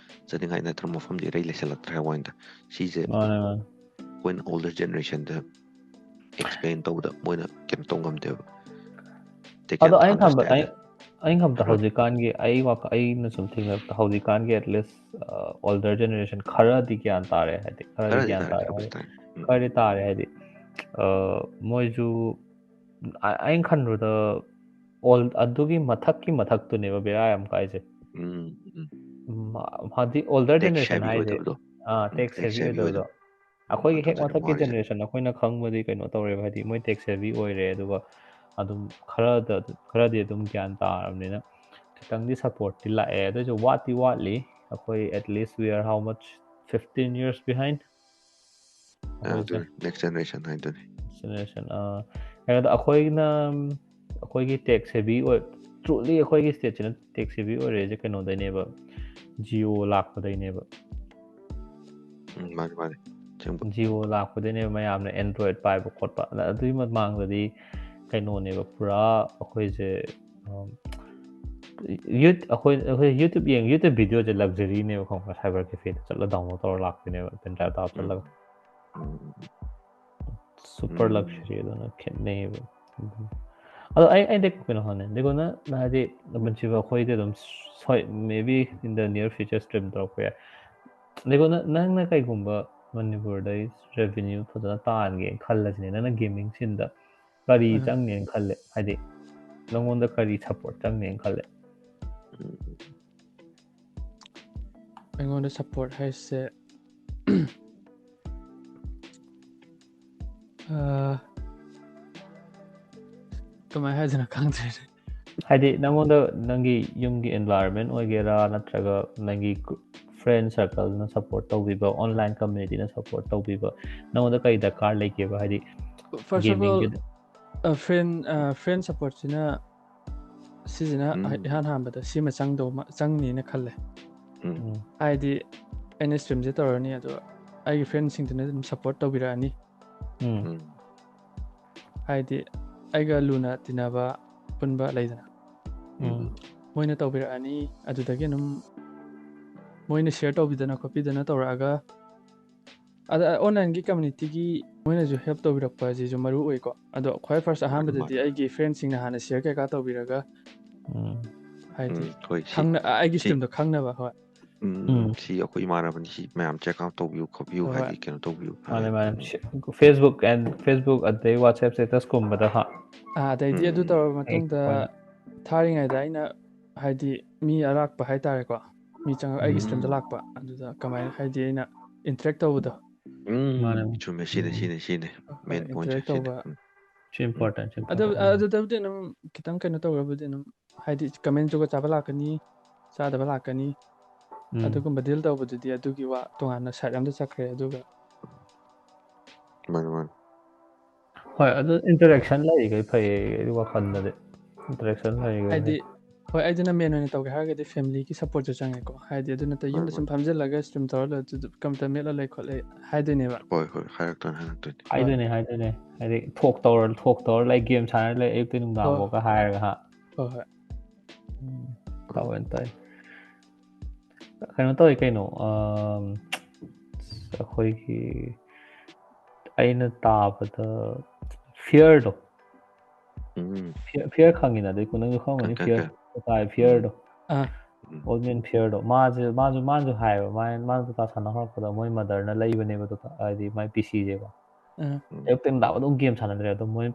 ꯆꯠꯅꯤꯡꯉꯥꯏ ꯅꯠꯇ꯭ꯔꯒ ꯃꯐꯝꯗꯤ ꯏꯔꯩ ꯂꯩꯁꯜꯂꯛꯇ꯭ꯔꯦ ꯍꯥꯏꯋꯥꯏꯗ ꯁꯤꯁꯦ ꯑꯩꯈꯣꯏꯅ ꯑꯣꯜꯗꯔ ꯖꯦꯅꯦꯔꯦꯁꯟꯗ ꯑꯦꯛꯁꯄ꯭ꯂꯦꯟ ꯇꯧꯕꯗ ꯃꯣꯏꯅ ꯀꯩꯅꯣ ꯇꯧ ꯉꯝꯗꯦꯕ ꯑꯗꯣ ꯑꯩꯅ ꯈꯟꯕꯗ ꯍꯧꯖꯤꯛꯀꯥꯟꯒꯤ ꯑꯩꯅ ꯁꯨꯝ ꯊꯦꯡꯅꯕꯗ ꯍꯧꯖꯤꯛꯀꯥꯟꯒꯤ ꯑꯦꯠꯂꯤꯁ ꯑꯣꯜꯗꯔ ꯖꯦꯅꯦꯔꯦꯁꯟ ꯈꯔꯗꯤ ꯒ꯭ꯌꯥꯟ ꯇꯥꯔꯦ ꯍꯥꯏꯗꯤ ꯈꯔꯗꯤ ꯇꯥꯔꯦ ꯍꯥꯏꯗꯤ ꯃꯣꯏꯁꯨ ꯑꯩꯅ ꯈꯟꯕꯗ ꯑꯗꯨꯒꯤ ꯃꯊꯛꯇꯨꯅꯦꯕ ꯕꯦꯔꯥ ꯌꯥꯝ ꯀꯥꯏꯁꯦ ꯍꯥꯏꯗꯤ ꯑꯣꯜꯗꯔ ꯖꯦꯅꯦꯔꯦꯁꯟ ꯍꯥꯏꯁꯦ ꯇꯦꯛ ꯁꯦꯚꯤ ꯑꯣꯏꯗꯕꯗꯣ ꯑꯩꯈꯣꯏꯒꯤ ꯍꯦꯛ ꯃꯊꯛꯀꯤ ꯖꯦꯅꯦꯔꯦꯁꯟ ꯑꯩꯈꯣꯏꯅ ꯈꯪꯕꯗꯤ ꯀꯩꯅꯣ ꯇꯧꯔꯦꯕ ꯍꯥꯏꯗꯤ ꯃꯣꯏ ꯇꯦꯛ ꯁꯦꯚꯤ ꯑꯣꯏꯔꯦ ꯑꯗꯨꯒ ꯑꯗꯨꯝ ꯈꯔꯗꯤ ꯑꯗꯨꯝ ꯒ꯭ꯌꯥꯟ ꯇꯥꯔꯕꯅꯤꯅ खितंदी सपोर्ट लाए अदो वाटी वाटली अखोई at least we are how much 15 years behind next generation हाइदुनी generation अखोइना अखोइगी टेक सेवी ट्रूली अखोइगी स्टेट ने टेक सेवी ओरेजे कनो दैनेबा जियो लाखपदैनेबा माने जियो लाखपदैनेबा मयामने एंड्रॉइड पाइबा खोटपा अदुई मांगददी कनोनेबा पूरा अखोइजे यूट्यूब वीडियो से लग्जरी ने साइबर कैफे चलो डाउनलोड तौर लाने पेन ड्राइव ताप चल सुपर लग्जरी खेने कहो होने देखो ना हादि Punshiba अखोइदे maybe in the near future stream तौरप यार देखो ना नंगना कईगुंबा मणिपुरद रेवेन्यू फजना तानगे खल्लसिने नंगना गेमिंग सिंदा करी चंगने खल्ले हादि नंगोंदा करी सपोर्ट चंगने खल्ले अꯩꯉꯣꯟꯗ support ꯍꯥꯏꯁꯦ कमाय हाइदना खंद्रे हाइदि नंगोंदा नंगी युमगी एनवायरनमेंट ओइगेरा नत्रगा नंगी फ्रेंड सर्कल ना सपोर्ट तौबीबा ऑनलाइन कम्युनिटी ना सपोर्ट तौबीबा नंगोंदा कई दरकार लेकेबा हाइदि first of all friend support सिना सिजना इहान हांबदा सिमा चंगनीना खल्ले हाइदि एन स्ट्रीम जे तौरनी अदो आई फ्रेंड सिंगदना दम सपोर्ट तौबिरानी हाइदि आइगा लुना तिनाबा पुनबा लैदना मोइना तौबिरानी अदुदगे नम मोइना शेयर तौबिदना कॉपीदना तौरागा अदा ऑनलाइन की कम्युनिटी की मोइना जो हेल्प तौबिरक्पा जे जो मरु ओइको अदो ख्वाइ फर्स्ट अहामबददी आइगी फ्रेंड सिंगना हाना शेयर केका तौबिरागा हाइदि खंगना आइगी स्ट्रीम दो खंगनाबा होय सी अखोइ इमानबनी सी मैम चेक आउट तौबियु खबियु हाइदि केनो तौबियु माने फेसबुक अदे व्हाट्सएप स्टेटस कुंबदा हा अदैदी अदु तौर मतुंगदा थारिङाइदा आइना हाइदि मी अराक्पा हाइतारेको मी चंग आइगी स्ट्रीम दा लाक्पा अदुदा कमाय हाइदि आइना इंटरेक्ट तौबदो चुमे सीने मेन पॉइंट है इम्पोर्टेंट अदुदबदि नम खितंग कनो तौरबदि नम हाइदि कमेंट जोगा चाबा लाकनी चादबा लाकनी अदुगुंबा डील तौबदुदि अदुगी वा तोंगाना साइड अमदा चखरे अदुगा मान होय अदु इंटरेक्शन लैगै फै वखंददे इंटरेक्शन लैगै हाइदि होय आइदना मेन ओइना तौगे हारगदि फैमिली की सपोर्ट जो चंगेको हाइदि अदुना त युमदा सुम फमजलगा स्ट्रीम तौरला कमता मेला लै खोले हाइदनेबा होय हाइदने हाइदि थोक तौर लै गेम साना लै अयुक्ति नुंगामोका हायरगा हा होय तौन तै कनो तौइ कइनो अखोइगी अइना ताबदा फियरदो फियर खंगिना दे कुनंग खंगनी फियर ताइ फियरदो ओलमेन फियरदो माजु हायबा माजु ता साना हरपदा मोय मदरना लैबनेबा तो आदि माय पीसी जेबा अयुक्तिन दाबा दम गेम सानदरे तो मोय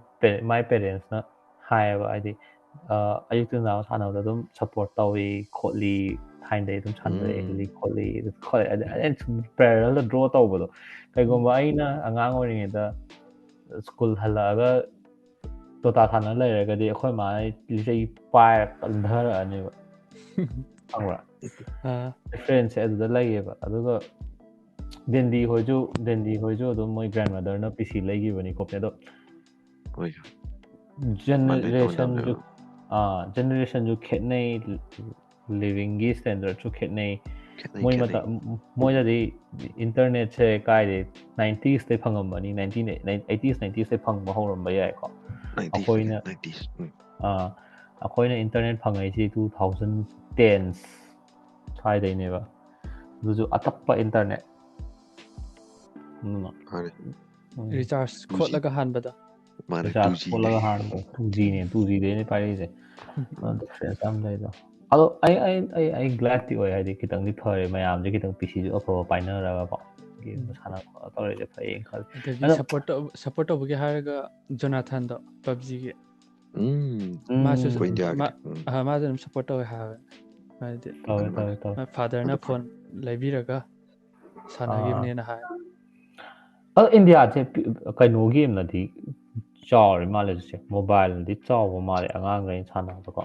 माय पेरेंट्स ना हायबा आदि अयुक्तिन दाबा सानबदा दम सपोर्ट तौई खोली थाइनदे दम सानदरे हेली खोली पैरेलल ड्रॉ तौबदो कइगुंबा आइना अंगांग ओरिङेदा स्कूल हल्लागा Dota ꯁꯥꯟꯅ ꯂꯩꯔꯒꯗꯤ ꯑꯩꯈꯣꯏ ꯃꯥꯅ ꯂꯤꯆꯩ ꯄꯥꯏꯔ ꯀꯟꯊꯔꯛꯑꯅꯦꯕ ꯈꯪꯕ꯭ꯔꯥ ꯗꯤꯐ꯭ꯔꯦꯟꯁꯁꯦ ꯑꯗꯨꯗ ꯂꯩꯌꯦꯕ ꯑꯗꯨꯒ ꯗꯦꯟꯗꯤ ꯍꯣꯏꯁꯨ ꯑꯗꯨꯝ ꯃꯣꯏ ꯒ꯭ꯔꯥꯟ ꯃꯗꯔꯅ PC ꯂꯩꯈꯤꯕꯅꯤ ꯈꯣꯠꯄꯅꯤ ꯑꯗꯣ ꯖꯦꯅꯦꯔꯦꯁꯟꯁꯨ ꯈꯦꯠꯅꯩ ꯂꯤꯕꯤꯡꯒꯤ ꯁ꯭ꯇꯦꯟꯗꯔꯠꯁꯨ ꯈꯦꯠꯅꯩ ꯃꯣꯏꯗꯗꯤ ꯏꯟꯇꯔꯅꯦꯠꯁꯦ ꯀꯥꯏꯗꯩ 90sꯇꯩ ꯐꯪꯉꯝꯕꯅꯤ 90sꯇꯩ ꯐꯪꯕ ꯍꯧꯔꯝꯕ ꯌꯥꯏꯀꯣ ꯑꯩꯈꯣꯏꯅ ꯏꯟꯇꯔꯅꯦꯠ ꯐꯪꯉꯛꯏꯁꯤ 2010 ꯁ꯭ꯋꯥꯏꯗꯩꯅꯦꯕ ꯑꯗꯨꯁꯨ ꯑꯇꯞꯄ ꯏꯟꯇꯔꯅꯦꯠ ꯔꯤꯆꯥꯔꯖ ꯈꯣꯠꯂꯒ ꯍꯥꯟꯕꯗ ꯔꯤꯆꯥꯔꯖ ꯈꯣꯠꯂꯒ ꯍꯥꯟꯕ 2Gꯗꯩꯅꯦ ꯄꯥꯏꯔꯛꯏꯁꯦ ꯗꯤꯐ꯭ꯔꯦꯟꯁ ꯌꯥꯝ ꯂꯩꯗꯣ ꯑꯗꯣ ꯑꯩ ꯒ꯭ꯂꯥꯗꯇꯤ ꯑꯣꯏ ꯍꯥꯏꯗꯤ ꯈꯤꯇꯪꯗꯤ ꯐꯔꯦ ꯃꯌꯥꯝꯁꯦ ꯈꯤꯇꯪ PCꯁꯨ ꯑꯐꯕ ꯄꯥꯏꯅꯔꯒꯀꯣ ꯒꯦꯝꯗꯣ ꯁꯥꯟꯅ ꯇꯧꯔꯤꯁꯦ ꯐꯩꯌꯦꯅ ꯈꯜꯂꯤ ꯑꯗꯒꯤ ꯁꯞꯄꯣꯔꯠ ꯇꯧꯕꯒꯤ ꯍꯥꯏꯔꯒ ꯖꯣꯅꯥꯊꯟꯗꯣ PUBGꯒꯤ ꯃꯥꯁꯨ ꯑꯗꯨꯝ ꯁꯞꯄꯣꯔꯠ ꯇꯧꯋꯦ ꯍꯥꯏꯕ ꯍꯥꯏꯗꯤ ꯐꯥꯗꯔꯅ ꯐꯣꯟ ꯂꯩꯕꯤꯔꯒ ꯁꯥꯟꯅꯈꯤꯕꯅꯦꯅ ꯍꯥꯏ ꯑꯗꯣ ꯏꯟꯗꯤꯌꯥꯁꯦ ꯀꯩꯅꯣꯒꯤ ꯑꯃꯅꯗꯤ ꯆꯥꯎꯔꯤ ꯃꯥꯜꯂꯦ ꯃꯣꯕꯥꯏꯜꯅꯗꯤ ꯆꯥꯎꯕ ꯃꯥꯜꯂꯦ ꯑꯉꯥꯡꯈꯩꯅ ꯁꯥꯟꯅꯕꯗꯀꯣ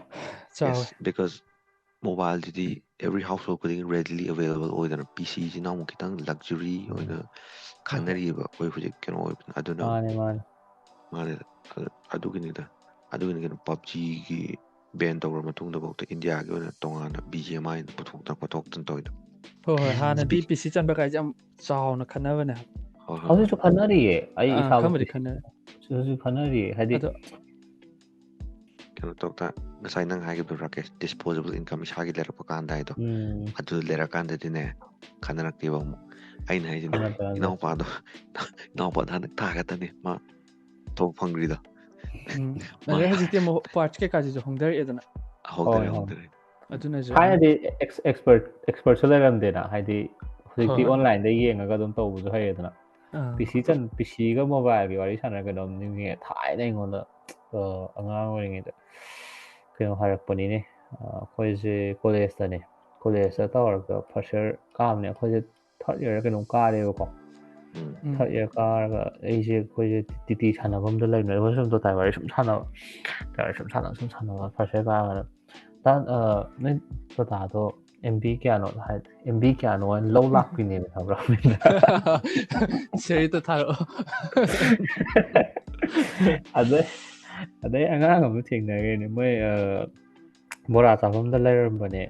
ꯆꯥꯎꯋꯦ because ꯃꯣꯕꯥꯏꯜꯁꯤꯗꯤ every household ꯈꯨꯗꯤꯡ readily available ꯑꯣꯏꯗꯅ PCꯁꯤꯅ ꯑꯃꯨꯛ ꯈꯤꯇꯪ luxury ꯑꯣꯏꯅ ꯈꯟꯅꯔꯤꯕ ꯑꯩꯈꯣꯏ ꯍꯧꯖꯤꯛ ꯀꯩꯅꯣ ꯑꯣꯏꯕꯅ ꯑꯗꯨꯅ ꯃꯥꯅꯦ ꯑꯗꯨꯒꯤꯅꯤꯗ ꯀꯩꯅꯣ PUBGꯒꯤ ꯕꯦꯟ ꯇꯧꯔ ꯃꯇꯨꯡꯗꯐꯥꯎꯗ ꯏꯟꯗꯤꯌꯥꯒꯤ ꯑꯣꯏꯅ ꯇꯣꯉꯥꯟꯅ BGMIꯅ ꯄꯨꯊꯣꯛꯇꯅ ꯇꯧꯋꯤꯗꯣ ꯍꯣꯏ ꯍꯥꯟꯅꯗꯤ PC ꯆꯟꯕ ꯀꯥꯏꯁꯦ ꯌꯥꯝ ꯆꯥꯎꯅ ꯈꯟꯅꯕꯅꯦ ꯍꯧꯖꯤꯛꯁꯨ ꯈꯟꯅꯔꯤꯌꯦ ꯑꯩ ꯈꯟꯕꯨꯗꯤ ꯈꯟꯅꯔꯤ ꯏꯁꯥꯃꯛꯁꯨ ꯈꯟꯅꯔꯤꯌꯦ ꯍꯥꯏꯗꯤ ꯀꯩꯅꯣ ꯇꯧꯗ ꯉꯁꯥꯏ ꯅꯪ ꯍꯥꯏꯈꯤꯕꯗꯣ ꯔꯥꯀꯦꯁ ꯗꯤꯁꯄꯣꯖꯦꯕꯜ ꯏꯟꯀꯝ ꯏꯁꯥꯒꯤ ꯂꯩꯔꯛꯄ ꯀꯥꯟꯗ ꯍꯥꯏꯗꯣ ꯑꯗꯨ ꯂꯩꯔꯀꯥꯟꯗꯗꯤꯅꯦ ꯈꯟꯅꯔꯛꯇꯦꯕ ꯑꯃꯨꯛ ꯑꯩꯅ ꯍꯥꯏꯁꯤꯅꯦ ꯏꯅꯥꯎꯄꯥꯗꯣ ꯍꯟꯗꯛ ꯊꯥꯒꯇꯅꯤ ꯃꯥ ꯊꯣꯛ ꯐꯪꯈ꯭ꯔꯤꯗꯣ ꯑꯗꯩ ꯍꯧꯖꯤꯛꯇꯤ ꯑꯃꯨꯛ ꯄꯥꯔꯠꯁ ꯀꯩꯀꯥꯁꯤꯁꯨ ꯍꯣꯡꯊꯔꯛꯑꯦꯗꯅ ꯍꯣꯡꯗꯔꯦ ꯑꯗꯨꯅꯁꯨ ꯊꯥꯏꯅꯗꯤ ꯑꯦꯛꯁꯄꯔꯠꯁꯨ ꯂꯩꯔꯝꯗꯦꯅ ꯍꯥꯏꯗꯤ ꯍꯧꯖꯤꯛꯇꯤ ꯑꯣꯟꯂꯥꯏꯟꯗ ꯌꯦꯡꯉꯒ ꯑꯗꯨꯝ ꯇꯧꯕꯁꯨ ꯍꯩꯌꯦꯗꯅ PCꯒ ꯃꯣꯕꯥꯏꯜꯒꯤ ꯋꯥꯔꯤ ꯁꯥꯟꯅꯔꯒ ꯑꯗꯨꯝ ꯅꯤꯡꯁꯤꯡꯉꯦ ꯊꯥꯏꯅ ꯑꯩꯉꯣꯟꯗ ꯑꯉꯥꯡ ꯑꯣꯏꯔꯤꯉꯩꯗ ꯀꯩꯅꯣ ꯍꯥꯏꯔꯛꯄꯅꯤꯅꯦ ꯑꯩꯈꯣꯏꯁꯦ ꯀꯣꯂꯦꯖꯇ ꯇꯧꯔꯒ ꯐꯥꯔꯁ ꯏꯌꯔ ꯀꯥꯕꯅꯦ ꯑꯩꯈꯣꯏꯁꯦ ꯊꯥꯔꯠ ꯏꯌꯔ ꯀꯩꯅꯣꯝ ꯀꯥꯔꯦꯕꯀꯣ ꯊꯥꯔꯠ ꯏꯌꯔ ꯀꯥꯔꯒ ꯑꯩꯈꯣꯏꯁꯦ TT ꯁꯥꯟꯅꯐꯝꯗ ꯂꯩꯕꯅꯦ ꯑꯩꯈꯣꯏ ꯁꯨꯝ ꯗꯣꯇꯥ ꯋꯥꯔꯤ ꯁꯨꯝ ꯁꯥꯟꯅꯕ ꯐꯥꯔꯁ ꯏꯌꯔ ꯀꯥꯔꯒ ꯅꯣꯏ ꯗꯣꯇꯥꯗꯣ MB ꯀꯌꯥꯅꯣ ꯍꯥꯏꯗꯤ MB ꯀꯌꯥꯅꯣ ꯍꯥꯏꯅ ꯂꯧ ꯂꯥꯛꯄꯤꯅꯦꯕ ꯈꯪꯕ꯭ꯔꯥ ꯁꯦꯔꯤꯇ ꯊꯥꯔꯛꯑꯣ ꯑꯗꯩ ꯑꯉꯥꯡ ꯑꯃ ꯊꯦꯡꯅꯔꯦꯅꯦ ꯃꯣꯏ ꯕꯣꯔꯥ ꯆꯥꯐꯝꯗ ꯂꯩꯔꯝꯕꯅꯦ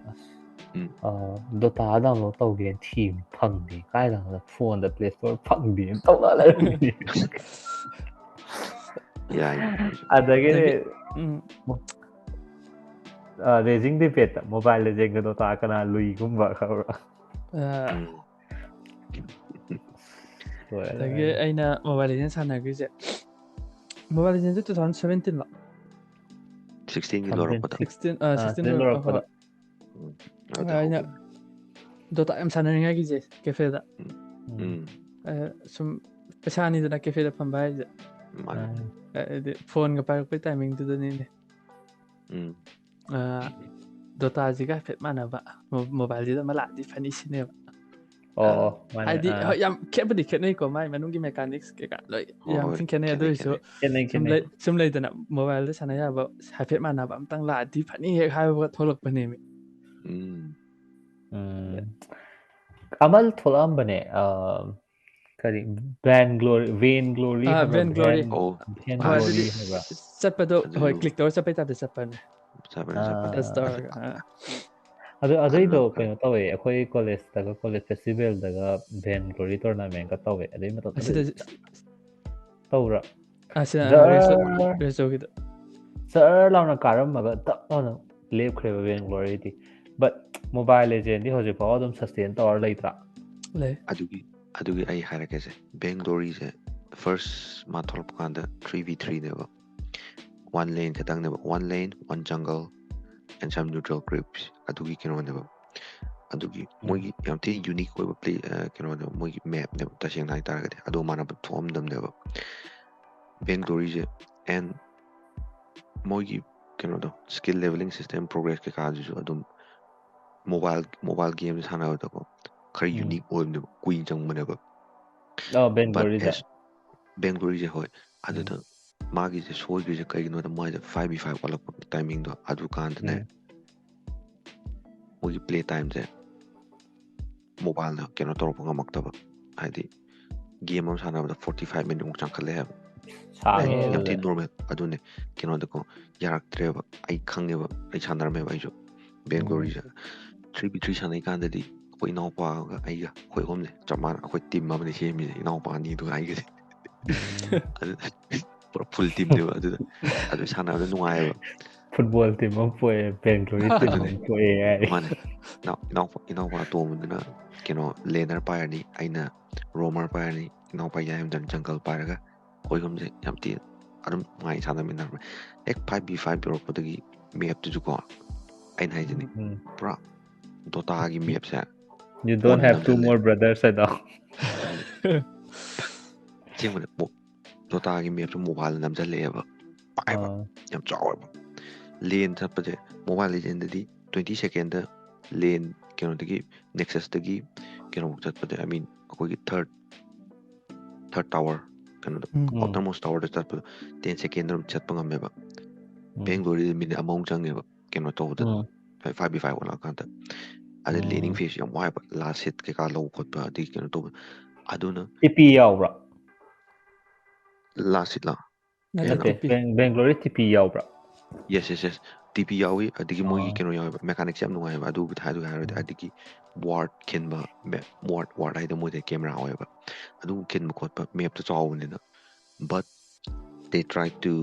ꯗꯣꯇꯥ ꯗꯥꯎꯟꯂꯣꯗ ꯇꯧꯒꯦꯅ ꯊꯤꯕ ꯐꯪꯗꯦ ꯀꯥꯏꯗꯅꯣ ꯐꯣꯟꯗ ꯄ꯭ꯂꯦ ꯁ꯭ꯇꯣꯔ ꯐꯪꯗꯦꯅ ꯇꯧꯔ ꯂꯩꯔꯝꯃꯤꯅꯦ ꯑꯗꯒꯤꯗꯤ ꯔꯦꯖꯤꯡ ꯗꯤꯕꯦꯠꯇ ꯃꯣꯕꯥꯏꯜ ꯂꯦꯖꯦꯟꯒ ꯗꯣꯇꯥ ꯀꯅꯥ ꯂꯨꯏꯒꯨꯝꯕ ꯈꯪꯕ꯭ꯔꯥ ꯑꯗꯒꯤ ꯑꯩꯅ ꯃꯣꯕꯥꯏꯜ ꯂꯤꯖꯦꯟ ꯁꯥꯟꯅꯈ꯭ꯔꯤꯁꯦ ꯃꯣꯕꯥꯏꯜ ꯂꯤꯖꯦꯟꯁꯦ 2017 ꯂꯣ 16ꯒꯤ ꯂꯧꯔꯛꯄꯗ 16 ꯂꯧꯔꯛꯄꯗ ꯑꯩꯅ ꯗꯣꯇꯥ ꯌꯥꯝ ꯁꯥꯟꯅꯔꯤꯉꯥꯏꯒꯤꯁꯦ ꯀꯦꯐꯦꯗ ꯁꯨꯝ ꯄꯩꯁꯥꯅꯤꯗꯅ ꯀꯦꯐꯦꯗ ꯐꯝꯕ ꯍꯥꯏꯁꯦ ꯍꯥꯏꯗꯤ ꯐꯣꯟꯒ ꯄꯥꯏꯔꯛꯄꯩ ꯇꯥꯏꯃꯤꯡꯗꯨꯗꯅꯤꯅꯦ ꯗꯣꯇꯥꯁꯤꯒ ꯍꯥꯏꯐꯦꯠ ꯃꯥꯟꯅꯕ ꯃꯣꯕꯥꯏꯜꯁꯤꯗ ꯑꯃ ꯂꯥꯛꯑꯗꯤ ꯐꯅꯤ ꯁꯤꯅꯦꯕ ꯍꯥꯏꯗꯤ ꯍꯣꯏ ꯌꯥꯝ ꯈꯦꯠꯄꯨꯗꯤ ꯈꯦꯠꯅꯩꯀꯣ ꯃꯥꯏ ꯃꯅꯨꯡꯒꯤ ꯃꯦꯀꯥꯅꯤꯛꯁ ꯀꯩꯀꯥ ꯂꯣꯏ ꯌꯥꯝ ꯊꯤꯅ ꯈꯦꯠꯅꯩ ꯑꯗꯨ ꯑꯣꯏꯔꯁꯨ ꯁꯨꯝ ꯂꯩꯗꯅ ꯃꯣꯕꯥꯏꯜꯗ ꯁꯥꯟꯅ ꯌꯥꯕ ꯍꯥꯏꯐꯦꯠ ꯃꯥꯟꯅꯕ ꯑꯝꯇꯪ ꯂꯥꯛꯑꯗꯤ ꯐꯅꯤ ꯍꯦꯛ ꯍꯥꯏꯕꯒ ꯊꯣꯛꯂꯛꯄꯅꯦꯃꯤ ꯑꯃ ꯊꯣꯛꯂꯛꯑꯝꯕꯅꯦ ꯀꯔꯤ ꯚꯦꯟ ꯒ꯭ꯂꯣꯔꯤ ꯍꯥꯏꯕ꯭ꯔꯥ ꯒ꯭ꯂꯣꯔꯤ ꯚꯦꯟ ꯍꯣꯏ ꯒ꯭ꯂꯣꯔꯤ ꯑꯗꯨꯗꯤ ꯍꯥꯏꯕ꯭ꯔꯥ ꯆꯠꯄꯗꯣ ꯍꯣꯏ ꯀ꯭ꯂꯤꯛ ꯇꯧꯔ ꯆꯠꯄꯩ ꯇꯥꯏꯞꯇ ꯆꯠꯄꯅꯦ ꯑꯗꯨꯏꯗꯣ ꯀꯩꯅꯣ ꯇꯧꯋꯦ ꯑꯩꯈꯣꯏ ꯀꯣꯂꯦꯖ ꯐꯦꯁꯇꯤꯚꯦꯜꯗꯒ ꯚꯦꯟ ꯒ꯭ꯂꯣꯔꯤ ꯇꯣꯔꯅꯥꯃꯦꯟꯠꯒ ꯇꯧꯋꯦ ꯑꯗꯨꯏ ꯃꯇꯝꯗ ꯇꯧꯕ꯭ꯔꯥ ꯔꯦꯁꯣꯒꯤꯗ ꯆꯔ ꯂꯥꯎꯅ ꯀꯥꯔꯝꯃꯒ ꯇꯞ ꯂꯥꯎꯅ ꯂꯦꯞꯈ꯭ꯔꯦꯕ ꯚꯦꯟ ꯒ꯭ꯂꯣꯔꯤꯗꯤ ꯕꯠ ꯃꯣꯕꯥꯏꯜ ꯂꯦꯖꯦꯟꯗꯤ ꯍꯧꯖꯤꯛꯐꯥꯎ ꯑꯗꯨꯝ ꯁꯁꯇꯦꯟ ꯇꯧꯔ ꯂꯩꯇ꯭ꯔꯥ ꯂꯩ ꯑꯗꯨꯒꯤ ꯑꯩ ꯍꯥꯏꯔꯛꯀꯦꯁꯦ ꯚꯦꯟ ꯒ꯭ꯂꯣꯔꯤꯁꯦ ꯐꯥꯔꯁ ꯃꯥ ꯊꯣꯛꯂꯛꯄ ꯀꯥꯟꯗ 3v3ꯅꯦꯕ 1 lane ꯈꯛꯇꯪꯅꯦꯕ 1 lane 1 jungle and some neutral creeps ꯑꯗꯨꯒꯤ ꯀꯩꯅꯣꯅꯦꯕ ꯑꯗꯨꯒꯤ ꯃꯣꯏꯒꯤ ꯌꯥꯝ ꯊꯤꯅ ꯌꯨꯅꯤꯛ ꯑꯣꯏꯕ ꯀꯩꯅꯣꯅꯦꯕ ꯃꯣꯏꯒꯤ ꯃꯦꯞꯅꯦꯕ ꯇꯁꯦꯡꯅ ꯍꯥꯏꯇꯥꯔꯒꯗꯤ ꯑꯗꯨ ꯃꯥꯟꯅꯕ ꯊꯣꯛꯑꯝꯗꯕꯅꯦꯕ ꯚꯦꯟ ꯒ꯭ꯂꯣꯔꯤꯁꯦ ꯑꯦꯟ ꯃꯣꯏꯒꯤ ꯀꯩꯅꯣꯗꯣ ꯁ꯭ꯀꯤꯜ ꯂꯦꯚꯦꯂꯤꯡ ꯁꯤꯁꯇꯦꯝ ꯄ꯭रोग्रेस ꯀꯩꯀꯥꯁꯤꯁꯨ ꯑꯗꯨꯝ ꯃꯣꯕꯥꯏꯜ ꯒꯦꯝꯁꯦ ꯁꯥꯟꯅꯕꯗꯀꯣ ꯈꯔ ꯌꯨꯅꯤꯛ ꯑꯣꯏꯕꯅꯦꯕ ꯀꯨꯏꯅ ꯆꯪꯕꯅꯦꯕ ꯕꯦꯟ ꯒ꯭ꯂꯣꯔꯤꯁꯦ ꯚꯦꯟ ꯒ꯭ꯂꯣꯔꯤꯁꯦ ꯍꯣꯏ ꯑꯗꯨꯗ ꯃꯥꯒꯤꯁꯦ ꯁꯣꯏꯈ꯭ꯔꯤꯁꯦ ꯀꯩꯒꯤꯅꯣꯗ ꯃꯣꯏꯁꯦ 5v5 ꯑꯣꯜꯂꯛꯄ ꯇꯥꯏꯃꯤꯡꯗꯣ ꯑꯗꯨ ꯀꯥꯟꯗꯅꯦ ꯃꯣꯏꯒꯤ ꯄ꯭ꯂꯦ ꯇꯥꯏꯝꯁꯦ ꯃꯣꯕꯥꯏꯜꯗ ꯀꯩꯅꯣ ꯇꯧꯔꯛꯄ ꯉꯝꯃꯛꯇꯕ ꯍꯥꯏꯗꯤ ꯒꯦꯝ ꯑꯃ ꯁꯥꯟꯅꯕꯗ 45 ꯃꯤꯅꯤꯠꯃꯨꯛ ꯆꯪꯈꯠꯂꯦ ꯍꯥꯏꯕ ꯌꯥꯝ ꯊꯤ ꯅꯣꯔꯃꯦꯜ ꯑꯗꯨꯅꯦ ꯀꯩꯅꯣꯗꯀꯣ ꯌꯥꯔꯛꯇ꯭ꯔꯦꯕ ꯑꯩ ꯈꯪꯉꯦꯕ ꯑꯩ ꯁꯥꯟꯅꯔꯝꯃꯦꯕ ꯑꯩꯁꯨ ꯕꯦꯡꯒ꯭ꯂꯣꯔꯤꯁꯦ 3v3 ꯁꯥꯟꯅꯩ ꯀꯥꯟꯗꯗꯤ ꯑꯩꯈꯣꯏ ꯏꯅꯥꯎꯄꯥꯒ ꯑꯩꯒ ꯑꯩꯈꯣꯏ ꯑꯍꯨꯝꯅꯦ ꯆꯞ ꯃꯥꯟꯅ ꯑꯩꯈꯣꯏ ꯇꯤꯝ ꯑꯃꯅꯦ ꯁꯦꯝꯃꯤꯁꯦ ꯏꯅꯥꯎꯄꯥ ꯑꯅꯤꯗꯨꯒ ꯑꯩꯒꯁꯦ ꯑꯗꯨ ꯄꯨꯔꯥ ꯐꯨꯜ ꯇꯤꯝꯅꯦꯕ ꯑꯗꯨꯗ ꯑꯗꯨ ꯁꯥꯟꯅꯕꯗ ꯅꯨꯡꯉꯥꯏꯌꯦꯕ ꯐꯨꯠꯕꯣꯜ ꯇꯤꯝ ꯑꯃ ꯄꯣꯛꯑꯦ ꯕꯦꯡꯒ꯭ꯂꯣꯔꯤ ꯇꯤꯝ ꯑꯃ ꯄꯣꯛꯑꯦ ꯍꯥꯏ ꯃꯥꯅꯦ ꯏꯅꯥꯎꯄꯥ ꯑꯇꯣꯝꯕꯗꯨꯅ ꯀꯩꯅꯣ ꯂꯦꯅꯔ ꯄꯥꯏꯔꯅꯤ ꯑꯩꯅ ꯔꯣꯃꯔ ꯄꯥꯏꯔꯅꯤ ꯏꯅꯥꯎꯄꯥ ꯌꯥꯏꯃꯗꯅ ꯖꯪꯒꯜ ꯄꯥꯏꯔꯒ ꯑꯩꯈꯣꯏꯒꯨꯝꯁꯦ ꯌꯥꯝ ꯊꯤ ꯑꯗꯨꯝ ꯅꯨꯡꯉꯥꯏ ꯁꯥꯟꯅꯃꯤꯟꯅꯔꯝꯃꯦ ꯍꯦꯛ 5v5 ꯌꯧꯔꯛꯄꯗꯒꯤ ꯃꯦꯞꯇꯨꯁꯨꯀꯣ ꯑꯩꯅ ꯍꯥꯏꯁꯤꯅꯤ ꯄꯨꯔꯥ ꯗꯣꯇꯥꯒꯤ ꯃꯦꯞꯁꯦ You don't have two more brothers at all. ꯑꯁꯦꯡꯕꯗ ꯗꯣꯇꯥꯒꯤ ꯃꯦꯞꯁꯨ ꯃꯣꯕꯥꯏꯜꯗ ꯅꯝꯁꯤꯜꯂꯛꯑꯦꯕ ꯄꯥꯏꯕ ꯌꯥꯝ ꯆꯥꯎꯋꯦꯕ ꯂꯦꯟ ꯆꯠꯄꯁꯦ ꯃꯣꯕꯥꯏꯜ ꯂꯤꯖꯦꯟꯗꯗꯤ 20 ꯁꯦꯀꯦꯟꯗ ꯂꯦꯟ ꯀꯩꯅꯣꯗꯒꯤ ꯅꯦꯛꯁꯁꯇꯒꯤ ꯀꯩꯅꯣꯐꯥꯎ ꯆꯠꯄꯗ ꯑꯩ ꯃꯤꯟ ꯑꯩꯈꯣꯏꯒꯤ ꯊꯔꯠ ꯇꯥꯋꯔ ꯀꯩꯅꯣꯗ ꯑꯥꯎꯇꯔ ꯃꯣꯁ ꯇꯥꯋꯔꯗ ꯆꯠꯄꯗꯣ 10 ꯁꯦꯀꯦꯟꯗ ꯑꯗꯨꯝ ꯆꯠꯄ ꯉꯝꯃꯦꯕ ꯕꯦꯡꯒ꯭ꯂꯣꯔꯤꯗ ꯃꯤꯅꯤꯠ ꯑꯃꯃꯨꯛ ꯆꯪꯉꯦꯕ ꯀꯩꯅꯣ ꯇꯧꯕꯗ 5v5 ꯑꯣꯜꯂꯛꯑꯀꯥꯟꯗ ꯑꯗꯩ ꯂꯦꯅꯤꯡ ꯐꯦꯁ ꯌꯥꯝ ꯋꯥꯏꯕ ꯂꯥꯁ ꯍꯤꯠ ꯀꯩꯀꯥ ꯂꯧꯕ ꯈꯣꯠꯄ ꯑꯗꯒꯤ ꯀꯩꯅꯣ ꯇꯧꯕ ꯑꯗꯨꯅ TP ꯌꯥꯎꯕ꯭ꯔꯥ ꯂꯥꯁ ꯍꯤꯠ ꯂꯥ ꯅꯠꯇꯦ ꯕꯦꯡꯒ꯭ꯂꯣꯔꯤ TP ꯌꯥꯎꯕ꯭ꯔꯥ ꯌꯦꯁ TP ꯌꯥꯎꯏ ꯑꯗꯒꯤ ꯃꯣꯏꯒꯤ ꯀꯩꯅꯣ ꯌꯥꯎꯋꯦꯕ ꯃꯦꯀꯥꯅꯤꯛꯁ ꯌꯥꯝ ꯅꯨꯡꯉꯥꯏꯕ ꯑꯗꯨꯕꯨꯗꯤ ꯍꯥꯏꯔꯨꯔꯗꯤ ꯑꯗꯒꯤ ꯋꯥꯔꯗ ꯈꯤꯟꯕ ꯋꯥꯔꯗ ꯍꯥꯏꯗꯣ ꯃꯣꯏꯗ ꯀꯦꯃꯦꯔꯥ ꯑꯣꯏꯌꯦꯕ ꯑꯗꯨꯝ ꯈꯤꯟꯕ ꯈꯣꯠꯄ ꯃꯦꯞꯇꯣ ꯆꯥꯎꯕꯅꯤꯅ but they try to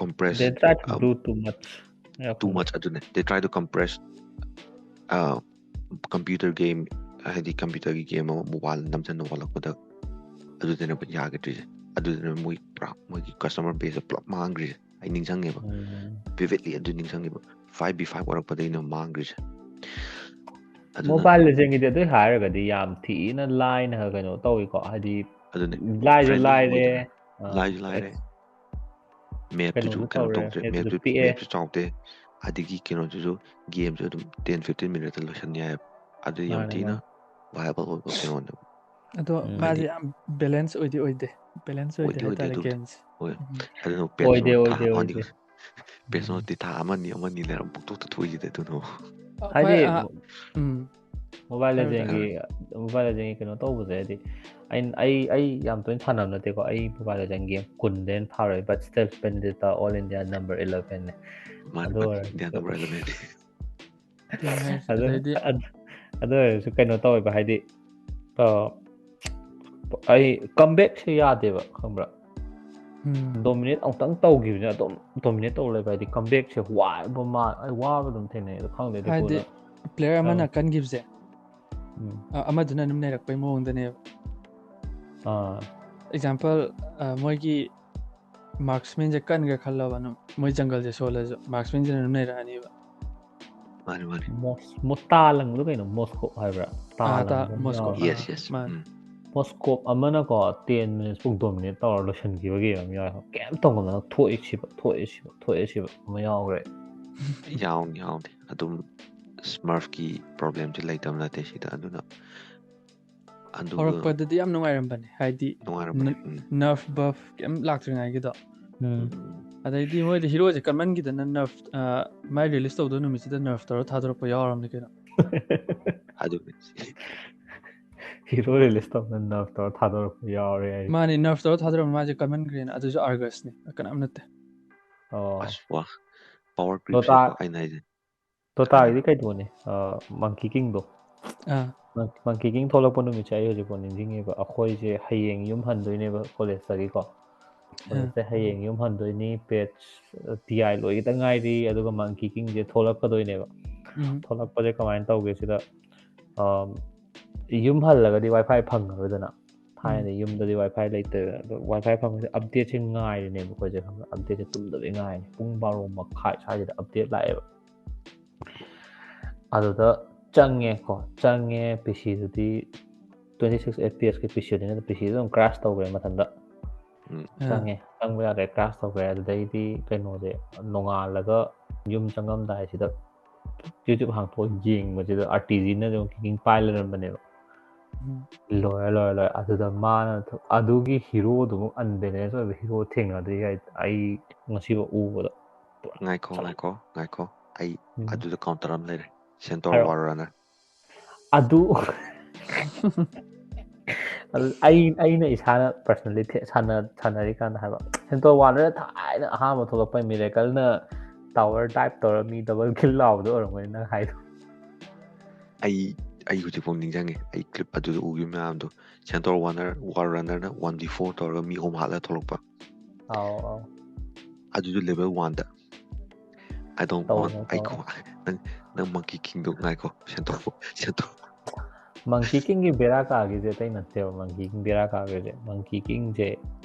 compress They try to do too much. adune they try to compress computer game ꯍꯥꯏꯗꯤ ꯀꯝꯄ꯭ꯌꯨꯇꯔꯒꯤ ꯒꯦꯝ ꯑꯃ ꯃꯣꯕꯥꯏꯜ ꯅꯝꯁꯤꯟꯅ ꯍꯣꯠꯂꯛꯄꯗ ꯑꯗꯨꯗꯅꯦꯕ ꯌꯥꯒꯗ꯭ꯔꯤꯁꯦ ꯑꯗꯨꯗꯅ ꯃꯣꯏ ꯄꯨꯔꯥ ꯃꯣꯏꯒꯤ ꯀꯁꯇꯃꯔ ꯕꯦꯁꯇ ꯄꯨꯂꯞ ꯃꯥꯡꯈ꯭ꯔꯤꯁꯦ ꯑꯩ ꯅꯤꯡꯁꯤꯡꯉꯦꯕ ꯚꯤꯚꯤꯠꯂꯤ ꯑꯗꯨ ꯅꯤꯡꯁꯤꯡꯉꯦꯕ 5v5 ꯑꯣꯏꯔꯛꯄꯗꯩꯅ ꯃꯥꯡꯈ꯭ꯔꯤꯁꯦ ꯃꯣꯕꯥꯏꯜ ꯂꯤꯖꯦꯟꯒꯤꯗꯤ ꯑꯗꯨꯏ ꯍꯥꯏꯔꯒꯗꯤ ꯌꯥꯝ ꯊꯤꯅ ꯂꯥꯏꯅ ꯀꯩꯅꯣ ꯇꯧꯏꯀꯣ ꯍꯥꯏꯗꯤ ꯑꯗꯨꯅꯦ ꯂꯥꯏꯁꯨ ꯂꯥꯏꯔꯦ ꯂꯥꯏꯁꯨ ꯂꯥꯏꯔꯦ ꯃꯦꯞꯇꯨꯁꯨ ꯀꯩꯅꯣ ꯇꯧꯗ꯭ꯔꯦ ꯃꯦꯞꯁꯨ ꯆꯥꯎꯗꯦ ꯑꯗꯒꯤ ꯀꯩꯅꯣꯗꯨꯁꯨ ꯒꯦꯝꯁꯨ ꯑꯗꯨꯝ 10-15 ꯃꯤꯅꯤꯠꯇ ꯂꯣꯏꯁꯟ ꯌꯥꯏꯑꯕ ꯑꯗꯨ ꯌꯥꯝ ꯊꯤꯅ ꯚꯥꯏꯕꯜ ꯑꯣꯏꯕ ꯀꯩꯅꯣꯅꯦꯕ ꯑꯗꯣ ꯃꯥꯁꯦ ꯌꯥꯝ ꯕꯦꯂꯦꯟꯁ ꯑꯣꯏꯗꯦ ꯕꯦꯂꯦꯟꯁ ꯑꯣꯏꯗꯦ ꯍꯥꯏꯇꯥꯔꯦ ꯒꯦꯝꯁꯦ ꯍꯣꯏ ꯑꯗꯨꯅ ꯑꯣꯏꯗꯦ ꯄꯦꯁꯅꯣꯠꯇꯤ ꯊꯥ ꯑꯃꯅꯤ ꯂꯩꯔ ꯄꯨꯛꯇꯣꯛꯇ ꯊꯣꯛꯏꯁꯤꯗ ꯑꯗꯨꯅꯣ ꯍꯥꯏꯗꯤ ꯃꯣꯕꯥꯏꯜ ꯂꯤꯖꯦꯟꯒꯤ ꯀꯩꯅꯣ ꯇꯧꯕꯁꯦ ꯍꯥꯏꯗꯤ ꯑꯩ ꯌꯥꯝ ꯇꯣꯏꯅ ꯁꯥꯟꯅꯕ ꯅꯠꯇꯦꯀꯣ ꯑꯩ ꯃꯣꯕꯥꯏꯜ ꯂꯤꯖꯦꯟ ꯒꯦꯝ 10 ꯊꯥꯔꯣꯏ ꯕꯠ ꯁ꯭ꯇꯤꯜ ꯁ꯭ꯄꯦꯟꯗꯤꯇꯥ ꯑꯣꯜ ꯏꯟꯗꯤꯌꯥ ꯅꯝꯕꯔ 11ꯅꯦ ꯑꯗꯨ ꯑꯣꯏꯔꯁꯨ ꯀꯩꯅꯣ ꯇꯧꯋꯦꯕ ꯍꯥꯏꯗꯤ ꯑꯩ ꯀꯝꯕꯦꯛꯁꯦ ꯌꯥꯗꯦꯕ ꯈꯪꯕ꯭ꯔꯥ ꯗꯣꯃꯤꯅꯦꯠ ꯑꯃꯨꯛꯇꯪ ꯇꯧꯈꯤꯕꯁꯦ ꯑꯗꯨꯝ ꯗꯣꯃꯤꯅꯦꯠ ꯇꯧ ꯂꯩꯕ ꯍꯥꯏꯗꯤ ꯀꯝꯕꯦꯛꯁꯦ ꯑꯩ ꯋꯥꯕ ꯑꯗꯨꯝ ꯊꯦꯡꯅꯩ ꯑꯗꯣ ꯈꯪꯗꯦ ꯍꯥꯏꯗꯤ ꯄ꯭ꯂꯦꯌꯔ ꯑꯃꯅ ꯀꯟꯈꯤꯕꯁꯦ ꯑꯃꯗꯨꯅ ꯑꯗꯨꯝ ꯅꯩꯔꯛꯄꯩ ꯃꯑꯣꯡꯗꯅꯦꯕ ꯑꯦꯛꯖꯥꯝꯄꯜ ꯃꯣꯏꯒꯤ ꯃꯥꯔꯛꯁꯃꯦꯟꯁꯦ ꯀꯟꯈ꯭ꯔꯦ ꯈꯜꯂꯣꯕ ꯑꯗꯨꯝ ꯃꯣꯏ ꯖꯪꯒꯜꯁꯦ ꯁꯣꯜꯂꯁꯨ ꯃꯥꯔꯛꯁꯃꯦꯟꯁꯤꯅ ꯑꯗꯨꯝ ꯅꯩꯔꯛꯑꯅꯤꯕ ꯇꯥ ꯂꯪꯕꯗꯣ ꯀꯩꯅꯣ ꯃꯣꯁꯀꯣꯞ ꯍꯥꯏꯕ꯭ꯔꯥ ꯃꯣꯁꯀꯣꯞ ꯑꯃꯅꯀꯣ 10 ꯃꯤꯅꯤꯠꯁꯐꯥꯎ ꯗꯣꯃꯤꯅꯦꯠ ꯇꯧꯔ ꯂꯣꯏꯁꯤꯟꯈꯤꯕꯒꯤ ꯑꯃ ꯌꯥꯎꯋꯦ ꯀꯩꯝ ꯇꯧꯉꯝꯗꯅ ꯊꯣꯛꯑꯦ ꯑꯃ ꯌꯥꯎꯈ꯭ꯔꯦ ꯌꯥꯎꯅꯤ ꯑꯗꯨꯝ ꯁ꯭ꯃꯔꯐꯀꯤ ꯄ꯭ꯔꯣꯕ꯭ꯂꯦꯝꯁꯦ ꯂꯩꯇꯕ ꯅꯠꯇꯦ ꯁꯤꯗ ꯑꯗꯨꯅ ꯍꯧꯔꯛꯄꯗꯗꯤ ꯌꯥꯝ ꯅꯨꯡꯉꯥꯏꯔꯝꯕꯅꯦ ꯍꯥꯏꯗꯤ ꯅꯔꯐ ꯕꯐ ꯀꯩꯝ ꯂꯥꯛꯇ꯭ꯔꯤꯉꯩꯒꯤꯗꯣ ꯑꯗꯩꯗꯤ ꯃꯣꯏꯗꯤ ꯍꯤꯔꯣꯁꯦ ꯀꯟꯃꯟꯈꯤꯗꯅ ꯅꯔꯐ ꯃꯥꯏ ꯔꯤꯂꯤꯁ ꯇꯧꯗꯣ ꯅꯨꯃꯤꯠꯁꯤꯗ ꯅꯔꯐ ꯇꯧꯔ ꯊꯥꯗꯣꯔꯛꯄ ꯌꯥꯎꯔꯕꯅꯤ ꯀꯩꯅꯣ ꯍꯤꯔꯣ ꯔꯤꯂꯤꯁ ꯇꯧꯗꯅ ꯅꯔꯐ ꯇꯧꯔ ꯊꯥꯗꯣꯔꯛꯄ ꯌꯥꯎꯔꯦ ꯑꯩ ꯃꯥꯅꯦ ꯅꯔꯐ ꯇꯧꯔ ꯊꯥꯗꯣꯔꯛꯄ ꯃꯥꯁꯦ ꯀꯟꯃꯟꯈ꯭ꯔꯦꯅ ꯑꯗꯨꯁꯨ ꯑꯥꯔꯒꯁꯅꯤ ꯀꯅꯥꯝ ꯅꯠꯇꯦ ꯄꯋꯥꯔ ꯀ꯭ꯔꯤꯞꯁꯦꯀꯣ ꯑꯩꯅ ꯍꯥꯏꯁꯦ ꯗꯣꯇꯥꯒꯤꯗꯤ ꯀꯩꯅꯣꯅꯦ ꯃꯪꯀꯤ ꯀꯤꯡꯗꯣ ꯃꯪꯀꯤ ꯀꯤꯡ ꯊꯣꯛꯂꯛꯄ ꯅꯨꯃꯤꯠꯁꯦ ꯑꯩ ꯍꯧꯖꯤꯛꯐꯥꯎ ꯅꯤꯡꯁꯤꯡꯉꯦꯕ ꯑꯩꯈꯣꯏꯁꯦ ꯍꯌꯦꯡ ꯌꯨꯝ ꯍꯟꯗꯣꯏꯅꯦꯕ ꯀꯣꯂꯦꯖꯇꯒꯤꯀꯣ ꯀꯣꯂꯦꯖꯁꯦ ꯍꯌꯦꯡ ꯌꯨꯝ ꯍꯟꯗꯣꯏꯅꯤ ꯄꯦꯠꯁ TI ꯂꯣꯏꯒꯤꯇ ꯉꯥꯏꯔꯤ ꯑꯗꯨꯒ ꯃꯪꯀꯤ ꯀꯤꯡꯁꯦ ꯊꯣꯛꯂꯛꯀꯗꯣꯏꯅꯦꯕ ꯊꯣꯛꯂꯛꯄꯁꯦ ꯀꯃꯥꯏꯅ ꯇꯧꯒꯦ ꯁꯤꯗ ꯌꯨꯝ ꯍꯜꯂꯒꯗꯤ ꯋꯥꯏꯐꯥꯏ ꯐꯪꯉꯔꯣꯏꯗꯅ ꯊꯥꯏꯅꯗꯤ ꯌꯨꯝꯗꯗꯤ ꯋꯥꯏꯐꯥꯏ ꯂꯩꯇꯦꯗꯅ ꯑꯗꯣ ꯋꯥꯏꯐꯥꯏ ꯐꯪꯕꯁꯦ ꯑꯞꯗꯦꯠꯁꯦ ꯉꯥꯏꯔꯤꯅꯦꯕ ꯑꯩꯈꯣꯏꯁꯦ ꯈꯪꯕ꯭ꯔꯥ ꯑꯞꯗꯦꯠꯁꯦ ꯇꯨꯝꯗꯕꯩ ꯉꯥꯏꯔꯤꯅꯦ ꯄꯨꯡ 12:30 ꯁ꯭ꯋꯥꯏꯁꯤꯗ ꯑꯞꯗꯦꯠ ꯂꯥꯛꯑꯦꯕ ꯑꯗꯨꯗ ꯆꯪꯉꯦ PCꯗꯨꯗꯤ 26 FPS PCꯗꯨꯅ PCꯗꯨ ꯑꯗꯨꯝ ꯀ꯭ꯔꯥꯁ ꯇꯧꯈ꯭ꯔꯦ ꯃꯊꯟꯇ ꯆꯪꯕ ꯌꯥꯗ꯭ꯔꯦ ꯀ꯭ꯔꯥꯁ ꯇꯧꯈ꯭ꯔꯦ ꯑꯗꯨꯗꯩꯗꯤ ꯀꯩꯅꯣꯁꯦ ꯅꯣꯡꯉꯥꯜꯂꯒ ꯌꯨꯝ ꯆꯪꯉꯝꯗꯥꯏꯁꯤꯗ ꯌꯨꯇ꯭ꯌꯨꯕ ꯍꯥꯡꯇꯣꯛꯑ ꯌꯦꯡꯕꯁꯤꯗ RTGꯅ ꯑꯗꯨꯝ ꯀꯤꯡ ꯄꯥꯏ ꯂꯩꯔꯝꯕꯅꯦꯕ ꯂꯣꯏꯔꯦ ꯑꯗꯨꯗ ꯃꯥꯅ ꯑꯗꯨꯒꯤ ꯍꯤꯔꯣꯗꯨꯃꯨꯛ ꯑꯟꯕꯦꯂꯦꯟꯁ ꯑꯣꯏꯕ ꯍꯤꯔꯣ ꯊꯦꯡꯅꯗ꯭ꯔꯤ ꯑꯩ ꯉꯁꯤꯐꯥꯎ ꯎꯕꯗ ꯉꯥꯏꯈꯣ ꯑꯩ ꯑꯗꯨꯗ ꯀꯥꯎꯟꯇꯔ ꯑꯃ ꯂꯩꯔꯦ ꯁꯦꯟꯇꯣꯔ ꯍꯥꯏꯔꯛꯑꯣ ꯋꯥꯔꯔꯅ ꯑꯗꯨ ꯑꯩꯅ ꯏꯁꯥꯅ ꯄꯔꯁꯅꯦꯜꯂꯤ ꯁꯥꯟꯅꯔꯤꯀꯥꯟꯗ ꯍꯥꯏꯕ ꯁꯦꯟꯇꯣꯔ ꯋꯥꯟꯗꯅ ꯊꯥꯏꯅ ꯑꯍꯥꯟꯕ ꯊꯣꯛꯂꯛꯄ ꯃꯤꯔꯦꯀꯜꯅ ꯇꯥꯋꯔ ꯇꯥꯏꯞ ꯇꯧꯔ ꯃꯤ ꯗꯕꯜ ꯀꯤꯜ ꯂꯥꯎꯕꯗꯣ ꯑꯣꯏꯔꯝꯒꯅꯤ ꯅꯪ ꯍꯥꯏꯗꯣ ꯑꯩ ꯍꯧꯖꯤꯛꯐꯥꯎ ꯅꯤꯡꯁꯤꯡꯉꯦ ꯑꯩ ꯀ꯭ꯂꯤꯞ ꯑꯗꯨꯗ ꯎꯈꯤꯕ ꯃꯌꯥꯝꯗꯣ ꯁꯦꯟꯇꯣꯔ ꯋꯥꯔ ꯔꯟꯅꯔꯅ 1v4 ꯇꯧꯔꯒ ꯃꯤ 3 ꯍꯥꯠꯂꯒ ꯊꯣꯛꯂꯛꯄ ꯑꯥꯎ ꯑꯗꯨꯁꯨ ꯂꯦꯚꯦꯜ 1ꯗ I don't want ꯇꯧꯕꯅꯦ ꯅꯪ ꯃꯪꯀꯤ ꯀꯤꯡꯗꯣ ꯉꯥꯏꯈꯣ ꯁꯦꯟꯇꯣꯔ ꯃꯪꯀꯤ ꯀꯤꯡꯒꯤ ꯕꯦꯔꯥ ꯀꯥꯒꯤꯁꯦ ꯑꯇꯩ ꯅꯠꯇꯦꯕ ꯃꯪꯀꯤ ꯀꯤꯡ ꯕꯦꯔꯥ ꯀꯥꯒꯤꯁꯦ ꯃꯪꯀꯤ ꯀꯤꯡꯁꯦ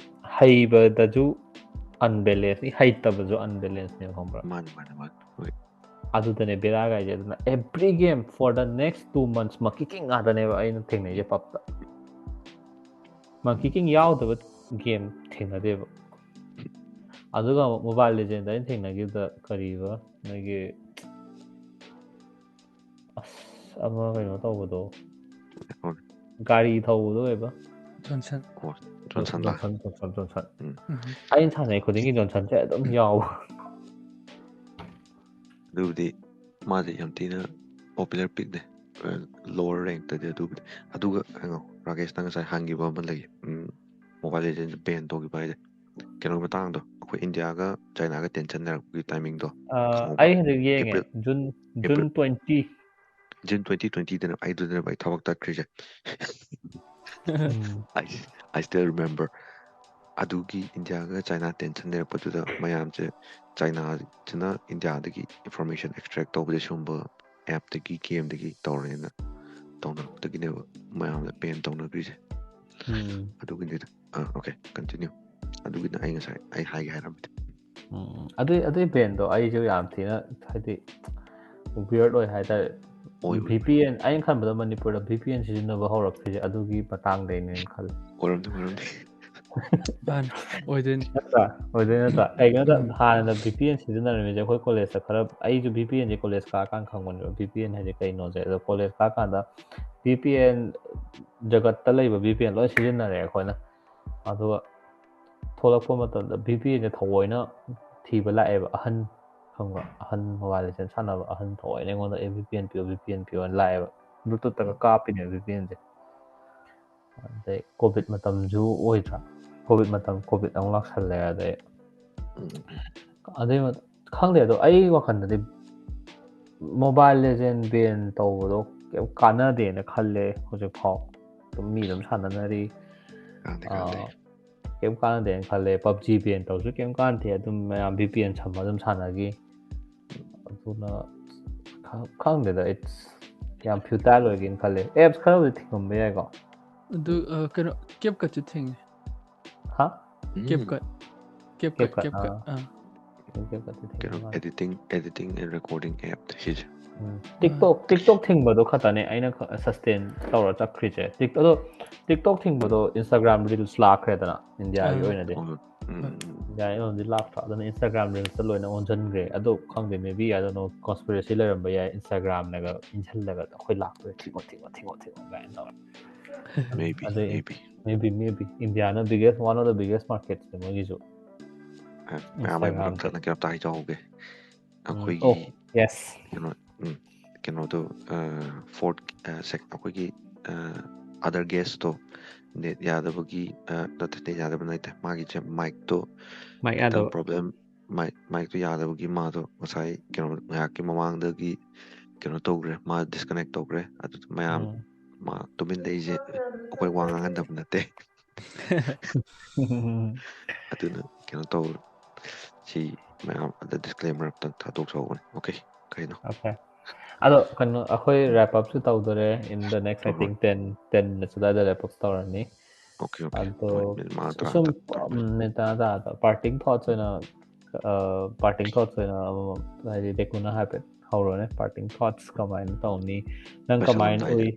ꯍꯩꯕꯗꯁꯨ ꯑꯟꯕꯦꯂꯦꯟꯁ ꯍꯩꯇꯕꯁꯨ ꯑꯟꯕꯦꯂꯦꯟꯁꯅꯦꯕ ꯈꯪꯕ꯭ꯔꯥ ꯃꯥꯅꯤ ꯍꯣꯏ ꯑꯗꯨꯗꯅꯦ ꯕꯦꯔꯥꯒꯥꯏꯁꯦ ꯑꯗꯨꯅ ꯑꯦꯚ꯭ꯔꯤ ꯒꯦꯝ ꯐꯣꯔ ꯗ ꯅꯦꯛꯁ 2 months ꯃꯪꯀꯤ ꯀꯤꯡ ꯉꯥꯛꯇꯅꯦꯕ ꯑꯩꯅ ꯊꯦꯡꯅꯩꯁꯦ ꯄꯞꯇ ꯃꯪꯀꯤ ꯀꯤꯡ ꯌꯥꯎꯗꯕ ꯒꯦꯝ ꯊꯦꯡꯅꯗꯦꯕ ꯑꯗꯨꯒ ꯑꯃꯨꯛ ꯃꯣꯕꯥꯏꯜ ꯂꯤꯖꯦꯟꯗ ꯑꯩꯅ ꯊꯦꯡꯅꯈꯤꯕꯗ ꯀꯔꯤꯕ ꯅꯣꯏꯒꯤ ꯑꯃ ꯀꯩꯅꯣ ꯇꯧꯕꯗꯣ ꯒꯥꯔꯤ ꯊꯧꯕꯗꯣ ꯑꯣꯏꯕ ꯖꯣꯟꯁꯟ ꯑꯩꯅ ꯁꯥꯟꯅꯩ ꯈꯨꯗꯤꯡꯒꯤ ꯖꯣꯟꯁꯟꯁꯦ ꯑꯗꯨꯝ ꯌꯥꯎꯕ ꯑꯗꯨꯕꯨꯗꯤ ꯃꯥꯗꯤ ꯌꯥꯝ ꯊꯤꯅ ꯄꯣꯄꯨꯂꯔ ꯄꯤꯛꯅꯦ ꯂꯣꯋꯔ ꯔꯦꯡꯛꯇꯗꯤ ꯑꯗꯨꯕꯨꯗꯤ ꯑꯗꯨꯒ ꯔꯥꯀꯦꯁꯅ ꯉꯁꯥꯏ ꯍꯪꯈꯤꯕ ꯑꯃ ꯂꯩ ꯃꯣꯕꯥꯏꯜ ꯂꯤꯖꯦꯟꯁꯦ ꯕꯦꯟ ꯇꯧꯈꯤꯕ ꯍꯥꯏꯁꯦ ꯀꯩꯅꯣ ꯃꯇꯥꯡꯗꯣ ꯑꯩꯈꯣꯏ ꯏꯟꯗꯤꯌꯥꯒ ꯆꯥꯏꯅꯥꯒ ꯇꯦꯟꯁꯟ ꯅꯔꯛꯄꯒꯤ ꯇꯥꯏꯃꯤꯡꯗꯣ ꯑꯩ ꯍꯧꯖꯤꯛ ꯌꯦꯡꯉꯦ ꯖꯨꯟ 20 June 2020 ꯑꯩꯗꯨꯗꯅꯦꯕ ꯑꯩ ꯊꯕꯛ ꯇꯠꯈ꯭ꯔꯤꯁꯦ I still remember ꯑꯗꯨꯒꯤ ꯏꯟꯗꯤꯌꯥꯒ ꯆꯥꯏꯅꯥ ꯇꯦꯟꯁꯟ ꯂꯩꯔꯛꯄꯗꯨꯗ ꯃꯌꯥꯝꯁꯦ ꯆꯥꯏꯅꯥꯁꯤꯅ ꯏꯟꯗꯤꯌꯥꯗꯒꯤ ꯏꯟꯐꯣꯔꯃꯦꯁꯟ ꯑꯦꯛꯁꯇ꯭ꯔꯦꯛ ꯇꯧꯕꯁꯦ ꯁꯤꯒꯨꯝꯕ ꯑꯦꯞꯇꯒꯤ ꯒꯦꯝꯗꯒꯤ ꯇꯧꯔꯦꯅ ꯇꯧꯅꯔꯛꯄꯗꯒꯤꯅꯦꯕ ꯃꯌꯥꯝꯗ ꯄꯦꯟ ꯇꯧꯅꯈ꯭ꯔꯤꯁꯦ ꯑꯗꯨꯒꯤꯅꯤꯗ ꯑꯣꯀꯦ ꯀꯟꯇꯤꯅ꯭ꯌꯨ ꯑꯗꯨꯒꯤꯅ ꯑꯩ ꯉꯁꯥꯏ ꯑꯩ ꯍꯥꯏꯒꯦ ꯍꯥꯏꯔꯝꯕꯗꯤ ꯑꯗꯨꯏ ꯕꯦꯟꯗꯣ ꯑꯩꯁꯨ ꯌꯥꯝ ꯊꯤꯅ ꯍꯥꯏꯗꯤ ꯋꯤꯌꯔꯗ ꯑꯣꯏ ꯍꯥꯏꯇꯥꯔꯦ VPN ꯑꯩꯅ ꯈꯟꯕꯗ ꯃꯅꯤꯄꯨꯔꯗ VPN ꯁꯤꯖꯤꯟꯅꯕ ꯍꯧꯔꯛꯈ꯭ꯔꯤꯁꯦ ꯑꯗꯨꯒꯤ ꯃꯇꯥꯡꯗꯩꯅꯦꯅ ꯈꯜꯂꯦ ꯑꯣꯏꯔꯝꯅꯤ ꯃꯥꯅꯤ ꯑꯣꯏꯗꯣꯏꯅꯤ ꯅꯠꯇ꯭ꯔꯥ ꯀꯩꯒꯤꯅꯣꯗ ꯍꯥꯟꯅ VPN ꯁꯤꯖꯤꯟꯅꯔꯝꯃꯤꯁꯦ ꯑꯩꯈꯣꯏ ꯀꯣꯂꯦꯖꯇ ꯈꯔ ꯑꯩꯁꯨ VPNꯁꯦ ꯀꯣꯂꯦꯖ ꯀꯥꯔꯀꯥꯟꯗ ꯈꯪꯕꯅꯦꯕ VPN ꯍꯥꯏꯁꯦ ꯀꯩꯅꯣꯁꯦ ꯑꯗꯣ ꯀꯣꯂꯦꯖ ꯀꯥꯔꯀꯥꯟꯗ VPN ꯖꯒꯠꯇ ꯂꯩꯕ VPN ꯂꯣꯏ ꯁꯤꯖꯤꯟꯅꯔꯦ ꯑꯩꯈꯣꯏꯅ ꯑꯗꯨꯒ ꯊꯣꯛꯂꯛꯄ ꯃꯇꯝꯗ VPNꯁꯦ ꯊꯑꯣꯏꯅ ꯊꯤꯕ ꯂꯥꯛꯑꯦꯕ ꯑꯍꯟ ꯃꯣꯕꯥꯏꯜ ꯂꯤꯖꯦꯟ ꯁꯥꯟꯅꯕ ꯑꯍꯟ ꯊꯑꯣꯏꯅ ꯑꯩꯉꯣꯟꯗ VPN ꯄꯤꯌꯣꯅ ꯂꯥꯛꯑꯦꯕ ꯕ꯭ꯂꯨꯇꯨꯠꯇꯒ ꯀꯥꯞꯄꯤꯅꯦꯕ VPNꯁꯦ ꯑꯗꯩ ꯀꯣꯚꯤꯗ ꯃꯇꯝꯁꯨ ꯑꯣꯏꯗ꯭ꯔꯥ ꯀꯣꯚꯤꯗ ꯑꯃꯨꯛ ꯂꯥꯛꯁꯜꯂꯦ ꯑꯗꯩ ꯈꯪꯗꯦ ꯑꯗꯣ ꯑꯩ ꯋꯥꯈꯜꯗꯗꯤ ꯃꯣꯕꯥꯏꯜ ꯂꯤꯖꯦꯟ ꯕꯦꯟ ꯇꯧꯕꯗꯣ ꯀꯩꯝ ꯀꯥꯟꯅꯗꯦꯅ ꯈꯜꯂꯦ ꯍꯧꯖꯤꯛꯐꯥꯎ ꯑꯗꯨꯝ ꯃꯤ ꯑꯗꯨꯝ ꯁꯥꯟꯅꯅꯔꯤ ꯀꯩꯝ ꯀꯥꯟꯅꯗꯦꯅ ꯈꯜꯂꯦ PUBG ꯕꯦꯟ ꯇꯧꯔꯁꯨ ꯀꯩꯝ ꯀꯥꯟꯅꯗꯦ ꯑꯗꯨꯝ ꯃꯌꯥꯝ VPN ꯁꯝꯃ ꯑꯗꯨم ꯁꯥꯟꯅꯈꯤ ꯑꯗꯨꯅ ꯈꯪꯗꯦꯗ ꯌꯥꯝ ꯐ꯭ꯌꯨꯇꯥꯏꯜ ꯑꯣꯏꯒꯦꯅ ꯈꯜꯂꯦ ꯑꯦꯞꯁ ꯈꯔꯕꯨꯗꯤ ꯊꯤꯡꯉꯝꯕ ꯌꯥꯏꯀꯣ ꯑꯗꯨ ꯀꯩꯅꯣ ꯀꯦꯞꯀꯠꯁꯨ ꯊꯦꯡꯉꯦ ꯀꯦꯞꯀꯠ ꯀꯩꯅꯣ editing and recording app ꯁꯤꯁꯦ ꯇꯤꯛꯇꯣꯛ ꯊꯤꯡꯕꯗꯣ ꯈꯛꯇꯅꯦ ꯑꯩꯅ ꯁꯁꯇꯦꯟ ꯇꯧꯔ ꯆꯠꯈ꯭ꯔꯤꯁꯦ ꯑꯗꯣ ꯇꯤꯛꯇꯣꯛ ꯊꯤꯡꯕꯗꯣ ꯏꯟꯁꯇꯥꯒ꯭ꯔꯥꯝ ꯔꯤꯜꯁ ꯂꯥꯛꯈ꯭ꯔꯦꯗꯅ ꯏꯟꯗꯤꯌꯥꯒꯤ ꯑꯣꯏꯅꯗꯤ ꯏꯟꯗꯤꯌꯥꯒꯤ ꯑꯣꯏꯅꯗꯤ ꯂꯥꯛꯇ꯭ꯔꯥ ꯑꯗꯨꯅ ꯏꯟꯁꯇꯥꯒ꯭ꯔꯥꯝ ꯔꯤꯜꯁꯇ ꯂꯣꯏꯅ ꯑꯣꯟꯁꯤꯟꯈ꯭ꯔꯦ ꯑꯗꯣ ꯈꯪꯗꯦ ꯃꯦꯕꯤ ꯑꯗꯨꯅ ꯀꯣꯟꯁꯄꯤꯔꯦꯁꯤ ꯂꯩꯔꯝꯕ ꯌꯥꯏ ꯏꯟꯁꯇꯥꯒ꯭ꯔꯥꯝꯅꯒ ꯏꯟꯁꯤꯜꯂꯒ ꯑꯩꯈꯣꯏ ꯂꯥꯛꯇꯣꯏ ꯊꯤꯡꯉꯣ ꯀꯥꯏꯅ ꯇꯧꯔꯦ ꯃꯦꯕꯤ ꯏꯟꯗꯤꯌꯥꯅ ꯋꯥꯟ ꯑꯣꯐ ꯗ ꯕꯤꯒꯦꯁ ꯃꯥꯔꯀꯦꯠꯁꯦ ꯃꯣꯏꯒꯤꯁꯨ ꯃꯌꯥꯝ ꯑꯃꯒꯤ ꯃꯔꯛꯇ ꯀꯩꯅꯣꯝꯇ ꯍꯥꯏꯖꯍꯧꯒꯦ ꯑꯩꯈꯣꯏꯒꯤ ꯀꯩꯅꯣꯗꯣ ꯑꯩꯈꯣꯏꯒꯤ ꯑꯗꯔ ꯒꯦꯁꯇꯣ ꯅꯦꯠ ꯌꯥꯗꯕꯒꯤ ꯅꯠꯇꯦ ꯌꯥꯗꯕ ꯅꯠꯇꯦ ꯃꯥꯒꯤꯁꯦ ꯃꯥꯏꯛꯇꯣ ꯈꯤꯇꯪ ꯄ꯭ꯔꯣꯕ꯭ꯂꯦꯝ ꯃꯥꯏꯛꯇꯣ ꯌꯥꯗꯕꯒꯤ ꯃꯥꯗꯣ ꯉꯁꯥꯏ ꯀꯩꯅꯣ ꯉꯥꯏꯍꯥꯛꯀꯤ ꯃꯃꯥꯡꯗꯒꯤ ꯀꯩꯅꯣ ꯇꯧꯈ꯭ꯔꯦ ꯃꯥ ꯗꯤꯁꯀꯅꯦꯛ ꯇꯧꯈ꯭ꯔꯦ ꯑꯗꯨꯗ ꯃꯌꯥꯝ ꯃꯥ ꯇꯨꯃꯤꯟ ꯂꯩꯔꯤꯁꯦ ꯑꯩꯈꯣꯏ ꯋꯥ ꯉꯥꯡꯍꯟꯗꯕ ꯅꯠꯇꯦ ꯑꯗꯨꯅ ꯀꯩꯅꯣ ꯇꯧ ꯁꯤ ꯃꯌꯥꯝ ꯑꯗ ꯗꯤꯁꯀ꯭ꯂꯦꯃꯔ ꯑꯝꯇꯪ ꯊꯥꯗꯣꯛꯆꯧꯕꯅꯦ ꯑꯣꯀꯦ ꯀꯩꯅꯣ ꯑꯗꯣ ꯀꯩꯅꯣ ꯑꯩꯈꯣꯏ ꯔꯦꯞ ꯑꯞꯁꯨ ꯇꯧꯗꯣꯔꯦ ꯏꯟ ꯗ ꯅꯦꯛꯁ ꯑꯥꯏ ꯊꯤꯡꯛ 10 minutes ꯑꯗꯨꯋꯥꯏꯗ ꯔꯦꯞ ꯑꯞ ꯇꯧꯔꯅꯤ ꯑꯗꯣ ꯁꯨꯝ ꯄꯥꯔꯇꯤꯡ ꯊꯣꯠꯁ ꯑꯣꯏꯅ ꯑꯃꯃꯝ ꯍꯥꯏꯗꯤ ꯗꯦꯀꯨꯅ ꯍꯥꯏꯐꯦꯠ ꯍꯧꯔꯣꯅꯦ ꯄꯥꯔꯇꯤꯡ ꯊꯣꯠꯁ ꯀꯃꯥꯏꯅ ꯇꯧꯅꯤ ꯅꯪ ꯀꯃꯥꯏꯅ ꯎꯏ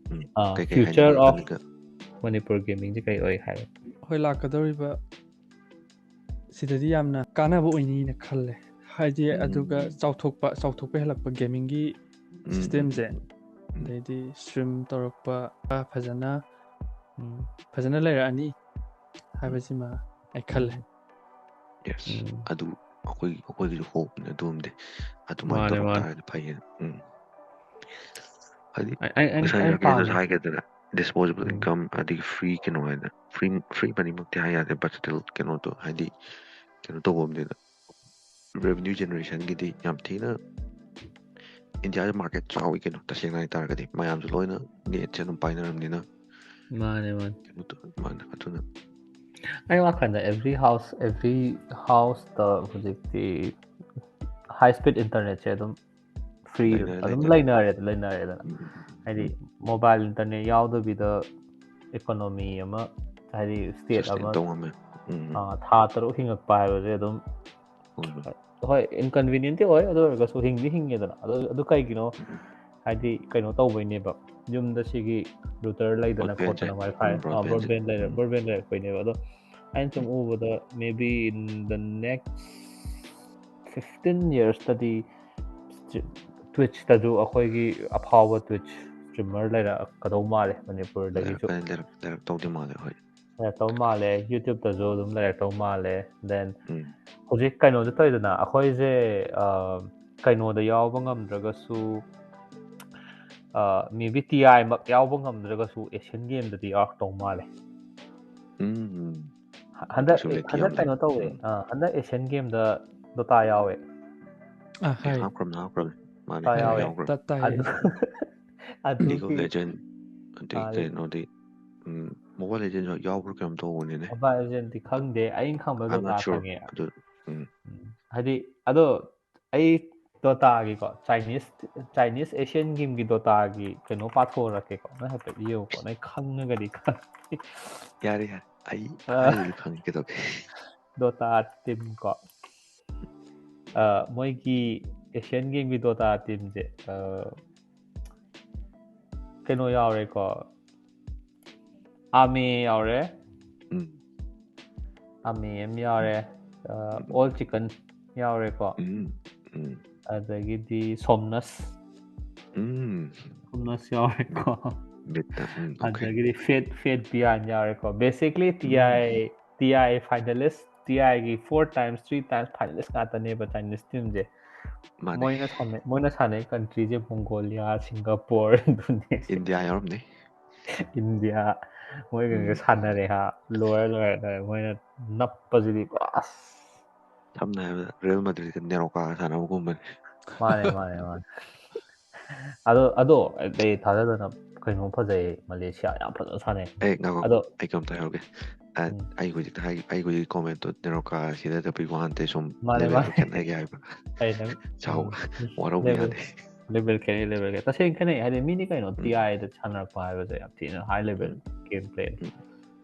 ꯐ꯭ꯌꯨꯆꯔ ꯑꯣꯐ ꯃꯅꯤꯄꯨꯔ ꯒꯦꯃꯤꯡꯁꯦ ꯀꯩ ꯑꯣꯏ ꯍꯥꯏꯕ ꯑꯩꯈꯣꯏ ꯂꯥꯛꯀꯗꯧꯔꯤꯕ ꯁꯤꯗꯗꯤ ꯌꯥꯝꯅ ꯀꯥꯟꯅꯕ ꯑꯣꯏꯅꯤꯅ ꯈꯜꯂꯦ ꯍꯥꯏꯗꯤ ꯑꯗꯨꯒ ꯆꯥꯎꯊꯣꯛꯄ ꯍꯦꯜꯂꯛꯄ ꯒꯦꯃꯤꯡꯒꯤ ꯁꯤꯁꯇꯦꯝꯁꯦ ꯑꯗꯩꯗꯤ ꯁꯇ꯭ꯔꯤꯝ ꯇꯧꯔꯛꯄ ꯐꯖꯅ ꯐꯖꯅ ꯂꯩꯔꯛꯑꯅꯤ ꯍꯥꯏꯕꯁꯤꯃ ꯑꯩ ꯈꯜꯂꯦ ꯌꯦꯁ ꯑꯗꯨ ꯑꯩꯈꯣꯏꯒꯤꯁꯨ ꯍꯣꯞꯅꯦ ꯑꯗꯨꯝꯗꯤ ꯑꯗꯨꯃꯥꯏꯅ ꯇꯧꯔꯛ ꯇꯥꯔꯗꯤ ꯐꯩꯌꯦ ꯍꯥꯏꯗꯤ ꯉꯁꯥꯏ ꯔꯥꯀꯦꯁꯇꯁꯨ ꯍꯥꯏꯒꯦꯗꯅ ꯗꯤꯁꯄꯣꯖꯤꯕꯜ ꯏꯟꯀꯝ ꯑꯗꯒꯤ ꯐ꯭ꯔꯤ ꯀꯩꯅꯣ ꯍꯥꯏꯅ ꯐ꯭ꯔꯤ ꯃꯅꯤꯃꯛꯇꯤ ꯍꯥꯏ ꯌꯥꯗꯦ ꯕꯠ ꯁ꯭ꯇꯤꯜ ꯀꯩꯅꯣꯗꯣ ꯍꯥꯏꯗꯤ ꯀꯩꯅꯣ ꯇꯧꯕ ꯑꯃꯅꯤꯅ ꯔꯦꯚꯤꯅ꯭ꯌू ꯖꯦꯅꯔꯦꯁꯟꯒꯤꯗꯤ ꯌꯥꯝ ꯊꯤꯅ ꯏꯟꯗꯤꯌꯥꯗ ꯃꯥꯔꯀꯦꯠ ꯆꯥꯎꯋꯤ ꯀꯩꯅꯣ ꯇꯁꯦꯡꯅ ꯍꯥꯏꯇꯥꯔꯒꯗꯤ ꯃꯌꯥꯝꯁꯨ ꯂꯣꯏꯅ ꯅꯦꯠꯁꯦ ꯑꯗꯨꯝ ꯄꯥꯏꯅꯔꯕꯅꯤꯅ ꯃꯥꯅꯦ ꯀꯩꯅꯣ ꯃꯥꯅꯦ ꯑꯗꯨꯅ ꯑꯩ ꯋꯥꯈꯜꯗ ꯑꯦꯚ꯭ꯔꯤ ꯍꯥꯎꯁꯇ ꯍꯧꯖꯤꯛꯇꯤ ꯍꯥꯏ ꯁ꯭ꯄꯤꯗ ꯏꯟꯇꯔꯅꯦꯠꯁꯦ ꯑꯗꯨꯝ ꯐ꯭ꯔꯤ ꯑꯗꯨꯝ ꯂꯩꯅꯔꯦꯗꯅ ꯍꯥꯏꯗꯤ ꯃꯣꯕꯥꯏꯜ ꯏꯟꯇꯔꯅꯦꯠ ꯌꯥꯎꯗꯕꯤꯗ ꯏꯀꯣꯅꯣꯃꯤ ꯑꯃ ꯍꯥꯏꯗꯤ ꯁ꯭ꯇꯦꯠ ꯑꯃ ꯊꯥ 3 ꯍꯤꯡꯉꯛꯄ ꯍꯥꯏꯕꯁꯦ ꯑꯗꯨꯝ ꯍꯣꯏ ꯏꯟꯀꯟꯚꯤꯅꯤꯌꯦꯟꯇꯤ ꯑꯣꯏ ꯑꯗꯨ ꯑꯣꯏꯔꯒꯁꯨ ꯍꯤꯡꯉꯦꯗꯅ ꯑꯗꯨ ꯀꯩꯒꯤꯅꯣ ꯍꯥꯏꯗꯤ ꯀꯩꯅꯣ ꯇꯧꯕꯩꯅꯦꯕ ꯌꯨꯝꯗ ꯁꯤꯒꯤ ꯔꯨꯇꯔ ꯂꯩꯗꯅ ꯈꯣꯠꯇꯅ ꯋꯥꯏꯐꯥꯏ ꯕ꯭ꯔꯣꯗꯕꯦꯟ ꯂꯩꯔꯛꯄꯩꯅꯦꯕ ꯑꯗꯣ ꯑꯩꯅ ꯁꯨꯝ ꯎꯕꯗ ꯃꯦ ꯕꯤ ꯏꯟ ꯗ ꯅꯦꯛꯁ 15 yearsꯇꯗꯤ ꯇ꯭ꯋꯤꯆꯇꯁꯨ ꯑꯩꯈꯣꯏꯒꯤ ꯑꯐꯥꯎꯕ ꯇ꯭ꯋꯤꯆ ꯁ꯭ꯇ꯭ꯔꯤꯃꯔ ꯂꯩꯔꯛꯀꯗꯧ ꯃꯥꯜꯂꯦ ꯃꯅꯤꯄꯨꯔꯗꯒꯤꯁꯨ ꯂꯩꯔꯛꯇꯧꯗꯤ ꯃꯥꯜꯂꯦ ꯍꯣꯏ ꯂꯩꯔꯛꯇꯧ ꯃꯥꯜꯂꯦ ꯌꯨꯇ꯭ꯌꯨꯕꯇꯁꯨ ꯑꯗꯨꯝ ꯂꯩꯔꯛꯇꯧ ꯃꯥꯜꯂꯦ ꯗꯦꯟ ꯍꯧꯖꯤꯛ ꯀꯩꯅꯣꯁꯨ ꯇꯧꯋꯤꯗꯅ ꯑꯩꯈꯣꯏꯁꯦ ꯀꯩꯅꯣꯗ ꯌꯥꯎꯕ ꯉꯝꯗ꯭ꯔꯒꯁꯨ ꯃꯦ ꯕꯤ TI ꯃꯛ ꯌꯥꯎꯕ ꯉꯝꯗ꯭ꯔꯒꯁꯨ ꯑꯦꯁꯤꯌꯟ ꯒꯦꯝꯗꯗꯤ ꯌꯥꯎꯔꯛꯇꯧ ꯃꯥꯜꯂꯦ ꯍꯟꯗꯛ ꯀꯩꯅꯣ ꯇꯧꯋꯦ ꯍꯟꯗꯛ ꯑꯦꯁꯤꯌꯟ ꯒꯦꯝꯗ ꯗꯣꯇꯥ ꯌꯥꯎꯋꯦ ꯍꯥꯞꯈ꯭ꯔꯕꯅꯦ ꯃꯥꯅꯦ ꯌꯥꯎꯋꯦ ꯂꯤꯒ ꯑꯣꯐ ꯂꯦꯖꯦꯟ ꯑꯗꯩ ꯀꯩꯅꯣꯗꯤ ꯃꯣꯕꯥꯏꯜ ꯂꯦꯖꯦꯟꯁꯨ ꯌꯥꯎꯕ꯭ꯔꯥ ꯀꯩꯅꯣꯝ ꯇꯧꯕꯅꯤꯅꯦ ꯃꯣꯕꯥꯏꯜ ꯂꯦꯖꯦꯟꯗꯤ ꯈꯪꯗꯦ ꯑꯩꯅ ꯈꯪꯕ ꯗꯣꯇꯥ ꯈꯪꯉꯦ ꯑꯗꯨ ꯍꯥꯏꯗꯤ ꯑꯗꯣ ꯑꯩ ꯗꯣꯇꯥꯒꯤꯀꯣ ꯆꯥꯏꯅꯤꯁ ꯑꯦꯁꯤꯌꯟ ꯒꯦꯝꯒꯤ ꯗꯣꯇꯥꯒꯤ ꯀꯩꯅꯣ ꯄꯥꯊꯣꯛꯎꯔꯛꯀꯦꯀꯣ ꯅꯣꯏ ꯍꯥꯏꯐꯦꯠ ꯌꯦꯡꯉꯨꯀꯣ ꯅꯣꯏ ꯈꯪꯉꯒꯗꯤ ꯌꯥꯔꯦ ꯑꯩ ꯍꯥꯏꯕꯗꯤ ꯈꯪꯉꯦ ꯀꯩꯗꯧꯒꯦ ꯗꯣꯇꯥ ꯇꯤꯝ ꯀꯣ ꯃꯣꯏꯒꯤ ꯑꯦꯁꯤꯌꯟ ꯒꯦꯝꯒꯤ ꯗꯣꯇꯥ ꯇꯤꯝꯁꯦ ꯀꯩꯅꯣ ꯌꯥꯎꯔꯦꯀꯣ ꯑꯥꯃꯦ ꯌꯥꯎꯔꯦ ꯑꯥꯃꯦ ꯑꯃ ꯌꯥꯎꯔꯦ ꯑꯣꯜ ꯆꯤꯀꯟ ꯌꯥꯎꯔꯦꯀꯣ ꯑꯗꯒꯤꯗꯤ ꯁꯣꯝꯅꯁ ꯌꯥꯎꯔꯦꯀꯣ ꯑꯗꯒꯤꯗꯤ fat ꯕꯤꯌꯥꯟ ꯌꯥꯎꯔꯦꯀꯣ ꯕꯦꯁꯤꯛꯂꯤ TI finalise TIꯒꯤ 4 times 3 times finalise ꯉꯥꯛꯇꯅꯦꯕ ꯆꯥꯏꯅꯤꯁ ꯇꯤꯝꯁꯦ ꯃꯣꯏꯅ ꯁꯥꯟꯅꯩ ꯀꯟꯇ꯭ꯔꯤꯁꯦ ꯃꯣꯡꯒꯣꯂꯤꯌꯥ ꯁꯤꯡꯒꯥꯄꯨꯔ ꯏꯟꯗꯤꯌꯥ ꯌꯥꯎꯔꯝꯅꯤ ꯏꯟꯗꯤꯌꯥ ꯃꯣꯏꯒ ꯁꯥꯟꯅꯔꯦ ꯂꯣꯏꯔꯦ ꯃꯣꯏꯅ ꯅꯞꯄꯁꯤꯗꯤ ꯄꯨꯔꯥ ꯁꯝꯅ ꯍꯥꯏꯔꯕꯗ ꯔꯤꯌꯦꯜ ꯃꯦꯗ꯭ꯔꯤꯗꯀ ꯅꯦꯔꯣꯀꯥꯒ ꯁꯥꯟꯅꯕꯒꯨꯝꯕꯅꯤ ꯃꯥꯅꯦ ꯑꯗꯣ ꯑꯩ ꯊꯥꯖꯗꯅ ꯀꯩꯅꯣ ꯐꯖꯩ ꯃꯂꯦꯁꯤꯌꯥ ꯌꯥꯝ ꯐꯖꯅ ꯁꯥꯟꯅꯩ ꯉꯥꯏꯈꯣ ꯑꯩ ꯀꯩꯅꯣꯝꯇ ꯍꯥꯏꯍꯧꯒꯦ ꯑꯩ ꯍꯧꯖꯤꯛ ꯀꯣꯃꯦꯟꯇꯣ ꯅꯦꯔꯣꯀꯥ ꯁꯤꯗꯗꯕꯒꯤ ꯋꯥꯟꯇꯦ ꯁꯨꯝ ꯂꯦꯚꯦꯜꯗꯣ ꯈꯦꯠꯅꯒꯦ ꯍꯥꯏꯕ ꯋꯥꯔꯧꯕ ꯌꯥꯗꯦ ꯂꯦꯚꯦꯜ ꯈꯦꯠꯅꯩ ꯇꯁꯦꯡꯅ ꯈꯦꯠꯅꯩ ꯍꯥꯏꯗꯤ ꯃꯤꯅꯤ ꯀꯩꯅꯣ TIꯗ ꯁꯥꯟꯅꯔꯛꯄ ꯍꯥꯏꯕꯁꯦ ꯌꯥꯝ ꯊꯤꯅ ꯍꯥꯏ ꯂꯦꯚꯦꯜ ꯒꯦꯝ ꯄ꯭ꯂꯦ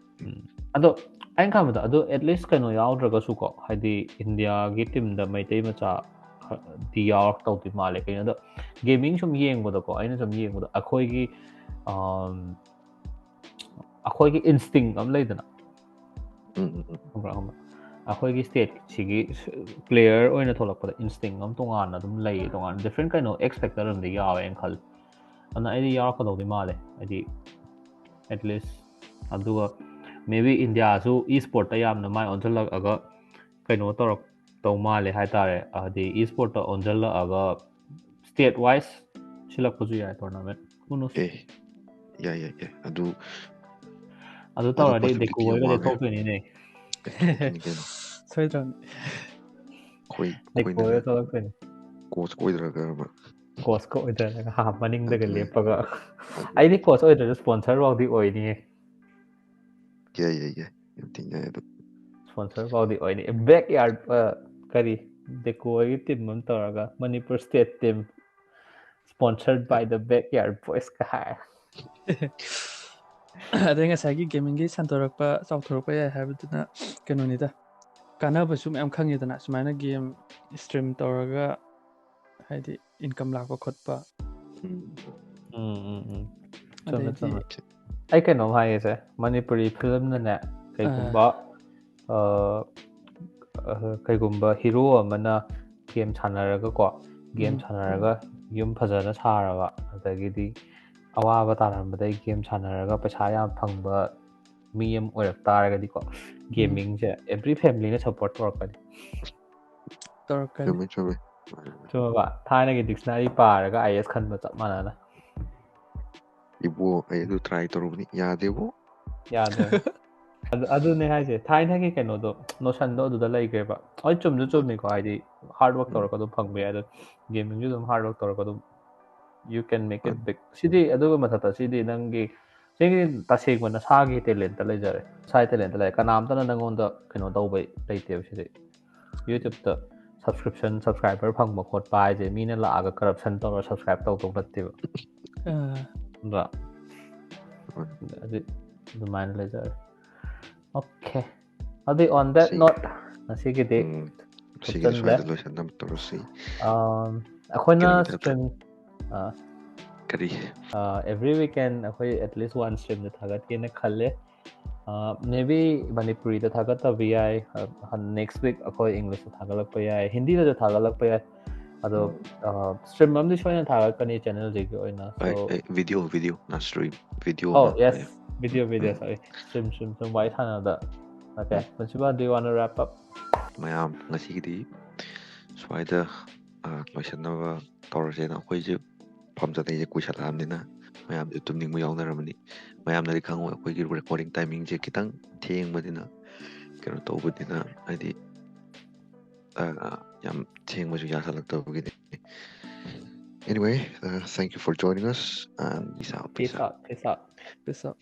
ꯑꯗꯣ ꯑꯩꯅ ꯈꯟꯕꯗ ꯑꯗꯣ ꯑꯦꯠꯂꯤꯁ ꯀꯩꯅꯣ ꯌꯥꯎꯗ꯭ꯔꯒꯁꯨꯀꯣ ꯍꯥꯏꯗꯤ ꯏꯟꯗꯤꯌꯥꯒꯤ ꯇꯤꯝꯗ ꯃꯩꯇꯩ ꯃꯆꯥ ꯗꯤ ꯌꯥꯎꯔꯛꯇꯧꯗꯤ ꯃꯥꯜꯂꯦ ꯀꯩꯅꯣꯗ ꯒꯦꯃꯤꯡ ꯁꯨꯝ ꯌꯦꯡꯕꯗꯀꯣ ꯑꯩꯅ ꯁꯨꯝ ꯌꯦꯡꯕꯗ ꯑꯩꯈꯣꯏꯒꯤ ꯏꯟꯁꯇꯤꯡ ꯑꯃ ꯂꯩꯗꯅ ꯑꯩꯈꯣꯏꯒꯤ ꯁ꯭ꯇꯦꯠꯁꯤꯒꯤ ꯄ꯭ꯂꯦꯌꯔ ꯑꯣꯏꯅ ꯊꯣꯛꯂꯛꯄꯗ ꯏꯟꯁꯇꯤꯡ ꯑꯃ ꯇꯣꯉꯥꯟꯅ ꯑꯗꯨꯝ ꯂꯩꯌꯦ ꯇꯣꯉꯥꯟꯅ ꯗꯤꯐ꯭ꯔꯦꯟ ꯀꯩꯅꯣ ꯑꯦꯛꯁ ꯐꯦꯛꯇꯔ ꯑꯃꯗꯤ ꯌꯥꯎꯋꯦꯅ ꯈꯜꯂꯤ ꯑꯗꯨꯅ ꯑꯩꯗꯤ ꯌꯥꯎꯔꯛꯀꯗꯧꯗꯤ ꯃꯥꯜꯂꯦ ꯍꯥꯏꯗꯤ ꯑꯦꯠꯂꯤꯁ ꯑꯗꯨꯒ ꯃꯦ ꯕꯤ ꯏꯟꯗꯤꯌꯥꯁꯨ ꯏꯁꯄꯣꯔꯠꯇ ꯌꯥꯝꯅ ꯃꯥꯏ ꯑꯣꯟꯁꯤꯜꯂꯛꯑꯒ ꯀꯩꯅꯣ ꯇꯧꯔꯛꯇꯧ ꯃꯥꯜꯂꯦ ꯍꯥꯏꯇꯥꯔꯦ ꯍꯥꯏꯗꯤ ꯏꯁꯄꯣꯔꯠꯇ ꯑꯣꯟꯁꯤꯜꯂꯛꯑꯒ ꯁ꯭ꯇꯦꯠ ꯋꯥꯏꯁ ꯁꯤꯜꯂꯛꯄꯁꯨ ꯌꯥꯏ ꯇꯣꯔꯅꯥꯃꯦꯟ ꯌꯥꯏ ꯑꯗꯨ ꯇꯧꯔꯗꯤ ꯗꯦꯀꯨ ꯍꯣꯏꯒꯗꯤ ꯊꯣꯛꯇꯣꯏꯅꯤꯅꯦ ꯁꯣꯏꯗ꯭ꯔꯕꯅꯤ ꯗꯦꯀꯨ ꯍꯣꯏꯒ ꯊꯣꯛꯂꯛꯇꯣꯏꯅꯤ ꯀꯣꯆ ꯑꯣꯏꯗ꯭ꯔꯒꯕ ꯀꯣꯆꯀ ꯑꯣꯏꯗ꯭ꯔꯒ ꯃꯅꯤꯡꯗꯒ ꯂꯦꯞꯄꯒ ꯑꯩꯗꯤ ꯀꯣꯆ ꯑꯣꯏꯗ꯭ꯔꯁꯨ ꯁ꯭ꯄꯣꯟꯁꯔ ꯐꯥꯎꯗꯤ ꯑꯣꯏꯅꯤꯌꯦ ꯌꯥꯏ ꯌꯥꯝ ꯊꯤꯅ ꯌꯥꯏ ꯑꯗꯨ ꯁ꯭ꯄꯣꯟꯁꯔ ꯐꯥꯎꯗꯤ ꯑꯣꯏꯅꯤ ꯕꯦꯛꯌꯥꯔꯗ ꯀꯔꯤ ꯗꯦꯀꯣ ꯍꯣꯏꯒꯤ ꯇꯤꯝ ꯑꯃ ꯇꯧꯔꯒ ꯃꯅꯤꯄꯨꯔ ꯁ꯭ꯇꯦꯠ ꯇꯤꯝ ꯁ꯭ꯄꯣꯟꯁꯔꯠ ꯕꯥꯏ ꯗ ꯕꯦꯛꯌꯥꯔꯗ ꯕꯣꯏꯁꯀ ꯍꯥꯏ ꯑꯗꯩ ꯉꯁꯥꯏꯒꯤ ꯒꯦꯃꯤꯡꯒꯤ ꯁꯟꯗꯣꯔꯛꯄ ꯆꯥꯎꯊꯣꯔꯛꯄ ꯌꯥꯏ ꯍꯥꯏꯕꯗꯨꯅ ꯀꯩꯅꯣꯅꯤꯗ ꯀꯥꯟꯅꯕꯁꯨ ꯃꯌꯥꯝ ꯈꯪꯉꯤꯗꯅ ꯁꯨꯃꯥꯏꯅ ꯒꯦꯝ ꯏꯁꯇ꯭ꯔꯤꯝ ꯇꯧꯔꯒ ꯍꯥꯏꯗꯤ ꯏꯟꯀꯝ ꯂꯥꯛꯄ ꯈꯣꯠꯄ ꯆꯨꯝꯃꯦ ꯑꯩ ꯀꯩꯅꯣꯝ ꯍꯥꯏꯒꯦꯁꯦ ꯃꯅꯤꯄꯨꯔꯤ ꯐꯤꯂꯝꯅꯅꯦ ꯀꯩꯒꯨꯝꯕ ꯍꯤꯔꯣ ꯑꯃꯅ ꯒꯦꯝ ꯁꯥꯟꯅꯔꯒꯀꯣ ꯌꯨꯝ ꯐꯖꯅ ꯁꯥꯔꯕ ꯑꯗꯒꯤꯗꯤ ꯑꯋꯥꯕ ꯇꯥꯔꯝꯕꯗꯩ ꯒꯦꯝ ꯁꯥꯟꯅꯔꯒ ꯄꯩꯁꯥ ꯌꯥꯝ ꯐꯪꯕ ꯃꯤ ꯑꯃ ꯑꯣꯏꯔꯛ ꯇꯥꯔꯒꯗꯤꯀꯣ ꯒꯦꯃꯤꯡꯁꯦ ꯑꯦꯚ꯭ꯔꯤ ꯐꯦꯃꯤꯂꯤꯅ ꯁꯞꯄꯣꯔꯠ ꯇꯧꯔꯛꯀꯅꯤ ꯆꯨꯝꯃꯕ ꯊꯥꯏꯅꯒꯤ ꯗꯤꯛꯁꯅꯥꯔꯤ ꯄꯥꯔꯒ IAS ꯈꯟꯕ ꯆꯞ ꯃꯥꯟꯅꯅ ꯏꯕꯣ ꯑꯩ ꯑꯗꯨ ꯇ꯭ꯔꯥꯏ ꯇꯧꯔꯨꯕꯅꯤ ꯌꯥꯗꯦꯕꯣ ꯌꯥꯗ꯭ꯔꯦ ꯑꯗꯨꯅꯦ ꯍꯥꯏꯁꯦ ꯊꯥꯏꯅꯒꯤ ꯀꯩꯅꯣꯗꯣ ꯅꯣꯁꯟꯗꯣ ꯑꯗꯨꯗ ꯂꯩꯈ꯭ꯔꯦꯕ ꯍꯣꯏ ꯆꯨꯝꯁꯨ ꯆꯨꯝꯃꯤꯀꯣ ꯍꯥꯏꯗꯤ ꯍꯥꯔꯗ ꯋꯥꯔꯛ ꯇꯧꯔꯒ ꯑꯗꯨꯝ ꯐꯪꯕ ꯌꯥꯏ ꯑꯗꯣ ꯒꯦꯃꯤꯡꯁꯨ ꯑꯗꯨꯝ ꯍꯥꯔꯗ ꯋꯥꯔꯛ ꯇꯧꯔꯒ ꯑꯗꯨꯝ ꯌꯨ ꯀꯦꯟ ꯃꯦꯛ ꯏꯠ ꯕꯤꯛ ꯁꯤꯗꯤ ꯑꯗꯨꯒꯤ ꯃꯊꯛꯇ ꯁꯤꯗꯤ ꯅꯪꯒꯤ ꯁꯤꯒꯤ ꯇꯁꯦꯡꯕ ꯅꯁꯥꯒꯤ ꯇꯦꯂꯦꯟꯇ ꯂꯩꯖꯔꯦ ꯅꯁꯥꯒꯤ ꯇꯦꯂꯦꯟꯇ ꯂꯩꯔꯦ ꯀꯅꯥꯝꯇꯅ ꯅꯪꯉꯣꯟda ꯀꯩꯅꯣ ꯇꯧꯕꯩ ꯂꯩꯇꯦꯕ ꯁꯤꯗꯤ ꯌꯨꯇ꯭ꯌꯨꯕꯇ ꯁꯕꯁꯀ꯭ꯔꯥꯏꯕꯔ ꯐꯪꯕ ꯈꯣꯠꯄ ꯍꯥꯏꯁꯦ ꯃꯤꯅ ꯂꯥꯛꯑꯒ ꯀꯔꯞꯁꯟ ꯇꯧꯔ ꯁꯕꯁꯀ꯭ꯔꯥꯏꯕ ꯇꯧꯗꯧ ꯅꯠꯇꯦꯕ ꯑꯗꯨꯃꯥꯏꯅ ꯂꯩꯖꯔꯦ ꯑꯣꯀꯦ ꯑꯗꯨ ꯑꯣꯟ ꯗꯦꯠ ꯅꯣꯠ ꯉꯁꯤꯒꯤꯗꯤ ꯊꯨꯞꯆꯟꯂꯦ ꯂꯣꯏꯁꯟꯅꯕ ꯇꯧꯔꯁꯤ ꯑꯩꯈꯣꯏꯅ ꯁ꯭ꯇ꯭ꯔꯤꯝ ꯀꯔꯤ ꯑꯦꯚ꯭ꯔꯤ ꯋꯤꯀꯦꯟ ꯑꯩꯈꯣꯏ ꯑꯦꯠꯂꯤꯁ ꯋꯥꯟ ꯁ꯭ꯇ꯭ꯔꯤꯝꯗ ꯊꯥꯒꯠꯀꯦꯅ ꯈꯜꯂꯦ ꯃꯦ ꯕꯤ ꯃꯅꯤꯄꯨꯔꯤꯗ ꯊꯥꯒꯠꯇꯕ ꯌꯥꯏ ꯅꯦꯛꯁ ꯋꯤꯛ ꯑꯩꯈꯣꯏ ꯏꯪꯂꯤꯁꯇ ꯊꯥꯒꯠꯂꯛꯄ ꯌꯥꯏ ꯍꯤꯟꯗꯤꯗꯁꯨ ꯊꯥꯒꯠꯂꯛꯄ ꯌꯥꯏ ꯑꯗꯣ ꯁ꯭ꯇ꯭ꯔꯤꯝ ꯑꯃꯗꯤ ꯁꯣꯏꯅ ꯊꯥꯒꯠꯀꯅꯤ ꯆꯦꯅꯦꯜꯁꯤꯒꯤ ꯑꯣꯏꯅ ꯚꯤꯗꯤꯑꯣ ꯅ ꯁ꯭ꯇ꯭ꯔꯤꯝ ꯚꯤꯗꯤꯑꯣ ꯑꯣ ꯌꯦꯁ ꯚꯤꯗꯤꯑꯣ ꯁꯣꯔꯤ ꯁ꯭ꯇ꯭ꯔꯤꯝ ꯋꯥꯔꯤ ꯁꯥꯟꯅꯕꯗ okay Punshiba, do you want to wrap up? ꯃꯌꯥꯝ ꯉꯁꯤꯒꯤꯗꯤ ꯁ꯭ꯋꯥꯏꯗ ꯂꯣꯏꯁꯟꯅꯕ ꯇꯧꯔꯁꯦꯅ ꯑꯩꯈꯣꯏꯁꯦ ꯐꯝꯖꯗꯩꯁꯦ ꯀꯨꯏꯁꯜꯂꯛꯑꯕꯅꯤꯅ ꯃꯌꯥꯝꯁꯦ ꯇꯨꯝꯅꯤꯡꯕ ꯌꯥꯎꯅꯔꯝꯃꯅꯤ ꯃꯌꯥꯝꯅꯗꯤ ꯈꯪꯉꯣꯏ ꯑꯩꯈꯣꯏꯒꯤ ꯔꯦꯀꯣꯔꯗꯤꯡ ꯇꯥꯏꯃꯤꯡꯁꯦ खितंग ꯊꯦꯡꯕꯅꯤꯅ ꯀꯩꯅꯣ ꯇꯧꯕꯅꯤꯅ ꯍꯥꯏꯗꯤ ꯌꯥꯝ ꯊꯦꯡꯕꯁꯨ ꯌꯥꯁꯜꯂꯛꯇꯕꯒꯤꯅꯤ Anyway, thank you for joining us and peace out. Peace out.